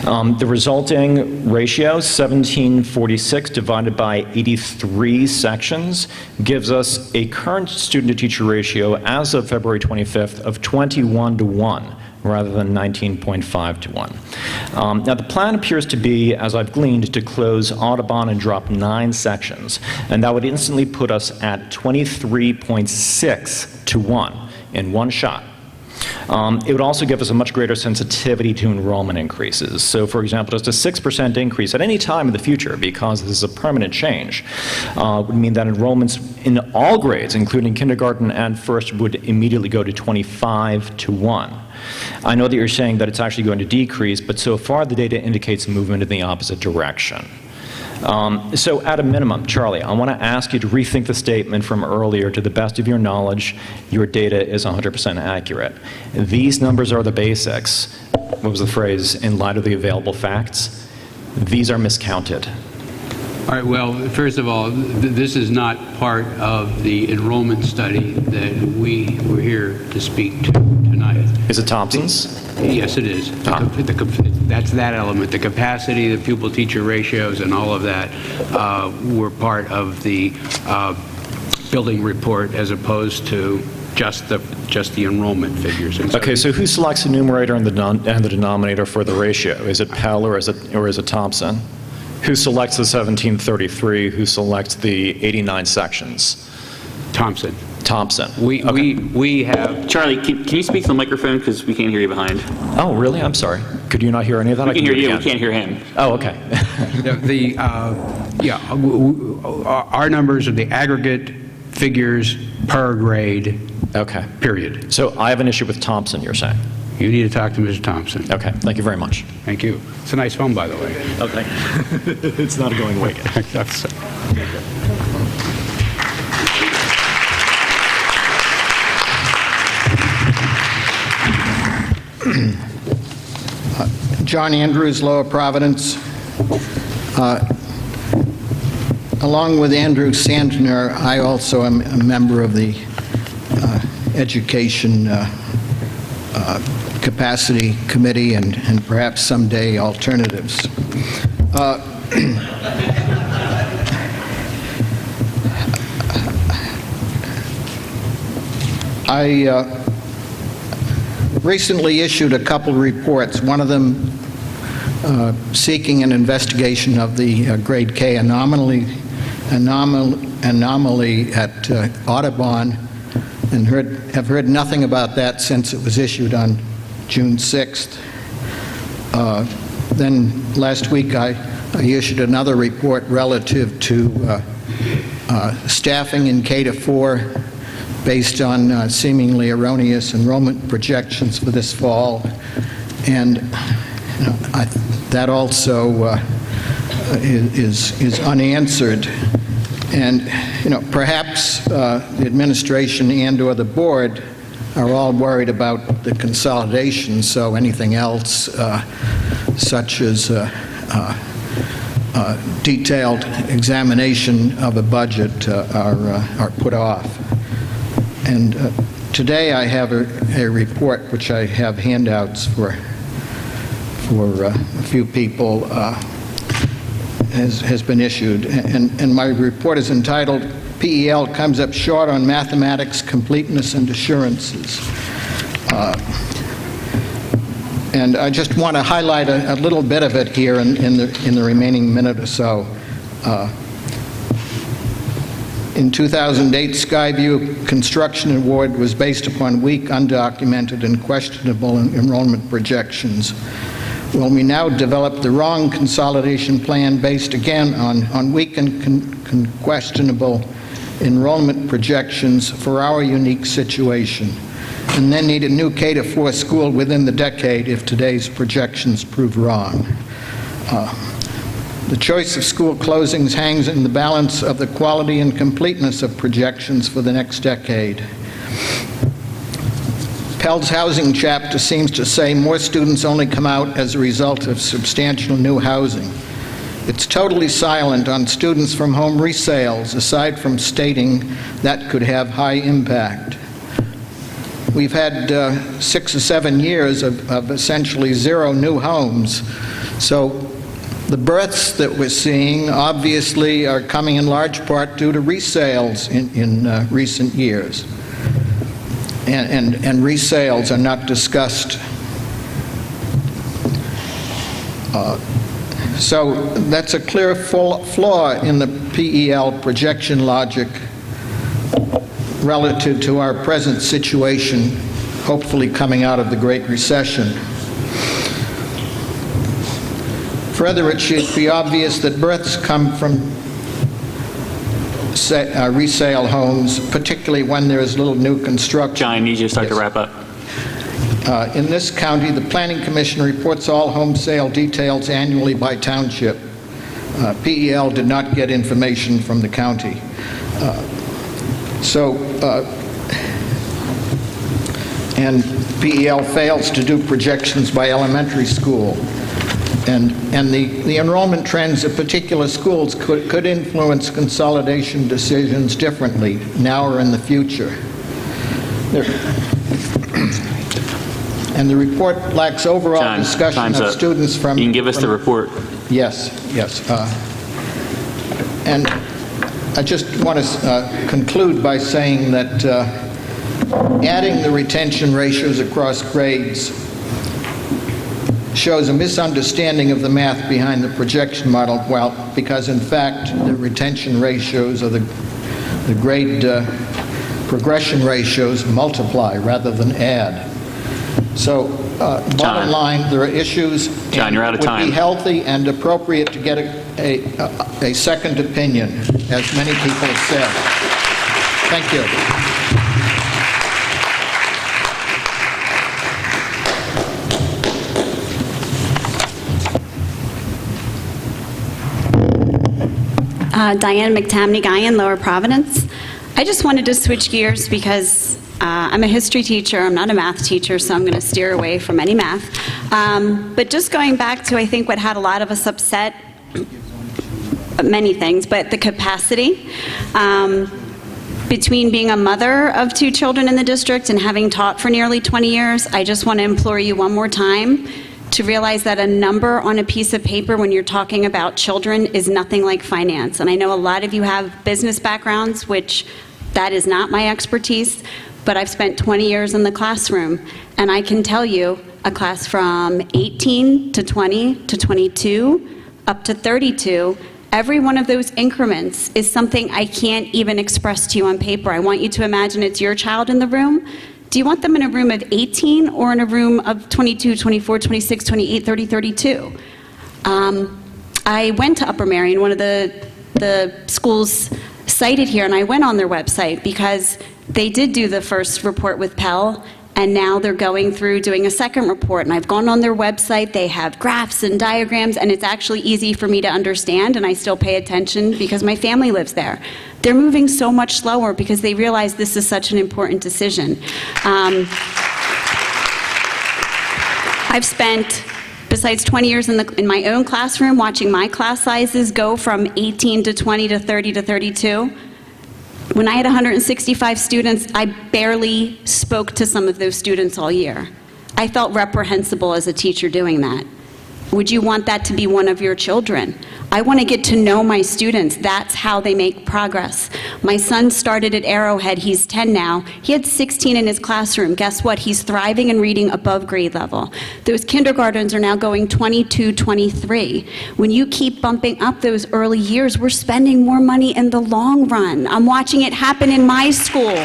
The resulting ratio, 1746 divided by 83 sections, gives us a current student-to-teacher ratio as of February 25th of 21 to 1. Rather than 19.5 to 1. Now, the plan appears to be, as I've gleaned, to close Audubon and drop 9 sections, and that would instantly put us at 23.6 to 1 in one shot. It would also give us a much greater sensitivity to enrollment increases. So, for example, just a 6% increase at any time in the future, because this is a permanent change, would mean that enrollments in all grades, including kindergarten and first, would immediately go to 25 to 1. I know that you're saying that it's actually going to decrease, but so far the data indicates movement in the opposite direction. So at a minimum, Charlie, I want to ask you to rethink the statement from earlier. To the best of your knowledge, your data is 100% accurate. These numbers are the basics. What was the phrase? In light of the available facts, these are miscounted. All right, well, first of all, this is not part of the enrollment study that we were here to speak to tonight. Is it Thompson's? Yes, it is. That's that element. The capacity, the pupil-teacher ratios, and all of that were part of the building report as opposed to just the enrollment figures. And Okay, so who selects the numerator and the denominator for the ratio? Is it Pell or is it Thompson? Who selects the 1733? Who selects the 89 sections? Thompson. Thompson. We have... Charlie, can you speak to the microphone because we can't hear you behind? Oh, really? I'm sorry. Could you not hear any of that? We can hear you, we can't hear him. Oh, okay. Our numbers are the aggregate figures per grade. Okay. Period. So I have an issue with Thompson, you're saying? You need to talk to Mr. Thompson. Okay, thank you very much. Thank you. It's a nice phone, by the way. Okay. It's not a going away yet. John Andrews, Lower Providence. Along with Andrew Sandner, I also am a member of the Education Capacity Committee and perhaps someday alternatives. I recently issued a couple reports, one of them seeking an investigation of the grade K anomaly anomaly at Audubon, and have heard nothing about that since it was issued on June 6th. Then last week I issued another report relative to staffing in K-4 based on seemingly erroneous enrollment projections for this fall. And that also is unanswered. And perhaps the administration and/or the board are all worried about the consolidation, so anything else, such as detailed examination of a budget, are put off. And today I have a report, which I have handouts for a few people, has been issued. And my report is entitled, PEL Comes Up Short on Mathematics, Completeness, and Assurances. And I just want to highlight a little bit of it here in the remaining minute or so. In 2008, Skyview Construction Award was based upon weak, undocumented, and questionable enrollment projections. Well, we now develop the wrong consolidation plan based again on weak and questionable enrollment projections for our unique situation, and then need a new K-4 school within the decade if today's projections prove wrong. The choice of school closings hangs in the balance of the quality and completeness of projections for the next decade. Pell's housing chapter seems to say more students only come out as a result of substantial new housing. It's totally silent on students from home resales, aside from stating that could have high impact. We've had 6 or 7 years of essentially zero new homes. So the births that we're seeing obviously are coming in large part due to resales in recent years. And resales are not discussed. So that's a clear flaw in the PEL projection logic relative to our present situation, hopefully coming out of the Great Recession. Further, it should be obvious that births come from resale homes, particularly when there is little new construction. John, I need you to start to wrap up. In this county, the Planning Commission reports all home sale details annually by township. PEL did not get information from the county. And PEL fails to do projections by elementary school. And the enrollment trends of particular schools could influence consolidation decisions differently now or in the future. And the report lacks overall John, discussion time's of up. students from... You can give us the report. Yes. And I just want to conclude by saying that adding the retention ratios across grades shows a misunderstanding of the math behind the projection model, because in fact the retention ratios or the grade progression ratios multiply rather than add. So bottom line, there are issues. John, you're out of time. It would be healthy and appropriate to get a second opinion, as many people have said. Thank you. Diane McTamney-Guyan, Lower Providence. I just wanted to switch gears because I'm a history teacher. I'm not a math teacher, so I'm going to steer away from any math. But just going back to, I think, what had a lot of us upset, many things, but the capacity. Between being a mother of 2 children in the district and having taught for nearly 20 years, I just want to implore you one more time to realize that a number on a piece of paper when you're talking about children is nothing like finance. And I know a lot of you have business backgrounds, which that is not my expertise, but I've spent 20 years in the classroom, and I can tell you a class from 18 to 20 to 22 up to 32, Every one of those increments is something I can't even express to you on paper. I want you to imagine it's your child in the room. Do you want them in a room of 18 or in a room of 22, 24, 26, 28, 30, 32? I went to Upper Marion, one of the schools cited here, and I went on their website because they did do the first report with Pell, and now they're going through doing a second report. And I've gone on their website. They have graphs and diagrams, and it's actually easy for me to understand, and I still pay attention because my family lives there. They're moving so much slower because they realize this is such an important decision. I've spent, besides 20 years in my own classroom, watching my class sizes go from 18 to 20 to 30 to 32. When I had 165 students, I barely spoke to some of those students all year. I felt reprehensible as a teacher doing that. Would you want that to be one of your children? I want to get to know my students. That's how they make progress. My son started at Arrowhead. He's 10 now. He had 16 in his classroom. Guess what? He's thriving and reading above grade level. Those kindergartens are now going 22, 23. When you keep bumping up those early years, we're spending more money in the long run. I'm watching it happen in my school.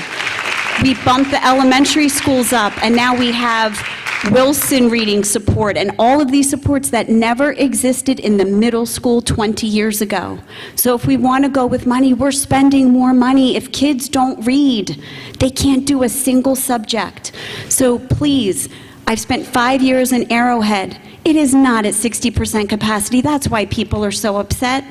We bumped the elementary schools up, and now we have Wilson reading support, and all of these supports that never existed in the middle school 20 years ago. So if we want to go with money, we're spending more money. If kids don't read, they can't do a single subject. So please, I've spent 5 years in Arrowhead. It is not at 60% capacity. That's why people are so upset.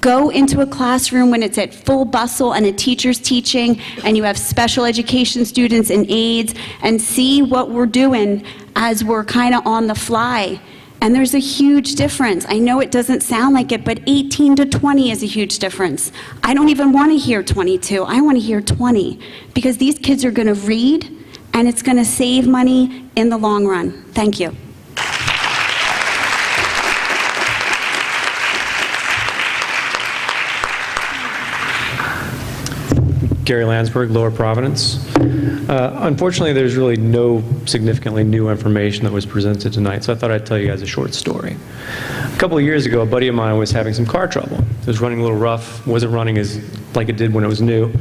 Go into a classroom when it's at full bustle and a teacher's teaching and you have special education students and aides, and see what we're doing as we're kind of on the fly. And there's a huge difference. I know it doesn't sound like it, but 18 to 20 is a huge difference. I don't even want to hear 22. I want to hear 20, because these kids are going to read, and it's going to save money in the long run. Thank you. Gary Landsberg, Lower Providence. Unfortunately, there's really no significantly new information that was presented tonight, so I thought I'd tell you guys a short story. A couple of years ago, a buddy of mine was having some car trouble. It was running a little rough, wasn't running like it did when it was new.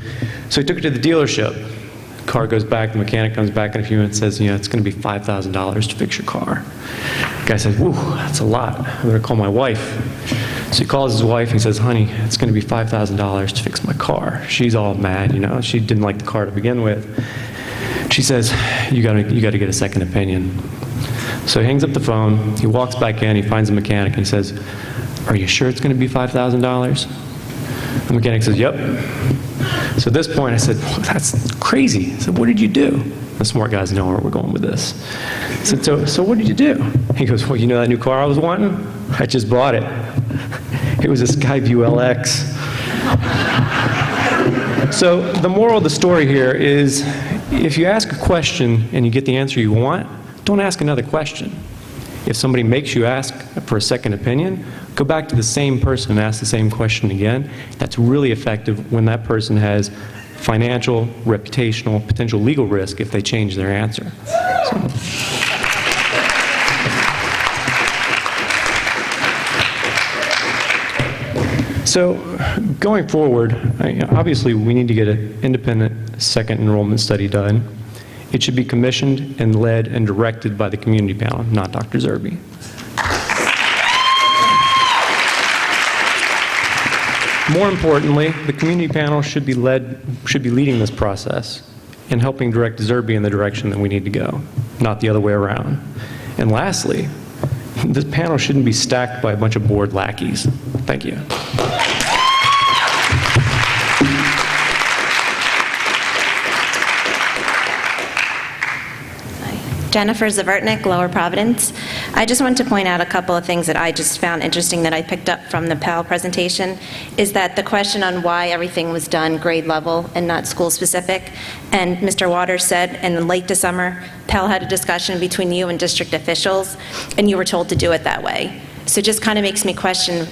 So he took it to the dealership. Car goes back, the mechanic comes back in a few minutes and says, it's going to be $5,000 to fix your car. The guy says, whew, that's a lot. I'm going to call my wife. So he calls his wife and he says, honey, it's going to be $5,000 to fix my car. She's all mad, she didn't like the car to begin with. She says, you got to get a second opinion. So he hangs up the phone, he walks back in, he finds a mechanic and he says, are you sure it's going to be $5,000? The mechanic says, yep. So at this point I said, well, that's crazy. I said, what did you do? The smart guys know where we're going with this. I said, so what did you do? He goes, well, that new car I was wanting? I just bought it. It was a Skyview LX. So the moral of the story here is, if you ask a question and you get the answer you want, don't ask another question. If somebody makes you ask for a second opinion, go back to the same person and ask the same question again. That's really effective when that person has financial, reputational, potential legal risk if they change their answer. So going forward, obviously we need to get an independent second enrollment study done. It should be commissioned and led and directed by the community panel, not Dr. Zerbe. More importantly, the community panel should be leading this process and helping direct Zerbe in the direction that we need to go, not the other way around. And lastly, this panel shouldn't be stacked by a bunch of bored lackeys. Thank you. Jennifer Zavertnik, Lower Providence. I just want to point out a couple of things that I just found interesting that I picked up from the Pell presentation, is that the question on why everything was done grade level and not school specific. And Mr. Waters said in late December, Pell had a discussion between you and district officials, and you were told to do it that way. So it just kind of makes me question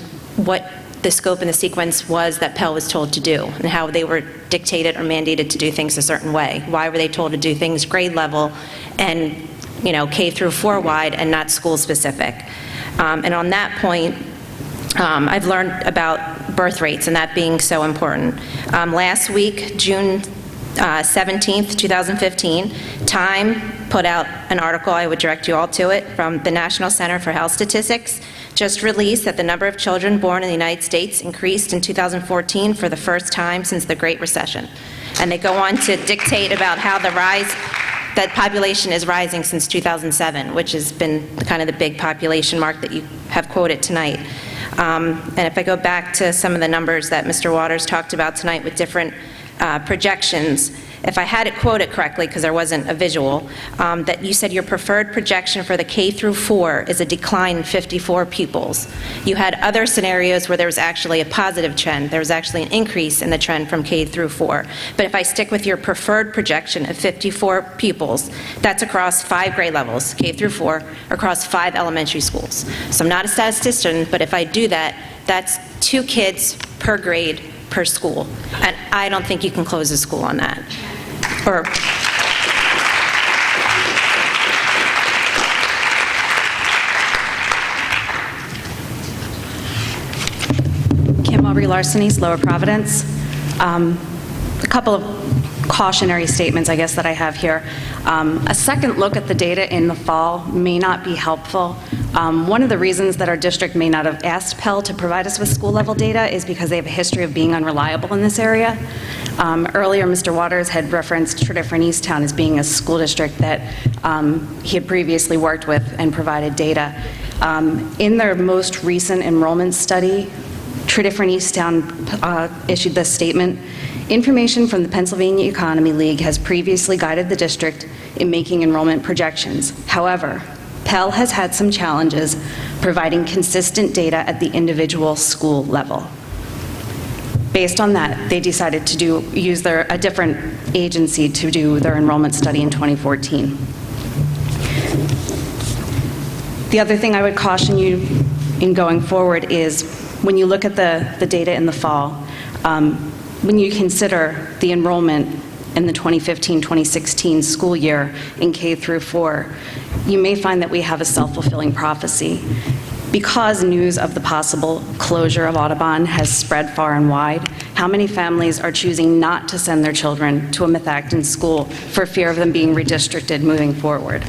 what the scope and the sequence was that Pell was told to do, and how they were dictated or mandated to do things a certain way. Why were they told to do things grade level and K through 4 wide and not school specific? And on that point, I've learned about birth rates and that being so important. Last week, June 17th, 2015, Time put out an article, I would direct you all to it, from the National Center for Health Statistics, just released that the number of children born in the United States increased in 2014 for the first time since the Great Recession. And they go on to dictate about how that population is rising since 2007, which has been kind of the big population mark that you have quoted tonight. And if I go back to some of the numbers that Mr. Waters talked about tonight with different projections, if I had it quoted correctly, because there wasn't a visual, that you said your preferred projection for the K through 4 is a decline in 54 pupils. You had other scenarios where there was actually a positive trend. There was actually an increase in the trend from K through 4. But if I stick with your preferred projection of 54 pupils, that's across 5 grade levels, K through 4, across 5 elementary schools. So I'm not a statistician, but if I do that, that's 2 kids per grade per school. And I don't think you can close a school on that. Or Kim Aubrey-Larson, East Lower Providence. A couple of cautionary statements, I guess, that I have here. A second look at the data in the fall may not be helpful. One of the reasons that our district may not have asked Pell to provide us with school-level data is because they have a history of being unreliable in this area. Earlier, Mr. Waters had referenced Tredyffrin Easttown as being a school district that he had previously worked with and provided data. In their most recent enrollment study, Tredyffrin Easttown issued this statement: information from the Pennsylvania Economy League has previously guided the district in making enrollment projections. However, Pell has had some challenges providing consistent data at the individual school level. Based on that, they decided to use a different agency to do their enrollment study in 2014. The other thing I would caution you in going forward is when you look at the data in the fall, when you consider the enrollment in the 2015-2016 school year in K through 4, you may find that we have a self-fulfilling prophecy. Because news of the possible closure of Audubon has spread far and wide, how many families are choosing not to send their children to a Methacton school for fear of them being redistricted moving forward?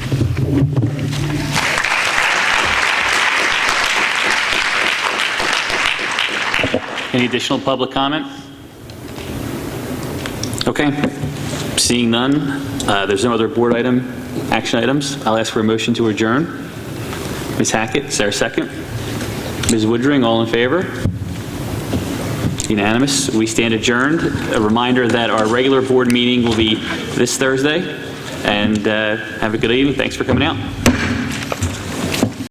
Any additional public comment? Okay. Seeing none, there's no other board action items. I'll ask for a motion to adjourn. Ms. Hackett, is there a second? Ms. Woodring, all in favor? Unanimous. We stand adjourned. A reminder that our regular board meeting will be this Thursday. And have a good evening. Thanks for coming out.